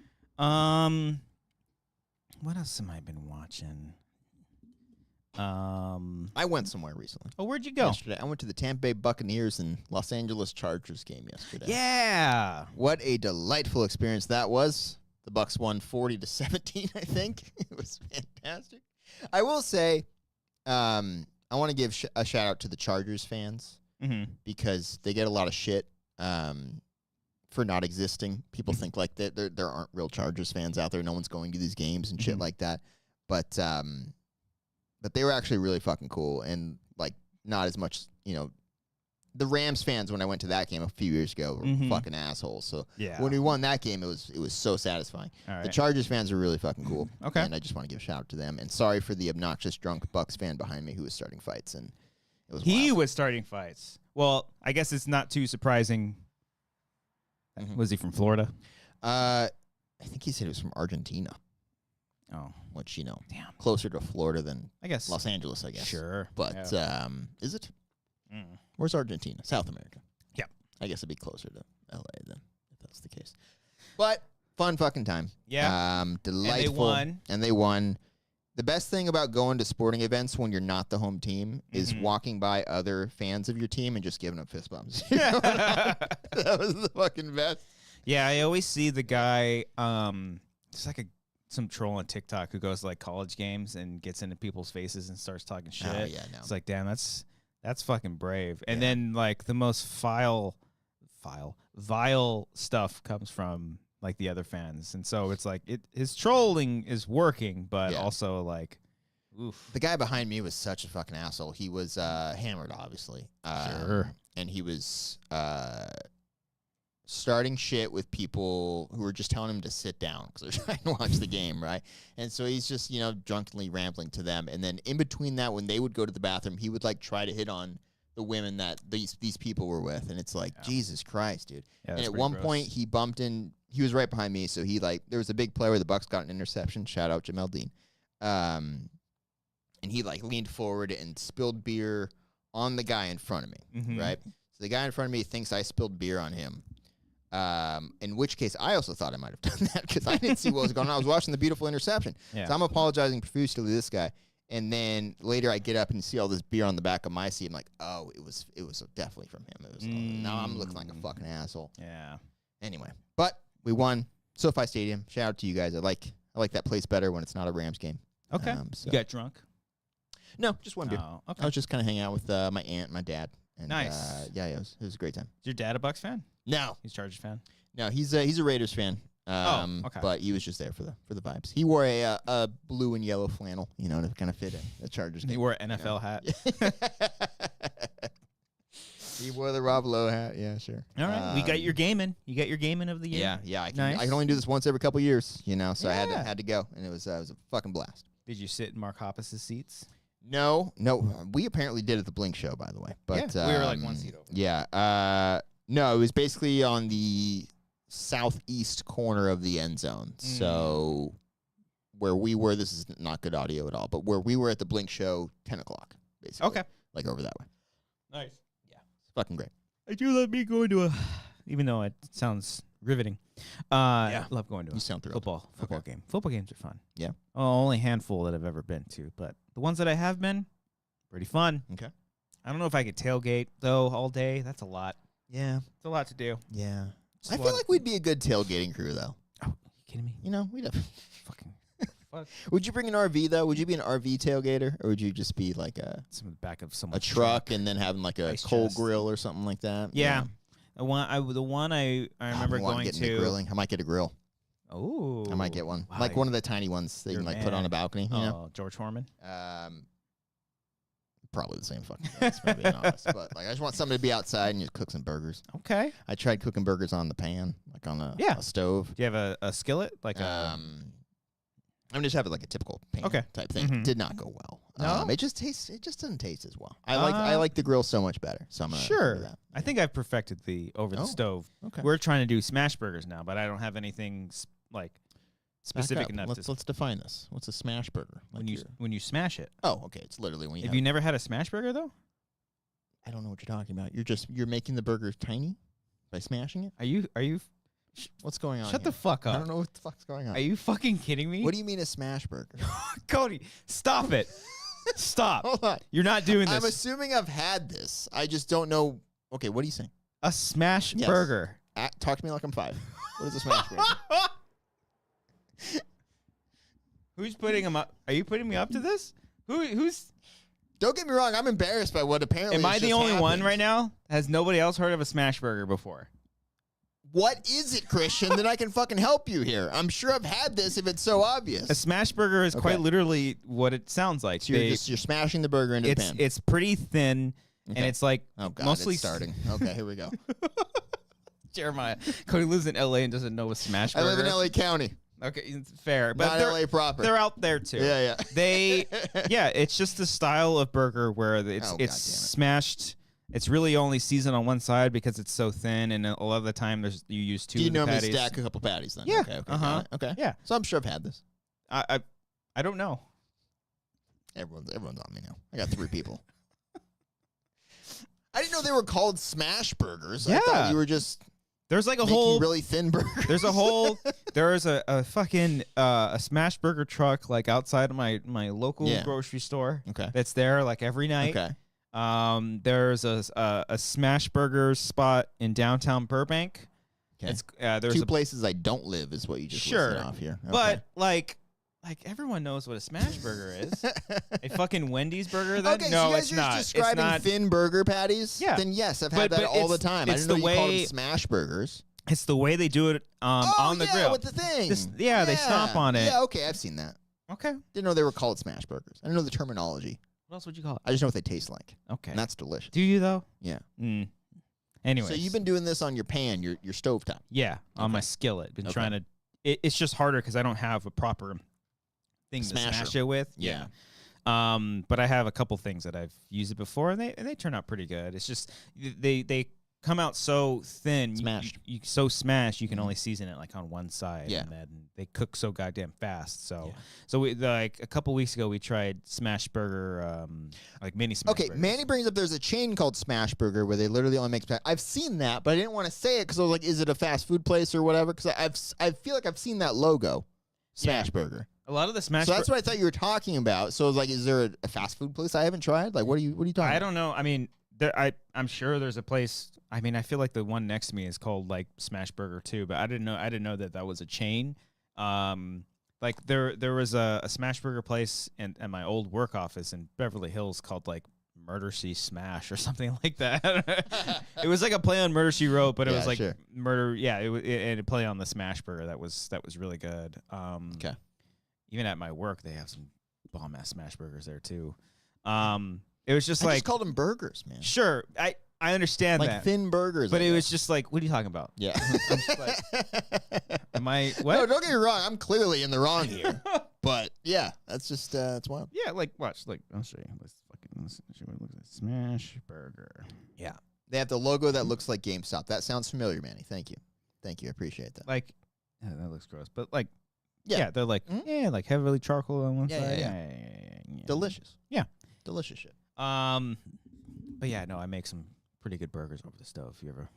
Speaker 1: What else have I been watching?
Speaker 2: I went somewhere recently.
Speaker 1: Oh, where'd you go?
Speaker 2: Yesterday. I went to the Tampa Bay Buccaneers and Los Angeles Chargers game yesterday.
Speaker 1: Yeah.
Speaker 2: What a delightful experience that was. The Bucs won 40-17, I think. It was fantastic. I will say, I want to give a shout out to the Chargers fans because they get a lot of shit for not existing. People think like that there aren't real Chargers fans out there. No one's going to these games and shit like that. But they were actually really fucking cool and like not as much, the Rams fans when I went to that game a few years ago were fucking assholes. So when we won that game, it was so satisfying.
Speaker 1: Right.
Speaker 2: The Chargers fans are really fucking cool.
Speaker 1: Okay.
Speaker 2: And I just want to give a shout out to them. And sorry for the obnoxious drunk Bucs fan behind me who was starting fights and it was
Speaker 1: He
Speaker 2: wild.
Speaker 1: was starting fights. Well, I guess it's not too surprising. Was he from Florida?
Speaker 2: I think he said he was from Argentina.
Speaker 1: Oh.
Speaker 2: Which,
Speaker 1: Damn.
Speaker 2: closer to Florida than
Speaker 1: I guess
Speaker 2: Los Angeles, I guess.
Speaker 1: Sure.
Speaker 2: But is it? Where's Argentina? South America.
Speaker 1: Yeah.
Speaker 2: I guess it'd be closer to LA then, if that's the case. But fun fucking time.
Speaker 1: Yeah.
Speaker 2: Delightful.
Speaker 1: And
Speaker 2: they won. The best thing about going to sporting events when you're not the home team is walking by other fans of your team and just giving them fist bumps. That was the fucking best.
Speaker 1: Yeah, I always see the guy, it's like some troll on TikTok who goes to like college games and gets into people's faces and starts talking shit.
Speaker 2: Oh, yeah, no.
Speaker 1: It's like, damn, that's fucking brave. And then like the most vile stuff comes from like the other fans. And so it's like his trolling is working, but also like, oof.
Speaker 2: The guy behind me was such a fucking asshole. He was hammered, obviously.
Speaker 1: Sure.
Speaker 2: And he was starting shit with people who were just telling him to sit down because they're trying to watch the game, right? And so he's just, drunkenly rambling to them. And then in between that, when they would go to the bathroom, he would like try to hit on the women that these people were with. And it's like, Jesus Christ, dude.
Speaker 1: Yeah,
Speaker 2: and at one point he bumped in, he was right behind me. So he there was a big play where the Bucs got an interception. Shout out Jamel Dean. And he leaned forward and spilled beer on the guy in front of me, right? So the guy in front of me thinks I spilled beer on him. In which case, I also thought I might have done that because I didn't see what was going on. I was watching the beautiful interception. Yeah. So I'm apologizing profusely to this guy. And then later I get up and see all this beer on the back of my seat. I'm like, oh, it was definitely from him. It was now I'm looking like a fucking asshole.
Speaker 1: Yeah.
Speaker 2: Anyway, but we won SoFi Stadium. Shout out to you guys. I like that place better when it's not a Rams game.
Speaker 1: Okay. You got drunk?
Speaker 2: No, just one beer.
Speaker 1: Oh, okay.
Speaker 2: I was just kind of hanging out with my aunt and my dad. And,
Speaker 1: nice.
Speaker 2: Yeah, it was a great time.
Speaker 1: Is your dad a Bucs fan?
Speaker 2: No.
Speaker 1: He's a Chargers fan?
Speaker 2: No, he's a Raiders fan.
Speaker 1: Okay.
Speaker 2: But he was just there for the vibes. He wore a blue and yellow flannel, you know, to kind of fit in the Chargers game.
Speaker 1: He wore an NFL hat.
Speaker 2: He wore the Rob Lowe hat. Yeah, sure.
Speaker 1: All right, we got your gaming. You got your gaming of the year.
Speaker 2: Yeah. I
Speaker 1: Nice.
Speaker 2: can only do this once every couple years, you know. So I
Speaker 1: Yeah.
Speaker 2: had to go, and it was a fucking blast.
Speaker 1: Did you sit in Mark Hoppus's seats?
Speaker 2: No. We apparently did at the Blink show, by the way. But
Speaker 1: Yeah, we were like one seat over.
Speaker 2: Yeah. No, it was basically on the southeast corner of the end zone. So where we were, this is not good audio at all, but where we were at the Blink show, 10 o'clock, basically.
Speaker 1: Okay.
Speaker 2: Like over that way.
Speaker 1: Nice.
Speaker 2: Yeah. It's fucking great.
Speaker 1: I do love me going to even though it sounds riveting. I love going to
Speaker 2: You sound thrilled.
Speaker 1: football game. Football games are fun.
Speaker 2: Yeah.
Speaker 1: Only a handful that I've ever been to, but the ones that I have been, pretty fun.
Speaker 2: Okay.
Speaker 1: I don't know if I could tailgate though all day. That's a lot.
Speaker 2: Yeah.
Speaker 1: It's a lot to do.
Speaker 2: Yeah.
Speaker 1: It's a
Speaker 2: I
Speaker 1: lot
Speaker 2: feel like we'd be a good tailgating crew, though.
Speaker 1: Oh, you kidding me?
Speaker 2: You know, we'd have.
Speaker 1: Fucking. Fuck.
Speaker 2: Would you bring an RV though? Would you be an RV tailgater, or would you just be like
Speaker 1: Some in the back of
Speaker 2: a
Speaker 1: someone's
Speaker 2: truck and then having like a
Speaker 1: Ice
Speaker 2: coal
Speaker 1: chest.
Speaker 2: grill or something like that?
Speaker 1: Yeah. The one I remember going
Speaker 2: getting
Speaker 1: to.
Speaker 2: grilling. I might get a grill.
Speaker 1: Oh.
Speaker 2: I might get one,
Speaker 1: Wow,
Speaker 2: like one of the tiny ones that you
Speaker 1: you're
Speaker 2: can
Speaker 1: a
Speaker 2: like put on a
Speaker 1: man.
Speaker 2: balcony. You know?
Speaker 1: Oh, George Foreman.
Speaker 2: Probably the same fucking thing. That's probably being honest. But like, I just want something to be outside and just cook some burgers.
Speaker 1: Okay.
Speaker 2: I tried cooking burgers on the pan, like on a stove.
Speaker 1: Do you have a skillet like
Speaker 2: I'm just having like a typical pan type thing.
Speaker 1: Mhm.
Speaker 2: Did not go well.
Speaker 1: No?
Speaker 2: It just doesn't taste as well. I like the grill so much better. So I'm gonna do that.
Speaker 1: I think I've perfected the over the stove.
Speaker 2: Okay.
Speaker 1: We're trying to do smash burgers now, but I don't have anything like specific
Speaker 2: Back up.
Speaker 1: enough
Speaker 2: Let's define this. What's a smash burger?
Speaker 1: when you smash it.
Speaker 2: Oh, okay. It's literally when you.
Speaker 1: Have you never had a smash burger though?
Speaker 2: I don't know what you're talking about. You're making the burger tiny by smashing it.
Speaker 1: Are you
Speaker 2: What's going on?
Speaker 1: Shut the
Speaker 2: here?
Speaker 1: fuck up.
Speaker 2: I don't know what the fuck's going on.
Speaker 1: Are you fucking kidding me?
Speaker 2: What do you mean a smash burger?
Speaker 1: Cody, stop it. Stop.
Speaker 2: Hold on.
Speaker 1: You're not doing this.
Speaker 2: I'm assuming I've had this. I just don't know. Okay, what are you saying?
Speaker 1: A smash
Speaker 2: Yes.
Speaker 1: burger.
Speaker 2: Talk to me like I'm 5. What is a smash burger?
Speaker 1: Who's putting him up? Are you putting me up to this? Who's
Speaker 2: Don't get me wrong. I'm embarrassed by what apparently.
Speaker 1: Am I
Speaker 2: has
Speaker 1: the
Speaker 2: just
Speaker 1: only one
Speaker 2: happened.
Speaker 1: right now? Has nobody else heard of a smash burger before?
Speaker 2: What is it, Christian? Then I can fucking help you here. I'm sure I've had this if it's so obvious.
Speaker 1: A smash burger is quite literally what it sounds like.
Speaker 2: So you're smashing the burger into the pan.
Speaker 1: It's pretty thin, and it's like mostly
Speaker 2: it's starting. Okay, here we go.
Speaker 1: Jeremiah. Cody lives in LA and doesn't know a smash burger.
Speaker 2: I live in LA County.
Speaker 1: Okay, it's fair, but
Speaker 2: Not LA proper.
Speaker 1: They're out there too.
Speaker 2: Yeah.
Speaker 1: It's just the style of burger where it's smashed. It's really only seasoned on one side because it's so thin, and a lot of the time you use two.
Speaker 2: Do you
Speaker 1: of the
Speaker 2: normally
Speaker 1: patties.
Speaker 2: stack a couple patties then?
Speaker 1: Yeah.
Speaker 2: Okay. Got it. Okay.
Speaker 1: Yeah.
Speaker 2: So I'm sure I've had this.
Speaker 1: I don't know.
Speaker 2: Everyone's on me now. I got 3 people. I didn't know they were called smash burgers.
Speaker 1: Yeah.
Speaker 2: I thought you were just
Speaker 1: There's like a
Speaker 2: making
Speaker 1: whole
Speaker 2: really thin burgers.
Speaker 1: There's a fucking a smash burger truck like outside of my local grocery store.
Speaker 2: Okay.
Speaker 1: That's there like every night.
Speaker 2: Okay.
Speaker 1: There's a smash burger spot in downtown Burbank.
Speaker 2: Okay.
Speaker 1: It's there's
Speaker 2: 2 places I don't live is what you just listed off here. Okay.
Speaker 1: But like everyone knows what a smash burger is. A fucking Wendy's burger. Then
Speaker 2: okay,
Speaker 1: no,
Speaker 2: so you guys
Speaker 1: it's
Speaker 2: are
Speaker 1: not.
Speaker 2: just describing
Speaker 1: it's not.
Speaker 2: thin burger patties.
Speaker 1: Yeah.
Speaker 2: Then yes, I've had that all the time. I didn't know you called them smash burgers.
Speaker 1: It's the way they do it on the grill
Speaker 2: with the thing.
Speaker 1: They stomp on it.
Speaker 2: Yeah, okay, I've seen that.
Speaker 1: Okay.
Speaker 2: Didn't know they were called smash burgers. I didn't know the terminology.
Speaker 1: What else would you call it?
Speaker 2: I just know what they taste like.
Speaker 1: Okay.
Speaker 2: And that's delicious.
Speaker 1: Do you though?
Speaker 2: Yeah.
Speaker 1: Anyway.
Speaker 2: So you've been doing this on your pan, your stovetop.
Speaker 1: Yeah, on my skillet. Been trying to. It's just harder because I don't have a proper thing to smash it with.
Speaker 2: Yeah.
Speaker 1: But I have a couple things that I've used it before, and they turn out pretty good. It's just they come out so thin,
Speaker 2: smashed.
Speaker 1: You so smashed, you can only season it like on one side.
Speaker 2: Yeah.
Speaker 1: And then they cook so goddamn fast. So we like a couple weeks ago we tried smash burger, like mini smash.
Speaker 2: Okay,
Speaker 1: burgers.
Speaker 2: Manny brings up there's a chain called Smash Burger where they literally only make. I've seen that, but I didn't want to say it because I was like, is it a fast food place or whatever? Because I feel like I've seen that logo, Smash Burger.
Speaker 1: A lot of the smash.
Speaker 2: So that's what I thought you were talking about. So I was like, is there a fast food place I haven't tried? Like, what are you talking?
Speaker 1: I don't know. I mean, I'm sure there's a place. I mean, I feel like the one next to me is called like Smash Burger too, but I didn't know that was a chain. Like there was a Smash Burger place in my old work office in Beverly Hills called like Murder She Smash or something like that. It was like a play on Murder She Wrote, but it was like murder. Yeah, it play on the Smash Burger. That was really good.
Speaker 2: Okay.
Speaker 1: Even at my work, they have some bomb ass Smash Burgers there too. It was just
Speaker 2: I
Speaker 1: like
Speaker 2: just called them burgers, man.
Speaker 1: Sure, I understand
Speaker 2: like
Speaker 1: that.
Speaker 2: thin burgers.
Speaker 1: But it was just like, what are you talking about?
Speaker 2: Yeah.
Speaker 1: I'm just like, am I what?
Speaker 2: No, don't get me wrong. I'm clearly in the wrong here. But yeah, that's just that's wild.
Speaker 1: Yeah, like watch, like I'll show you. Let's see what it looks like. Smash Burger. Yeah.
Speaker 2: They have the logo that looks like GameStop. That sounds familiar, Manny. Thank you. Thank you. I appreciate that.
Speaker 1: Like, yeah, that looks gross, but like, yeah, they're like, like heavily charcoal on one side. Yeah.
Speaker 2: Delicious.
Speaker 1: Yeah.
Speaker 2: Delicious shit.
Speaker 1: But yeah, no, I make some pretty good burgers over the stove. If you ever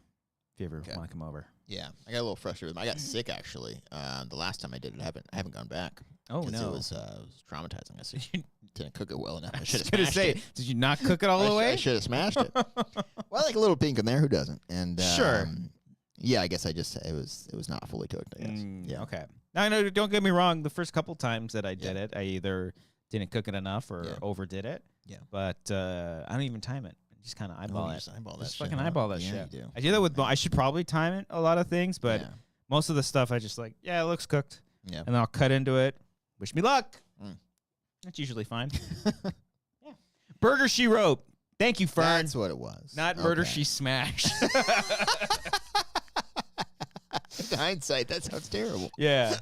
Speaker 1: want to come over.
Speaker 2: Yeah, I got a little frustrated with them. I got sick actually. The last time I did it, I haven't gone back.
Speaker 1: Oh no,
Speaker 2: it was traumatizing. I said, didn't cook it well enough. I should have
Speaker 1: smashed
Speaker 2: it.
Speaker 1: Did you not cook it all the way?
Speaker 2: I should have smashed it. Well, I like a little pink in there. Who doesn't? And
Speaker 1: sure.
Speaker 2: Yeah, I guess it was not fully cooked. I guess. Yeah.
Speaker 1: Okay. Now I know. Don't get me wrong. The first couple times that I did it, I either didn't cook it enough or overdid it.
Speaker 2: Yeah.
Speaker 1: But I don't even time it. I just kind of eyeball it.
Speaker 2: Just eyeball that
Speaker 1: just
Speaker 2: shit.
Speaker 1: fucking eyeball that
Speaker 2: Yeah,
Speaker 1: shit.
Speaker 2: you do.
Speaker 1: I do that with. I should probably time it a lot of things, but most of the stuff I just like. Yeah, it looks cooked.
Speaker 2: Yeah.
Speaker 1: And then I'll cut into it. Wish me luck. That's usually fine. Yeah. Burger She Wrote. Thank you, Fern.
Speaker 2: That's what it was.
Speaker 1: Not Murder She Smashed.
Speaker 2: In hindsight, that sounds terrible.
Speaker 1: Yeah.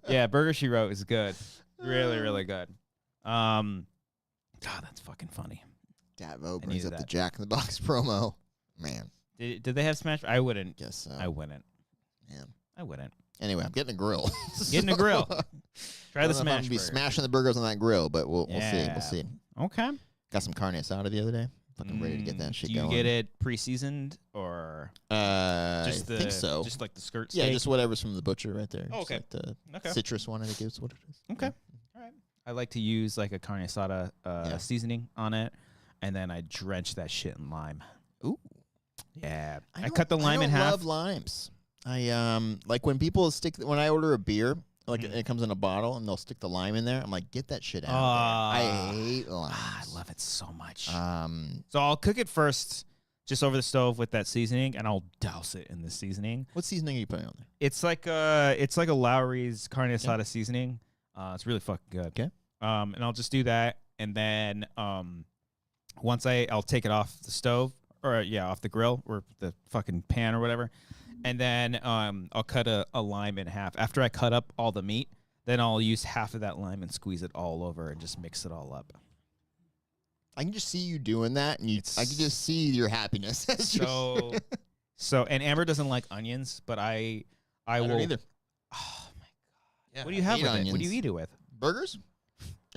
Speaker 1: Yeah, Burger She Wrote is good. Really, really good. God, that's fucking funny.
Speaker 2: Davo brings up the Jack in the Box promo. Man.
Speaker 1: Did they have Smash? I wouldn't.
Speaker 2: Guess so.
Speaker 1: I wouldn't.
Speaker 2: Man.
Speaker 1: I wouldn't.
Speaker 2: Anyway, I'm getting a grill.
Speaker 1: Getting a grill. Try the Smash.
Speaker 2: I'm gonna be smashing the burgers on that grill, but we'll see. We'll see.
Speaker 1: Okay.
Speaker 2: Got some carne asada the other day. Fucking ready to get that shit going.
Speaker 1: Do you get it pre-seasoned or just
Speaker 2: I think so.
Speaker 1: Just like the skirt steak?
Speaker 2: Yeah, just whatever's from the butcher right there.
Speaker 1: Oh, okay.
Speaker 2: Just like the citrus one, I think is what it is.
Speaker 1: Okay. All right. I like to use like a carne asada seasoning on it, and then I drench that shit in lime.
Speaker 2: Ooh.
Speaker 1: Yeah. I cut the lime in half.
Speaker 2: I love limes. I like when people when I order a beer, like it comes in a bottle and they'll stick the lime in there. I'm like, get that shit out of there. I hate limes.
Speaker 1: I love it so much. So I'll cook it first, just over the stove with that seasoning, and I'll douse it in the seasoning.
Speaker 2: What seasoning are you putting on there?
Speaker 1: It's like a Lowry's carne asada seasoning. It's really fucking good.
Speaker 2: Okay.
Speaker 1: And I'll just do that, and then once I'll take it off the stove or off the grill or the fucking pan or whatever. And then I'll cut a lime in half. After I cut up all the meat, then I'll use half of that lime and squeeze it all over and just mix it all up.
Speaker 2: I can just see you doing that, and I can just see your happiness.
Speaker 1: And Amber doesn't like onions, but I will
Speaker 2: either.
Speaker 1: Oh my god!
Speaker 2: Yeah,
Speaker 1: what do you have with
Speaker 2: onions.
Speaker 1: it? What do you eat it with?
Speaker 2: Burgers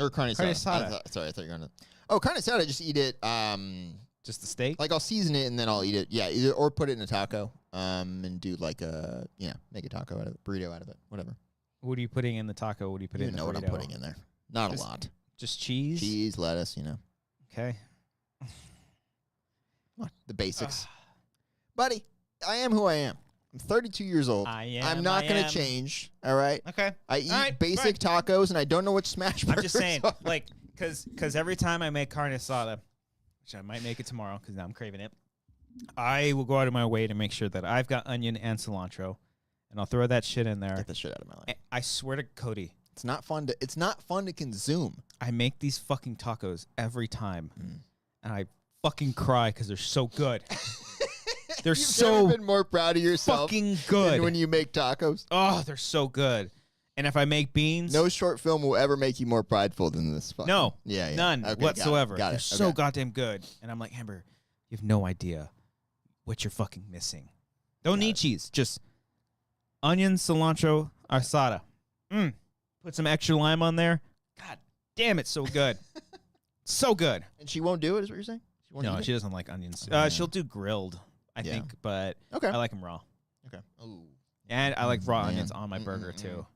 Speaker 2: or carne asada?
Speaker 1: Carne asada.
Speaker 2: Sorry, I thought you were gonna. Oh, carne asada. Just eat it.
Speaker 1: Just the steak?
Speaker 2: Like I'll season it and then I'll eat it. Yeah, either or put it in a taco. And do like a make a taco out of it, burrito out of it, whatever.
Speaker 1: What are you putting in the taco? What do you put in the burrito?
Speaker 2: You know what I'm putting in there. Not a lot.
Speaker 1: Just cheese?
Speaker 2: Cheese, lettuce,
Speaker 1: Okay.
Speaker 2: What? The basics. Buddy, I am who I am. I'm 32 years old. I'm not going to change, all right?
Speaker 1: Okay.
Speaker 2: I eat basic tacos, and I don't know which smash burgers
Speaker 1: I'm just saying,
Speaker 2: are.
Speaker 1: like, because every time I make carne asada, which I might make it tomorrow because now I'm craving it, I will go out of my way to make sure that I've got onion and cilantro, and I'll throw that shit in there.
Speaker 2: Get the shit out of my life.
Speaker 1: I swear to Cody,
Speaker 2: it's not fun to consume.
Speaker 1: I make these fucking tacos every time, and I fucking cry because they're so good. They're
Speaker 2: You've never been more proud of yourself
Speaker 1: fucking good
Speaker 2: than when you make tacos.
Speaker 1: Oh, they're so good. And if I make beans,
Speaker 2: no short film will ever make you more prideful than this.
Speaker 1: No,
Speaker 2: none
Speaker 1: whatsoever.
Speaker 2: Got it.
Speaker 1: They're so goddamn good. And I'm like, Amber, you have no idea what you're fucking missing. Don't need cheese, just onion, cilantro, asada. Put some extra lime on there. God damn, it's so good. So good.
Speaker 2: And she won't do it, is what you're saying?
Speaker 1: She doesn't like onions. She'll do grilled, I think, but I like them raw.
Speaker 2: Okay. Ooh.
Speaker 1: And I like raw onions on my burger, too.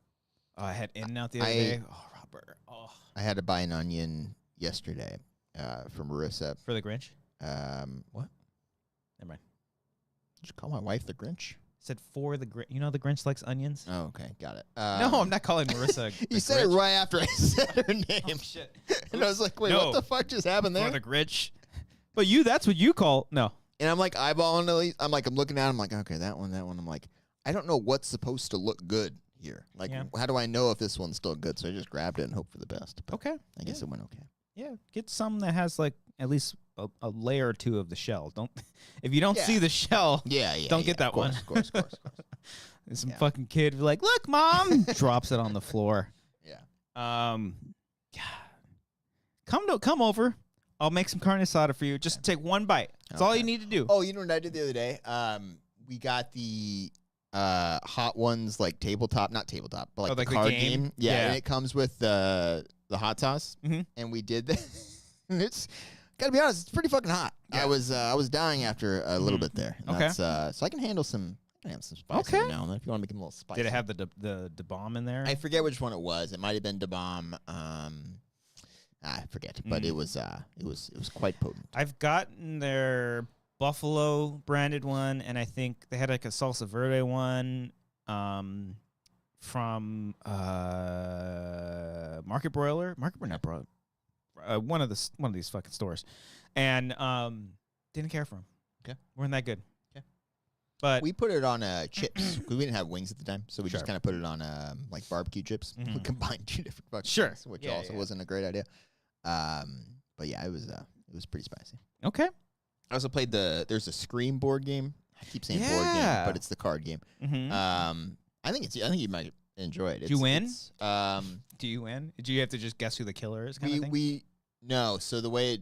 Speaker 1: Oh, I had In-N-Out the other day. Oh, raw burger. Oh.
Speaker 2: I had to buy an onion yesterday from Marissa.
Speaker 1: For the Grinch?
Speaker 2: What?
Speaker 1: Never mind.
Speaker 2: Did you call my wife the Grinch?
Speaker 1: I said for the Grinch. You know the Grinch likes onions?
Speaker 2: Oh, okay. Got it.
Speaker 1: No, I'm not calling Marissa
Speaker 2: You said
Speaker 1: Grinch.
Speaker 2: it right after I said her name.
Speaker 1: Oh, shit.
Speaker 2: And I was like, wait, what the fuck just happened there?
Speaker 1: For the Grinch. But that's what you call no.
Speaker 2: And I'm like eyeballing at least. I'm looking at him like, okay, that one. I'm like, I don't know what's supposed to look good here. Like, how do I know if this one's still good? So I just grabbed it and hope for the best. But
Speaker 1: okay.
Speaker 2: I guess it went okay.
Speaker 1: Yeah, get some that has like at least a layer or two of the shell. Don't if you don't see the shell, don't get that one.
Speaker 2: Of course.
Speaker 1: There's some fucking kid like, look, mom, drops it on the floor.
Speaker 2: Yeah.
Speaker 1: Come over. I'll make some carne asada for you. Just take one bite. That's all you need to do.
Speaker 2: Oh, you know what I did the other day? We got the Hot Ones like tabletop, not tabletop, but like the card game. Yeah, and it comes with the hot sauce, and we did that. It's gotta be honest, it's pretty fucking hot. Yeah. I was dying after a little bit there. And that's, so I can handle some. I can have some spice every now and then if you want to make them a little spicy.
Speaker 1: Did it have the bomb in there?
Speaker 2: I forget which one it was. It might have been the bomb. I forget, but it was quite potent.
Speaker 1: I've gotten their buffalo branded one, and I think they had like a salsa verde one from Market Broiler, not Broiler, one of these fucking stores, and didn't care for them.
Speaker 2: Okay,
Speaker 1: weren't that good.
Speaker 2: Okay,
Speaker 1: but
Speaker 2: we put it on chips because we didn't have wings at the time, so we just kind of put it on like barbecue chips. We combined two different fucking things, which also wasn't a great idea. But yeah, it was pretty spicy.
Speaker 1: Okay.
Speaker 2: I also played there's a Scream board game. I keep saying board game, but it's the card game. I think you might enjoy it.
Speaker 1: Do you win? Do you win? Do you have to just guess who the killer is?
Speaker 2: No. So the way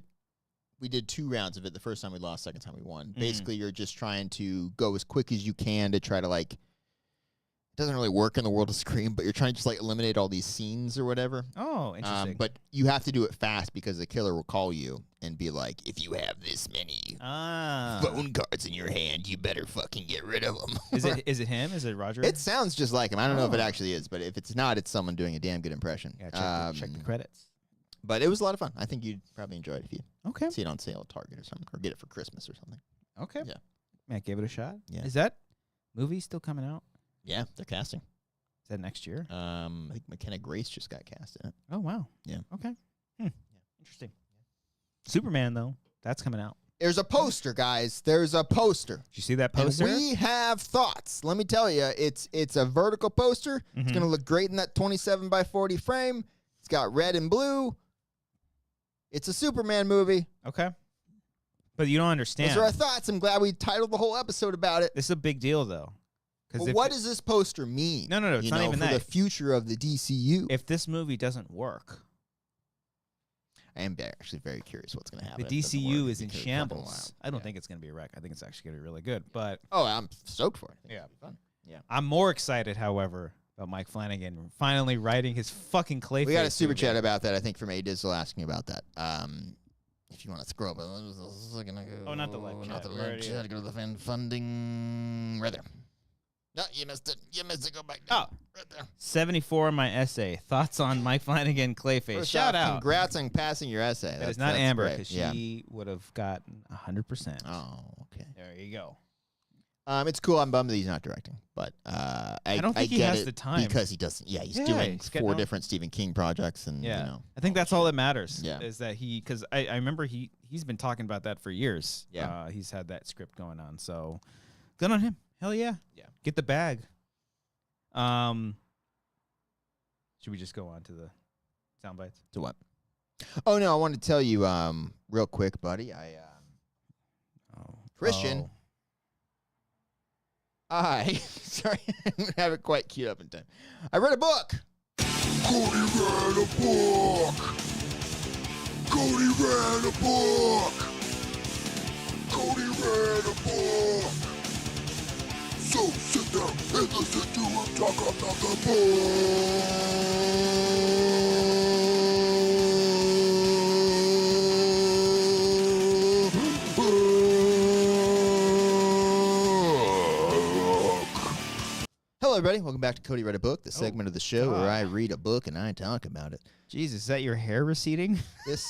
Speaker 2: we did 2 rounds of it. The first time we lost, second time we won. Basically, you're just trying to go as quick as you can to try to like. It doesn't really work in the world of Scream, but you're trying to just like eliminate all these scenes or whatever.
Speaker 1: Oh, interesting.
Speaker 2: But you have to do it fast because the killer will call you and be like, if you have this many phone cards in your hand, you better fucking get rid of them.
Speaker 1: Is it him? Is it Roger?
Speaker 2: It sounds just like him. I don't know if it actually is, but if it's not, it's someone doing a damn good impression.
Speaker 1: Yeah, check the credits.
Speaker 2: But it was a lot of fun. I think you'd probably enjoy it if you see it on sale at Target or something, or get it for Christmas or something.
Speaker 1: Okay.
Speaker 2: Yeah.
Speaker 1: Man, give it a shot.
Speaker 2: Yeah.
Speaker 1: Is that movie still coming out?
Speaker 2: Yeah, they're casting.
Speaker 1: Is that next year?
Speaker 2: I think McKenna Grace just got cast in it.
Speaker 1: Oh, wow.
Speaker 2: Yeah.
Speaker 1: Okay. Yeah. Interesting. Superman, though, that's coming out.
Speaker 2: There's a poster, guys. There's a poster.
Speaker 1: Did you see that poster?
Speaker 2: And we have thoughts. Let me tell you, it's a vertical poster. It's going to look great in that 27 by 40 frame. It's got red and blue. It's a Superman movie.
Speaker 1: Okay. But you don't understand.
Speaker 2: Those are our thoughts. I'm glad we titled the whole episode about it.
Speaker 1: This is a big deal, though.
Speaker 2: But what does this poster mean?
Speaker 1: No, it's not even
Speaker 2: for
Speaker 1: that.
Speaker 2: The future of the DCU.
Speaker 1: If this movie doesn't work,
Speaker 2: I am actually very curious what's going to happen.
Speaker 1: The DCU is in shambles. I don't think it's going to be a wreck. I think it's actually going to be really good. But
Speaker 2: I'm stoked for it.
Speaker 1: Yeah,
Speaker 2: fun. Yeah.
Speaker 1: I'm more excited, however, about Mike Flanagan finally writing his fucking Clayface.
Speaker 2: We got a super chat about that. I think from A Dizzle asking about that. If you want to scroll up,
Speaker 1: not the live chat.
Speaker 2: Not the live chat. Go to the fan funding right there. No, you missed it. Go back down. Right there.
Speaker 1: 74 on my essay. Thoughts on Mike Flanagan Clayface.
Speaker 2: First
Speaker 1: Shout
Speaker 2: off,
Speaker 1: out.
Speaker 2: Congrats on passing your essay.
Speaker 1: It's not Amber because she would have gotten 100%.
Speaker 2: Oh, okay.
Speaker 1: There you go.
Speaker 2: It's cool. I'm bummed that he's not directing, but I
Speaker 1: don't think he has the time
Speaker 2: because he doesn't. Yeah, he's doing 4 different Stephen King projects, and
Speaker 1: I think that's all that matters. Yeah, is that because I remember he's been talking about that for years.
Speaker 2: Yeah,
Speaker 1: he's had that script going on. So good on him. Hell yeah. Yeah. Get the bag. Should we just go on to the sound bites?
Speaker 2: To what? Oh no, I want to tell you real quick, buddy. Christian. Sorry, I didn't have it quite queued up in time. I read a book. Cody read a book. Cody read a book. Cody read a book. So sit down and listen to him talk about the Hello, everybody. Welcome back to Cody Read a Book, the segment of the show where I read a book and I talk about it.
Speaker 1: Jesus, is that your hair receding?
Speaker 2: The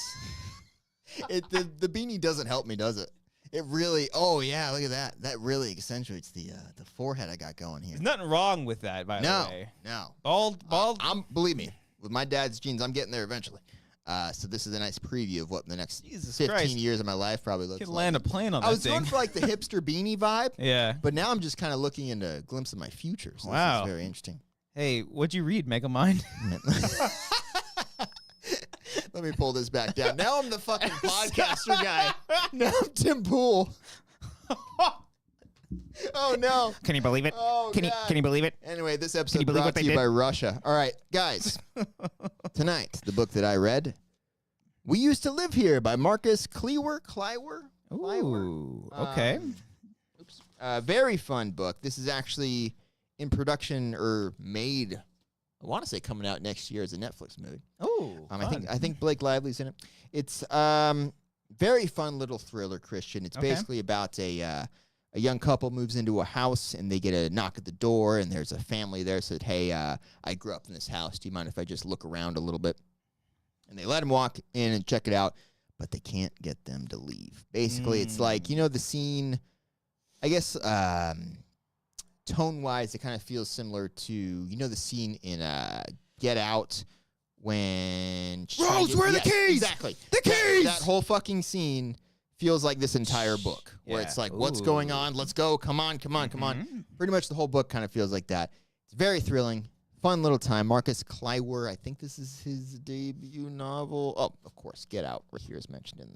Speaker 2: beanie doesn't help me, does it? It really. Oh yeah, look at that. That really accentuates the forehead I got going here.
Speaker 1: There's nothing wrong with that, by the way.
Speaker 2: No.
Speaker 1: Bald.
Speaker 2: Believe me, with my dad's genes, I'm getting there eventually. So this is a nice preview of what the next
Speaker 1: Jesus
Speaker 2: 15
Speaker 1: Christ.
Speaker 2: years of my life probably looks
Speaker 1: You could
Speaker 2: like.
Speaker 1: land a plane on that
Speaker 2: I was
Speaker 1: thing.
Speaker 2: going for like the hipster beanie vibe.
Speaker 1: Yeah.
Speaker 2: But now I'm just kind of looking into a glimpse of my future. So
Speaker 1: Wow.
Speaker 2: This is very interesting.
Speaker 1: Hey, what'd you read, Megamind?
Speaker 2: Let me pull this back down. Now I'm the fucking podcaster guy. Now I'm Tim Pool. Oh, no.
Speaker 1: Can you believe it?
Speaker 2: Oh,
Speaker 1: Can you believe it?
Speaker 2: Anyway, this episode
Speaker 1: believe
Speaker 2: brought
Speaker 1: what
Speaker 2: to
Speaker 1: they
Speaker 2: you
Speaker 1: did?
Speaker 2: by Russia. All right, guys. Tonight, the book that I read, We Used to Live Here by Marcus Cleawer.
Speaker 1: Ooh, okay.
Speaker 2: Very fun book. This is actually in production or made, I want to say coming out next year as a Netflix movie.
Speaker 1: Oh,
Speaker 2: I think Blake Lively's in it. It's very fun little thriller, Christian. It's
Speaker 1: Okay.
Speaker 2: basically about a young couple moves into a house and they get a knock at the door and there's a family there said, hey, I grew up in this house. Do you mind if I just look around a little bit? And they let him walk in and check it out, but they can't get them to leave. Basically, it's like, you know, the scene, I guess, tone-wise, it kind of feels similar to, you know, the scene in Get Out when...
Speaker 1: Rose, where are the keys?
Speaker 2: Exactly.
Speaker 1: The keys!
Speaker 2: That whole fucking scene feels like this entire book, where
Speaker 1: Yeah.
Speaker 2: it's like, what's going on? Let's go. Come on. Pretty much the whole book kind of feels like that. It's very thrilling. Fun little time. Marcus Cleawer, I think this is his debut novel. Oh, of course, Get Out right here is mentioned in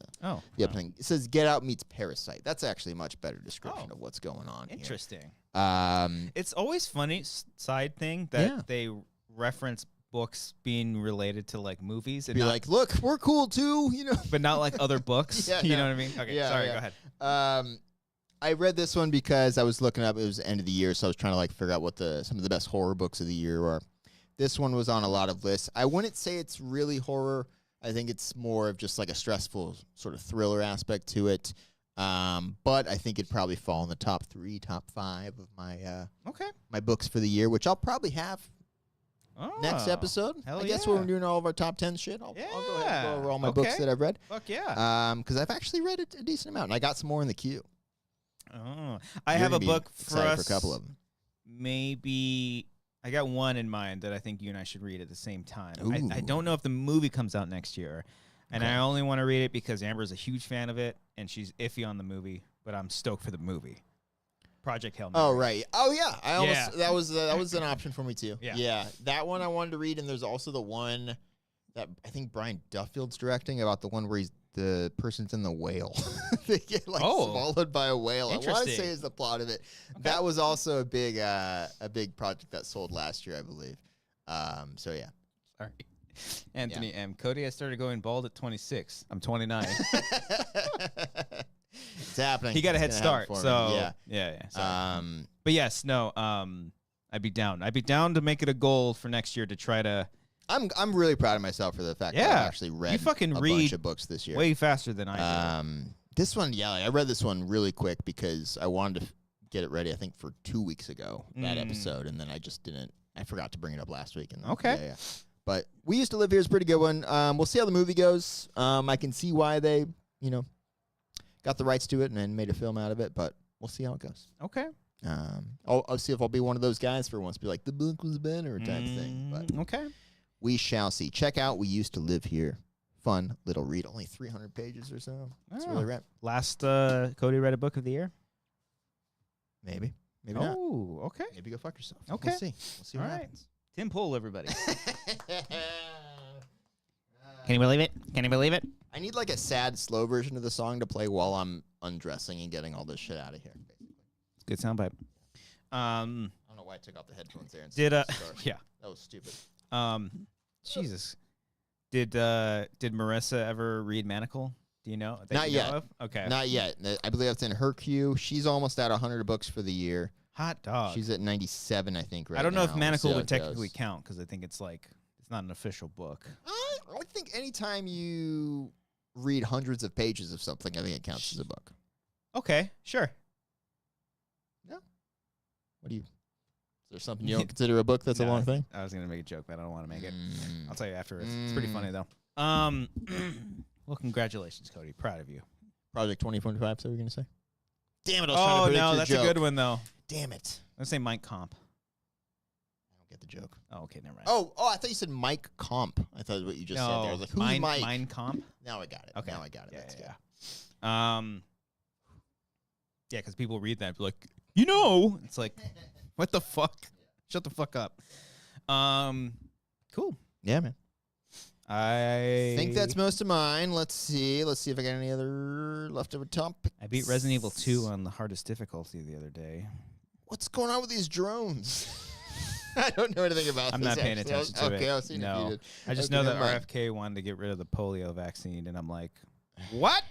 Speaker 2: the opening. It says Get Out meets Parasite. That's actually a much better description of what's going on
Speaker 1: Interesting.
Speaker 2: here.
Speaker 1: It's always funny, side thing, that
Speaker 2: Yeah.
Speaker 1: they reference books being related to, like, movies. And
Speaker 2: Be
Speaker 1: not,
Speaker 2: like, look, we're cool too, you know.
Speaker 1: but not like other books.
Speaker 2: Yeah,
Speaker 1: you
Speaker 2: no.
Speaker 1: know what I mean? Okay,
Speaker 2: Yeah,
Speaker 1: sorry,
Speaker 2: yeah.
Speaker 1: go ahead.
Speaker 2: I read this one because I was looking up. It was the end of the year, so I was trying to like figure out what some of the best horror books of the year were. This one was on a lot of lists. I wouldn't say it's really horror. I think it's more of just like a stressful sort of thriller aspect to it. But I think it'd probably fall in the top 3, top 5 of my books for the year, which I'll probably have next episode.
Speaker 1: Hell
Speaker 2: I guess
Speaker 1: yeah.
Speaker 2: when we're doing all of our top 10 shit, I'll go ahead and go over all my books that I've read.
Speaker 1: Fuck yeah.
Speaker 2: Because I've actually read a decent amount, and I got some more in the queue.
Speaker 1: Oh, I
Speaker 2: You're
Speaker 1: have
Speaker 2: gonna
Speaker 1: a
Speaker 2: be
Speaker 1: book for
Speaker 2: excited
Speaker 1: us.
Speaker 2: for a couple of them.
Speaker 1: Maybe I got one in mind that I think you and I should read at the same time. I
Speaker 2: Ooh.
Speaker 1: don't know if the movie comes out next year, and
Speaker 2: Okay.
Speaker 1: I only want to read it because Amber's a huge fan of it, and she's iffy on the movie, but I'm stoked for the movie. Project Hail Mary.
Speaker 2: Oh right. Oh yeah. I almost
Speaker 1: Yeah.
Speaker 2: that was an option for me too.
Speaker 1: Yeah.
Speaker 2: That one I wanted to read, and there's also the one that I think Brian Duffield's directing about the one where the person's in the whale. They get like swallowed by a whale. I want to
Speaker 1: Interesting.
Speaker 2: say is the plot of it. That was also a big project that sold last year, I believe. So yeah.
Speaker 1: Sorry. Anthony M. Cody, I started going bald at 26. I'm 29.
Speaker 2: It's happening.
Speaker 1: He got a head
Speaker 2: It's gonna happen
Speaker 1: start.
Speaker 2: for me.
Speaker 1: So yeah. Sorry.
Speaker 2: Um,
Speaker 1: But yes, no. I'd be down. I'd be down to make it a goal for next year to try to
Speaker 2: I'm really proud of myself for the fact that I've actually read
Speaker 1: fucking
Speaker 2: a
Speaker 1: read
Speaker 2: bunch of books this year.
Speaker 1: way faster than I do.
Speaker 2: This one, I read this one really quick because I wanted to get it ready, I think, for 2 weeks ago, that episode, and then I just didn't. I forgot to bring it up last week. And
Speaker 1: Okay.
Speaker 2: But We Used to Live Here is a pretty good one. We'll see how the movie goes. I can see why they, got the rights to it and then made a film out of it, but we'll see how it goes.
Speaker 1: Okay.
Speaker 2: I'll see if I'll be one of those guys for once, be like, the book was better type thing. But
Speaker 1: Okay.
Speaker 2: we shall see. Check out We Used to Live Here. Fun little read. Only 300 pages or so. That's really rap.
Speaker 1: Last Cody read a book of the year?
Speaker 2: Maybe. Maybe not.
Speaker 1: Oh, okay.
Speaker 2: Maybe go fuck yourself.
Speaker 1: Okay.
Speaker 2: We'll see. We'll see what
Speaker 1: All right.
Speaker 2: happens.
Speaker 1: Tim Pool, everybody. Can you believe it? Can you believe it?
Speaker 2: I need like a sad, slow version of the song to play while I'm undressing and getting all this shit out of here. Basically.
Speaker 1: Good soundbite.
Speaker 2: I don't know why I took off the headphones there. And
Speaker 1: Did
Speaker 2: yeah, that was stupid.
Speaker 1: Jesus. Did Marissa ever read Manacle? Do you know? that
Speaker 2: Not
Speaker 1: you know
Speaker 2: yet.
Speaker 1: of? Okay.
Speaker 2: Not yet. I believe that's in her queue. She's almost at 100 books for the year.
Speaker 1: Hot dog.
Speaker 2: She's at 97, I think. Right.
Speaker 1: I don't know if
Speaker 2: now. We'll see
Speaker 1: Manacle
Speaker 2: how
Speaker 1: would
Speaker 2: it
Speaker 1: technically
Speaker 2: goes.
Speaker 1: count because I think it's not an official book.
Speaker 2: I think anytime you read hundreds of pages of something, I think it counts as a book.
Speaker 1: Okay, sure.
Speaker 2: What do you? Is there something you don't consider a book that's a long thing?
Speaker 1: I was gonna make a joke, but I don't want to make it. I'll tell you afterwards. It's pretty funny though. Well, congratulations, Cody. Proud of you.
Speaker 2: Project 2025. So we're gonna say. Damn it! I was trying to
Speaker 1: Oh
Speaker 2: predict
Speaker 1: no,
Speaker 2: your
Speaker 1: that's
Speaker 2: joke.
Speaker 1: a good one though.
Speaker 2: Damn it!
Speaker 1: Let's say Mind Comp.
Speaker 2: I get the joke.
Speaker 1: Oh, okay, never mind.
Speaker 2: Oh, I thought you said Mike Comp. I thought what you just said there. I was like, who's Mike?
Speaker 1: Mine Comp?
Speaker 2: Now I got it.
Speaker 1: Okay.
Speaker 2: Now I got it.
Speaker 1: Yeah,
Speaker 2: That's
Speaker 1: yeah,
Speaker 2: good.
Speaker 1: Yeah, because people read that and be like, you know, it's like, what the fuck? Shut the fuck up. Cool.
Speaker 2: Yeah, man.
Speaker 1: I
Speaker 2: think that's most of mine. Let's see. Let's see if I got any other leftover topics.
Speaker 1: I beat Resident Evil 2 on the hardest difficulty the other day.
Speaker 2: What's going on with these drones? I don't know anything about
Speaker 1: I'm
Speaker 2: this.
Speaker 1: not paying
Speaker 2: actually.
Speaker 1: attention to it.
Speaker 2: Okay, I'll see if you
Speaker 1: No.
Speaker 2: did.
Speaker 1: I just
Speaker 2: Okay,
Speaker 1: know that
Speaker 2: never mind.
Speaker 1: RFK wanted to get rid of the polio vaccine, and I'm like, what?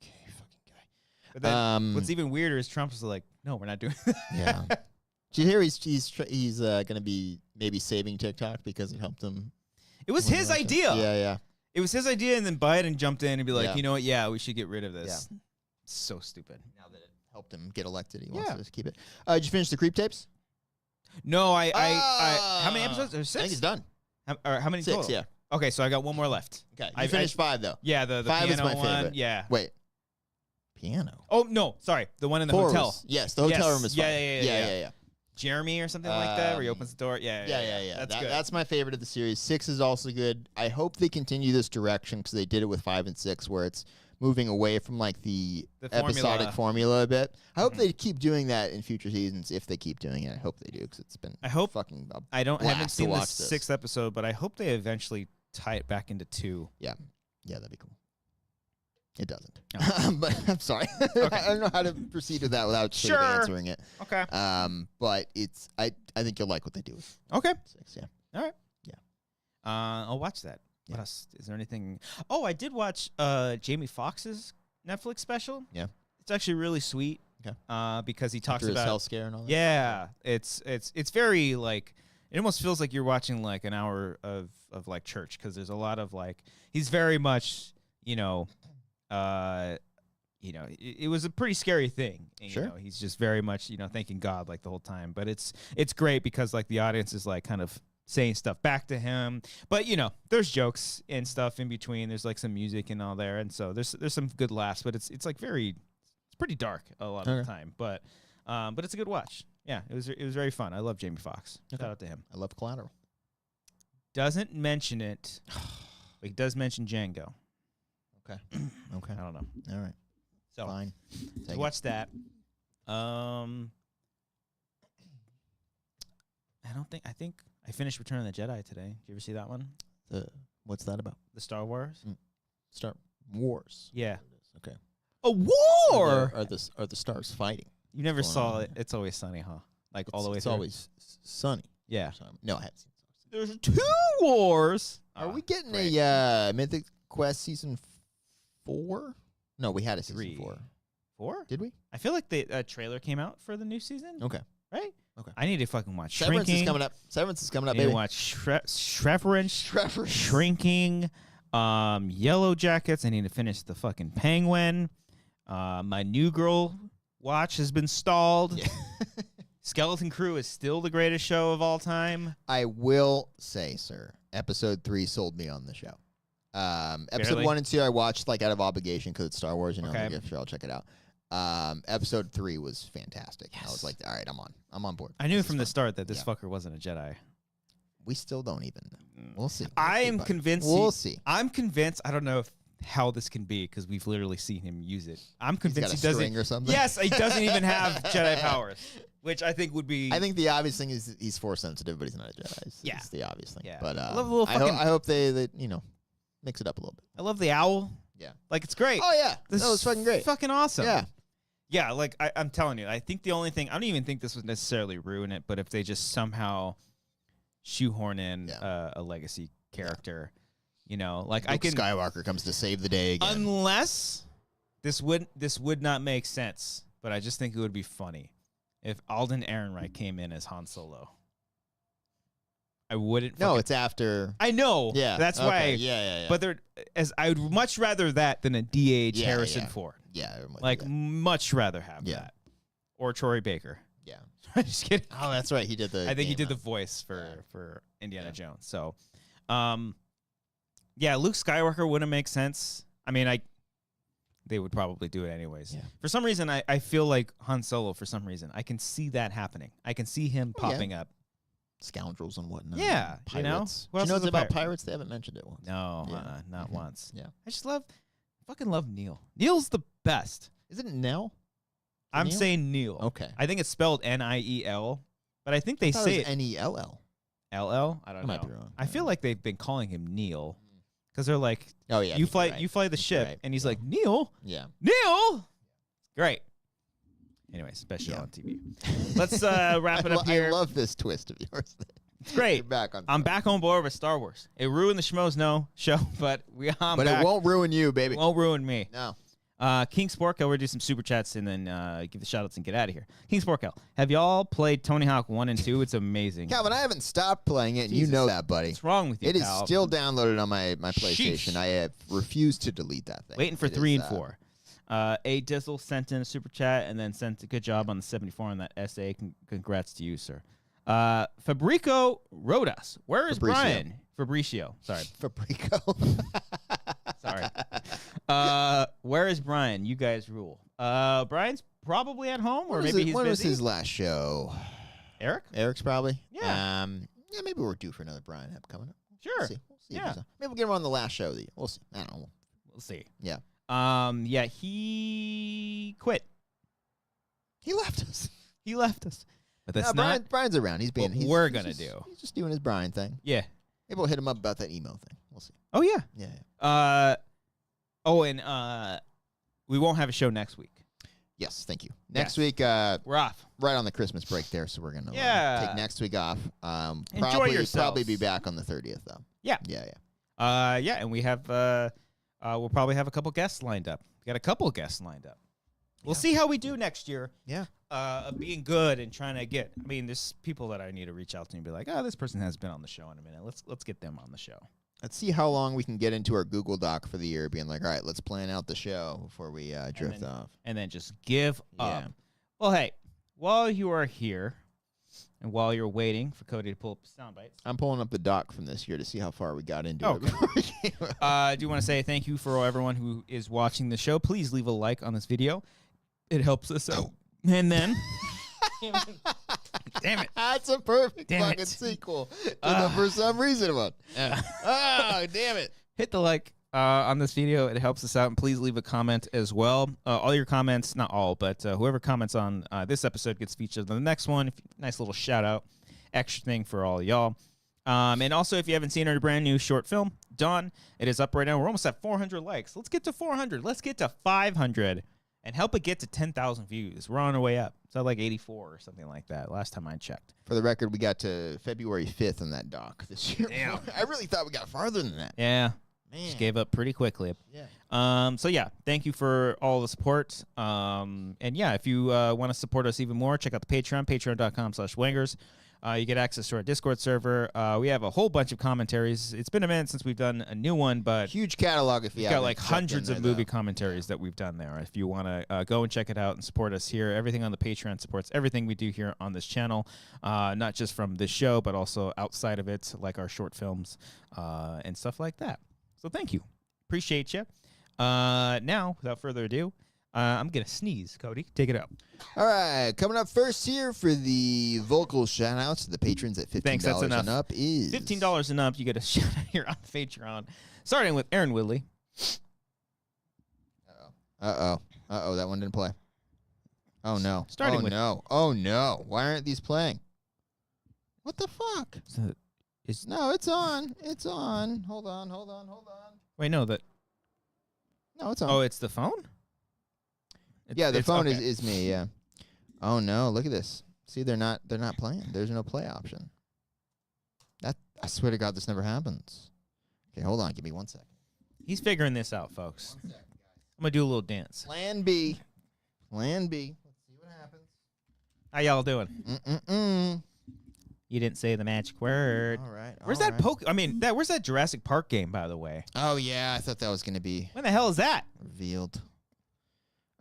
Speaker 2: Okay, fucking guy.
Speaker 1: But then what's even weirder is Trump's like, no, we're not doing that.
Speaker 2: Yeah. Did you hear he's going to be maybe saving TikTok because it helped him?
Speaker 1: It was his idea.
Speaker 2: Yeah.
Speaker 1: It was his idea, and then Biden jumped in and be like,
Speaker 2: Yeah.
Speaker 1: you know what? Yeah, we should get rid of this.
Speaker 2: Yeah.
Speaker 1: So stupid.
Speaker 2: Now that it helped him get elected, he wants
Speaker 1: Yeah.
Speaker 2: to just keep it. Did you finish the creep tapes?
Speaker 1: No, I how many episodes? There's 6?
Speaker 2: I think it's done.
Speaker 1: How many
Speaker 2: 6,
Speaker 1: total?
Speaker 2: yeah.
Speaker 1: Okay, so I got one more left.
Speaker 2: Okay. You
Speaker 1: I
Speaker 2: finished 5, though.
Speaker 1: Yeah, the
Speaker 2: 5 is
Speaker 1: piano
Speaker 2: my
Speaker 1: one.
Speaker 2: favorite.
Speaker 1: Yeah.
Speaker 2: Wait. Piano?
Speaker 1: Oh, no, sorry. The one in the
Speaker 2: 4
Speaker 1: hotel.
Speaker 2: was- yes, the hotel
Speaker 1: Yes.
Speaker 2: room is
Speaker 1: Yeah,
Speaker 2: fun.
Speaker 1: yeah. Jeremy or something like that, where he opens the door. Yeah. That's good.
Speaker 2: That's my favorite of the series. 6 is also good. I hope they continue this direction because they did it with 5 and 6, where it's moving away from like the episodic formula a bit. I hope they keep doing that in future seasons. If they keep doing it, I hope they do because it's been. Fucking.
Speaker 1: I haven't seen the
Speaker 2: watch this.
Speaker 1: 6th episode, but I hope they eventually tie it back into 2.
Speaker 2: Yeah, that'd be cool. It doesn't.
Speaker 1: Oh.
Speaker 2: But I'm sorry.
Speaker 1: Okay.
Speaker 2: I don't know how to procead with that without sort of answering it.
Speaker 1: Okay.
Speaker 2: But it's I think you'll like what they do with
Speaker 1: Okay.
Speaker 2: 6. Yeah.
Speaker 1: All right.
Speaker 2: Yeah.
Speaker 1: I'll watch that.
Speaker 2: Yeah.
Speaker 1: What else? Is there anything? Oh, I did watch Jamie Foxx's Netflix special.
Speaker 2: Yeah.
Speaker 1: It's actually really sweet.
Speaker 2: Okay.
Speaker 1: Because he talks
Speaker 2: After his
Speaker 1: about
Speaker 2: health scare and all that.
Speaker 1: Yeah, it's very like it almost feels like you're watching like an hour of like church because there's a lot of like he's very much it was a pretty scary thing. And,
Speaker 2: Sure.
Speaker 1: He's just very much thanking God like the whole time, but it's great because like the audience is like kind of saying stuff back to him, but there's jokes and stuff in between. There's like some music and all there, and so there's some good laughs, but it's like it's pretty dark a lot of the time, but it's a good watch. Yeah, it was very fun. I love Jamie Foxx.
Speaker 2: Okay.
Speaker 1: Shout out to him.
Speaker 2: I love Collateral.
Speaker 1: Doesn't mention it, but he does mention Django.
Speaker 2: Okay. Okay.
Speaker 1: I don't know.
Speaker 2: All right.
Speaker 1: So
Speaker 2: Fine.
Speaker 1: to watch that. I think I finished Return of the Jedi today. Did you ever see that one?
Speaker 2: What's that about?
Speaker 1: The Star Wars?
Speaker 2: Star Wars.
Speaker 1: Yeah.
Speaker 2: Okay.
Speaker 1: A war.
Speaker 2: Are the stars fighting?
Speaker 1: You never
Speaker 2: going
Speaker 1: saw
Speaker 2: on
Speaker 1: it. It's Always Sunny, huh? Like all the way
Speaker 2: It's
Speaker 1: through.
Speaker 2: always sunny.
Speaker 1: Yeah.
Speaker 2: No, I haven't seen it.
Speaker 1: There's 2 wars.
Speaker 2: Are we getting
Speaker 1: great.
Speaker 2: a Mythic Quest season 4? No, we had a season
Speaker 1: 3.
Speaker 2: 4.
Speaker 1: 4?
Speaker 2: Did we?
Speaker 1: I feel like the trailer came out for the new season.
Speaker 2: Okay.
Speaker 1: Right?
Speaker 2: Okay.
Speaker 1: I need to fucking watch
Speaker 2: Severance
Speaker 1: Shrinking.
Speaker 2: is coming up. Severance is coming
Speaker 1: I
Speaker 2: up,
Speaker 1: need to
Speaker 2: baby.
Speaker 1: watch Shreverance.
Speaker 2: Trevor.
Speaker 1: Shrinking. Yellow Jackets. I need to finish the fucking Penguin. My New Girl watch has been stalled.
Speaker 2: Yeah.
Speaker 1: Skeleton Crew is still the greatest show of all time.
Speaker 2: I will say, sir, episode 3 sold me on the show. Episode
Speaker 1: Barely?
Speaker 2: 1 and 2 I watched like out of obligation because it's Star Wars.
Speaker 1: Okay.
Speaker 2: I'm like, sure, I'll check it out. Episode 3 was fantastic. Yes. I was like, all right, I'm on board.
Speaker 1: I knew
Speaker 2: This
Speaker 1: from
Speaker 2: is
Speaker 1: the
Speaker 2: fun.
Speaker 1: start that this
Speaker 2: Yeah.
Speaker 1: fucker wasn't a Jedi.
Speaker 2: We still don't even know. We'll see.
Speaker 1: I am convinced.
Speaker 2: We'll see.
Speaker 1: I'm convinced. I don't know how this can be because we've literally seen him use it. I'm convinced
Speaker 2: He's
Speaker 1: he
Speaker 2: got a
Speaker 1: doesn't.
Speaker 2: string or something?
Speaker 1: Yes, he doesn't even have Jedi powers, which I think would be.
Speaker 2: I think the obvious thing is he's Force sensitive, but he's not a Jedi.
Speaker 1: Yeah.
Speaker 2: It's the obvious thing.
Speaker 1: Yeah.
Speaker 2: But
Speaker 1: I love a little
Speaker 2: I
Speaker 1: fucking-
Speaker 2: hope they mix it up a little bit.
Speaker 1: I love the owl.
Speaker 2: Yeah.
Speaker 1: Like it's great.
Speaker 2: Oh yeah,
Speaker 1: This
Speaker 2: that was
Speaker 1: is
Speaker 2: fucking great.
Speaker 1: Fucking awesome.
Speaker 2: Yeah.
Speaker 1: Yeah, like I'm telling you, I think the only thing I don't even think this would necessarily ruin it, but if they just somehow shoehorn in a legacy character, like I
Speaker 2: Luke
Speaker 1: can
Speaker 2: Skywalker comes to save the day again.
Speaker 1: unless this would not make sense, but I just think it would be funny if Alden Ehrenreich came in as Han Solo. I wouldn't.
Speaker 2: No, it's after.
Speaker 1: I know.
Speaker 2: Yeah,
Speaker 1: that's
Speaker 2: okay,
Speaker 1: why.
Speaker 2: Yeah.
Speaker 1: But I would much rather that than a DH
Speaker 2: Yeah,
Speaker 1: Harrison
Speaker 2: yeah.
Speaker 1: Ford.
Speaker 2: Yeah, I'm with
Speaker 1: Like
Speaker 2: you.
Speaker 1: much rather have
Speaker 2: Yeah.
Speaker 1: that, or Troy Baker.
Speaker 2: Yeah.
Speaker 1: I'm just kidding.
Speaker 2: Oh, that's right. He did the.
Speaker 1: I think he
Speaker 2: game,
Speaker 1: did the
Speaker 2: huh?
Speaker 1: voice
Speaker 2: Yeah.
Speaker 1: for Indiana Jones. So, yeah, Luke Skywalker wouldn't make sense. I mean, they would probably do it anyways.
Speaker 2: Yeah.
Speaker 1: For some reason, I feel like Han Solo. For some reason, I can see that happening. I can see him
Speaker 2: Oh, yeah.
Speaker 1: popping up.
Speaker 2: scoundrels and whatnot.
Speaker 1: Yeah,
Speaker 2: pirates.
Speaker 1: you know.
Speaker 2: Do you know what's about pirates? They haven't mentioned it once.
Speaker 1: No,
Speaker 2: Yeah.
Speaker 1: not once.
Speaker 2: Yeah.
Speaker 1: I just fucking love Neil. Neil's the best.
Speaker 2: Isn't it Nell?
Speaker 1: I'm
Speaker 2: Neil?
Speaker 1: saying Neil.
Speaker 2: Okay.
Speaker 1: I think it's spelled Niel, but I think they say it
Speaker 2: Nell.
Speaker 1: LL. I don't
Speaker 2: I
Speaker 1: know.
Speaker 2: might be wrong.
Speaker 1: I feel like they've been calling him Neil because they're like,
Speaker 2: Oh yeah.
Speaker 1: you fly the ship,
Speaker 2: right.
Speaker 1: and he's like, Neil,
Speaker 2: Yeah.
Speaker 1: Neil. Great. Anyway, special on TV. Let's wrap it up here.
Speaker 2: I love this twist of yours.
Speaker 1: It's great.
Speaker 2: You're back on.
Speaker 1: I'm back on board with Star Wars. It ruined the Schmoes show, but I'm
Speaker 2: but
Speaker 1: back.
Speaker 2: it won't ruin you, baby.
Speaker 1: It won't ruin me.
Speaker 2: No.
Speaker 1: King Sporkel, we're do some super chats and then give the shout outs and get out of here. King Sporkel, have y'all played Tony Hawk 1 and 2? It's amazing.
Speaker 2: Calvin, I haven't stopped playing it, and you know that, buddy.
Speaker 1: What's wrong with you,
Speaker 2: It is
Speaker 1: Cal?
Speaker 2: still downloaded on my PlayStation.
Speaker 1: Sheesh.
Speaker 2: I have refused to delete that thing.
Speaker 1: Waiting for
Speaker 2: It
Speaker 1: 3
Speaker 2: is,
Speaker 1: and 4. A Dizzle sent in a super chat and then sent a good job on the 74 on that essay. Congrats to you, sir. Fabrico Rodas. Where is
Speaker 2: Fabricio.
Speaker 1: Brian? Fabricio. Sorry.
Speaker 2: Fabrico.
Speaker 1: Sorry. Where is Brian? You guys rule. Brian's probably at home, or maybe he's
Speaker 2: when was
Speaker 1: busy.
Speaker 2: his last show?
Speaker 1: Eric?
Speaker 2: Eric's probably.
Speaker 1: Yeah.
Speaker 2: Yeah, maybe we're due for another Brian Hep coming up.
Speaker 1: Sure.
Speaker 2: We'll see.
Speaker 1: Yeah.
Speaker 2: Maybe we'll get him on the last show of the year. We'll see. I don't know.
Speaker 1: We'll see.
Speaker 2: Yeah.
Speaker 1: Yeah, he quit.
Speaker 2: He left us.
Speaker 1: He left us. But that's
Speaker 2: No,
Speaker 1: not
Speaker 2: Brian's around. He's being.
Speaker 1: what
Speaker 2: He's,
Speaker 1: we're
Speaker 2: he's
Speaker 1: gonna
Speaker 2: just-
Speaker 1: do.
Speaker 2: He's just doing his Brian thing.
Speaker 1: Yeah.
Speaker 2: Maybe we'll hit him up about that email thing. We'll see.
Speaker 1: Oh yeah.
Speaker 2: Yeah.
Speaker 1: And we won't have a show next week.
Speaker 2: Yes. Thank you. Next
Speaker 1: Yes.
Speaker 2: week,
Speaker 1: We're off.
Speaker 2: right on the Christmas break there, so we're gonna take next week off.
Speaker 1: Enjoy yourselves.
Speaker 2: Probably be back on the 30th though.
Speaker 1: Yeah.
Speaker 2: Yeah.
Speaker 1: Yeah, and we have we'll probably have a couple guests lined up. We got a couple guests lined up. We'll see how we do next year.
Speaker 2: Yeah.
Speaker 1: Being good and trying to get. I mean, there's people that I need to reach out to and be like, oh, this person has been on the show in a minute. Let's get them on the show.
Speaker 2: Let's see how long we can get into our Google Doc for the year, being like, all right, let's plan out the show before we drift off.
Speaker 1: And then just give
Speaker 2: Yeah.
Speaker 1: up. Well, hey, while you are here and while you're waiting for Cody to pull up Soundbites,
Speaker 2: I'm pulling up the doc from this year to see how far we got into
Speaker 1: Oh,
Speaker 2: it. before we came out.
Speaker 1: I do want to say thank you for everyone who is watching the show. Please leave a like on this video. It helps us out. And then... Damn it.
Speaker 2: That's a perfect
Speaker 1: Damn
Speaker 2: fucking
Speaker 1: it.
Speaker 2: sequel to the For Some Reason one. Oh, damn it.
Speaker 1: Hit the like on this video. It helps us out. And please leave a comment as well. All your comments, not all, but whoever comments on this episode gets featured on the next one. Nice little shout out. Extra thing for all y'all. And also, if you haven't seen our brand new short film, Dawn, it is up right now. We're almost at 400 likes. Let's get to 400. Let's get to 500 and help it get to 10,000 views. We're on our way up. It's at like 84 or something like that last time I checked.
Speaker 2: For the record, we got to February 5th on that doc this year.
Speaker 1: Damn.
Speaker 2: I really thought we got farther than that.
Speaker 1: Yeah.
Speaker 2: Man.
Speaker 1: Just gave up pretty quickly.
Speaker 2: Yeah.
Speaker 1: So yeah, thank you for all the support. And yeah, if you want to support us even more, check out the Patreon, patreon.com/wangers. You get access to our Discord server. We have a whole bunch of commentaries. It's been a minute since we've done a new one, but
Speaker 2: Huge catalog if you
Speaker 1: we've
Speaker 2: haven't
Speaker 1: got like
Speaker 2: checked in
Speaker 1: hundreds of
Speaker 2: there,
Speaker 1: movie
Speaker 2: though.
Speaker 1: commentaries that we've done there. If you want to go and check it out and support us here, everything on the Patreon supports everything we do here on this channel, not just from this show, but also outside of it, like our short films and stuff like that. So thank you. Appreciate you. Now, without further ado, I'm going to sneeze. Cody, take it up.
Speaker 2: All right, coming up first here for the vocal shout-outs to the patrons at $15
Speaker 1: Thanks, that's enough.
Speaker 2: and up is...
Speaker 1: $15 and up, you get a shout out here on Patreon. Starting with Aaron Woodley.
Speaker 2: Uh-oh, that one didn't play. Oh, no.
Speaker 1: Starting with-
Speaker 2: no. Oh, no. Why aren't these playing? What the fuck? No, it's on. It's on. Hold on.
Speaker 1: Wait, no, that.
Speaker 2: No, it's on.
Speaker 1: Oh, it's the phone?
Speaker 2: Yeah, the
Speaker 1: It's-
Speaker 2: phone
Speaker 1: okay.
Speaker 2: is me, yeah. Oh no, look at this. See, they're not playing. There's no play option. I swear to God, this never happens. Okay, hold on, give me 1 second.
Speaker 1: He's figuring this out, folks. I'm going to do a little dance.
Speaker 2: Plan B. Let's see what happens.
Speaker 1: How y'all doing?
Speaker 2: Mm-mm-mm.
Speaker 1: You didn't say the magic word.
Speaker 2: All right.
Speaker 1: Where's that where's that Jurassic Park game, by the way?
Speaker 2: Oh yeah, I thought that was gonna be
Speaker 1: When the hell is that?
Speaker 2: revealed.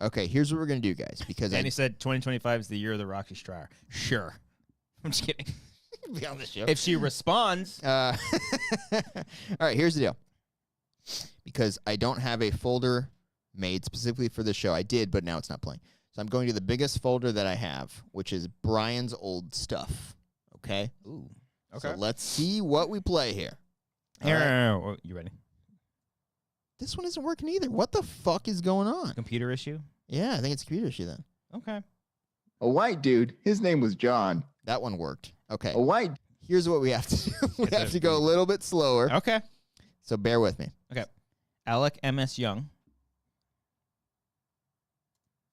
Speaker 2: Okay, here's what we're gonna do, guys. Because
Speaker 1: Danny said 2025 is the year of the Rocky Stryer. Sure. I'm just kidding.
Speaker 2: be on the show.
Speaker 1: If she responds.
Speaker 2: All right, here's the deal. Because I don't have a folder made specifically for the show. I did, but now it's not playing. So I'm going to the biggest folder that I have, which is Brian's old stuff. Okay?
Speaker 1: Ooh. Okay.
Speaker 2: So let's see what we play here.
Speaker 1: Here, right. You ready?
Speaker 2: This one isn't working either. What the fuck is going on?
Speaker 1: Computer issue?
Speaker 2: Yeah, I think it's a computer issue then.
Speaker 1: Okay.
Speaker 3: A white dude, his name was John.
Speaker 2: That one worked. Okay.
Speaker 3: A white.
Speaker 2: Here's what we have to do. We have to go a little bit slower.
Speaker 1: Okay.
Speaker 2: So bear with me.
Speaker 1: Okay. Alec M.S. Young.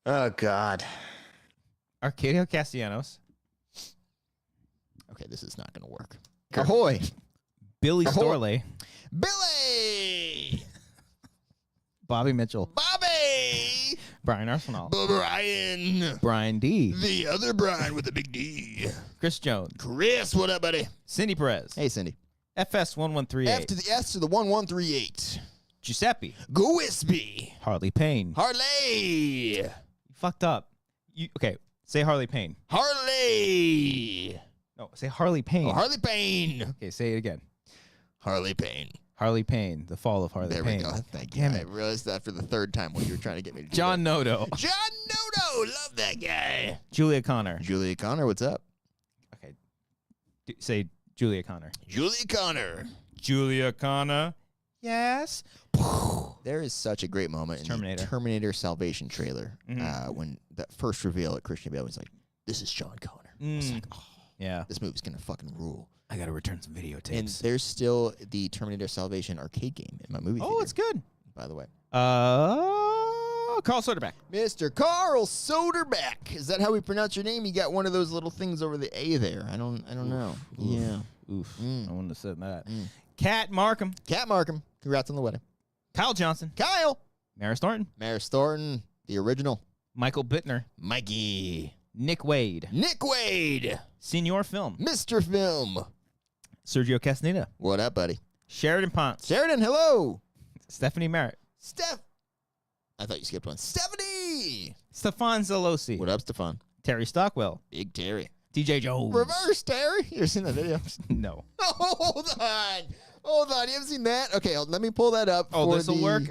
Speaker 3: Oh, God.
Speaker 1: Arcadio Castellanos.
Speaker 2: Okay, this is not going to work. Ahoy.
Speaker 1: Billy
Speaker 2: Ahoy.
Speaker 1: Storley.
Speaker 2: Billy.
Speaker 1: Bobby Mitchell.
Speaker 2: Bobby.
Speaker 1: Brian Arsenal.
Speaker 2: Brian.
Speaker 1: Brian D.
Speaker 2: The other Brian with a big D.
Speaker 1: Chris Jones.
Speaker 2: Chris, what up, buddy?
Speaker 1: Cindy Perez.
Speaker 2: Hey, Cindy.
Speaker 1: FS1138.
Speaker 2: F to the S to the 1138.
Speaker 1: Giuseppe.
Speaker 2: Gillespie.
Speaker 1: Harley Payne.
Speaker 2: Harley.
Speaker 1: You fucked up. Okay, say Harley Payne.
Speaker 2: Harley.
Speaker 1: No, say Harley Payne.
Speaker 2: Oh, Harley Payne.
Speaker 1: Okay, say it again.
Speaker 2: Harley Payne.
Speaker 1: Harley Payne. The Fall of Harley
Speaker 2: There
Speaker 1: Payne.
Speaker 2: we go. Thank you.
Speaker 1: Damn
Speaker 2: I
Speaker 1: it.
Speaker 2: realized that for the third time what you were trying to get me to do.
Speaker 1: John Noto.
Speaker 2: John Noto. Love that guy.
Speaker 1: Julia Connor.
Speaker 2: Julia Connor, what's up?
Speaker 1: Okay. Say Julia Connor.
Speaker 2: Julia Connor.
Speaker 1: Julia Connor. Yes.
Speaker 2: There is such a great moment in
Speaker 1: Terminator.
Speaker 2: the Terminator Salvation trailer when that first reveal at Christian Bale was like, this is John Connor. It's like, oh,
Speaker 1: Yeah.
Speaker 2: this movie's going to fucking rule.
Speaker 1: I got to return some videotapes.
Speaker 2: And there's still the Terminator Salvation arcade game in my movie theater.
Speaker 1: Oh, it's good.
Speaker 2: By the way.
Speaker 1: Carl Soderbeck.
Speaker 2: Mr. Carl Soderbeck. Is that how we pronounce your name? You got one of those little things over the A there. I don't know. Yeah.
Speaker 1: Oof. I wouldn't have said that. Cat Markham.
Speaker 2: Cat Markham. Congrats on the wedding.
Speaker 1: Kyle Johnson.
Speaker 2: Kyle.
Speaker 1: Maris Thornton.
Speaker 2: Maris Thornton. The original.
Speaker 1: Michael Bittner.
Speaker 2: Mikey.
Speaker 1: Nick Wade.
Speaker 2: Nick Wade.
Speaker 1: Senior Film.
Speaker 2: Mr. Film.
Speaker 1: Sergio Castaneda.
Speaker 2: What up, buddy?
Speaker 1: Sheridan Ponce.
Speaker 2: Sheridan, hello.
Speaker 1: Stephanie Merritt.
Speaker 2: Steph. I thought you skipped one. Stephanie.
Speaker 1: Stefan Zalosi.
Speaker 2: What up, Stefan?
Speaker 1: Terry Stockwell.
Speaker 2: Big Terry.
Speaker 1: DJ Jones.
Speaker 2: Reverse Terry. You ever seen that video?
Speaker 1: No.
Speaker 2: Hold on. Hold on. You haven't seen that? Okay, let me pull that up.
Speaker 1: Oh, this will work?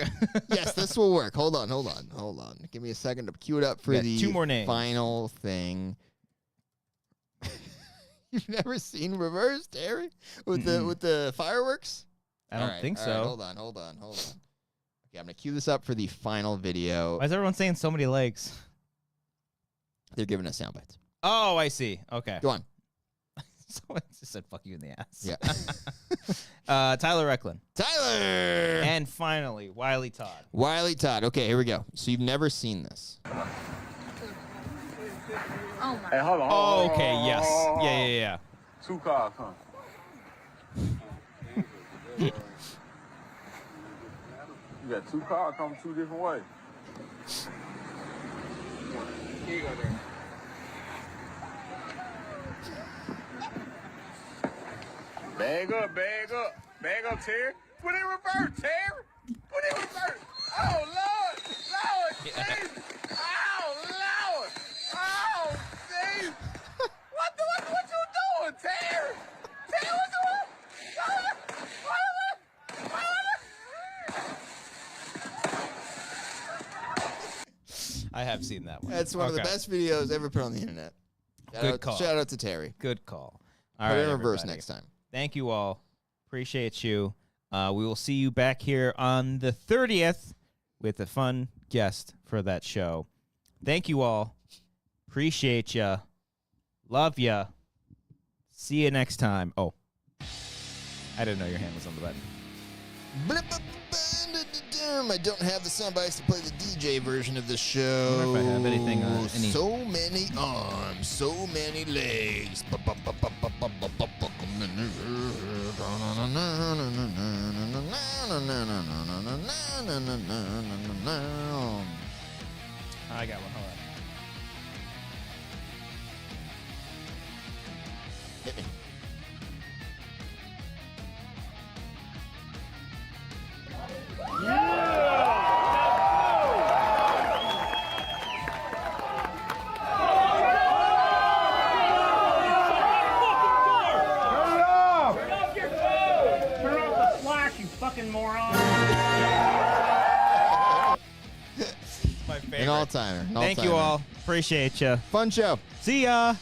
Speaker 2: Yes, this will work. Hold on. Give me a second to cue it up for the
Speaker 1: two more names.
Speaker 2: Final thing. You've never seen Reverse Terry with the fireworks?
Speaker 1: I don't think so.
Speaker 2: Right, hold on. Okay, I'm going to cue this up for the final video.
Speaker 1: Why is everyone saying so many legs?
Speaker 2: They're giving us sound bites.
Speaker 1: Oh, I see. Okay.
Speaker 2: Go on.
Speaker 1: Someone just said fuck you in the ass.
Speaker 2: Yeah.
Speaker 1: Tyler Recklin.
Speaker 2: Tyler!
Speaker 1: And finally, Wiley Todd.
Speaker 2: Wiley Todd. Okay, here we go. So you've never seen this.
Speaker 4: Oh my.
Speaker 3: Hey, hold on.
Speaker 1: Oh, okay, yes. Yeah.
Speaker 3: 2 cars, huh? You got 2 cars coming 2 different ways. Here you go there. Bag up, Terry. Put it in reverse, Terry. Put it in reverse. Oh, Lord, Jesus. Oh, Lord. Oh, Jesus. What you doing, Terry? Terry, what you doing?
Speaker 1: I have seen that one.
Speaker 2: That's one of the best videos ever put on the internet.
Speaker 1: Good call.
Speaker 2: Shout out to Terry.
Speaker 1: Good call. All
Speaker 2: Put
Speaker 1: right,
Speaker 2: it in reverse
Speaker 1: everybody.
Speaker 2: next time.
Speaker 1: Thank you all. Appreciate you. We will see you back here on the 30th with a fun guest for that show. Thank you all. Appreciate you. Love you. See you next time. Oh, I didn't know your hand was on the button.
Speaker 2: I don't have the sound bites to play the DJ version of the show.
Speaker 1: I wonder if I have anything on any.
Speaker 2: So many arms, so many legs.
Speaker 1: I got one. Hold on.
Speaker 2: Hit me.
Speaker 5: Fucking moron.
Speaker 1: My favorite.
Speaker 2: An all-timer.
Speaker 1: Thank you all. Appreciate you.
Speaker 2: Fun show.
Speaker 1: See ya.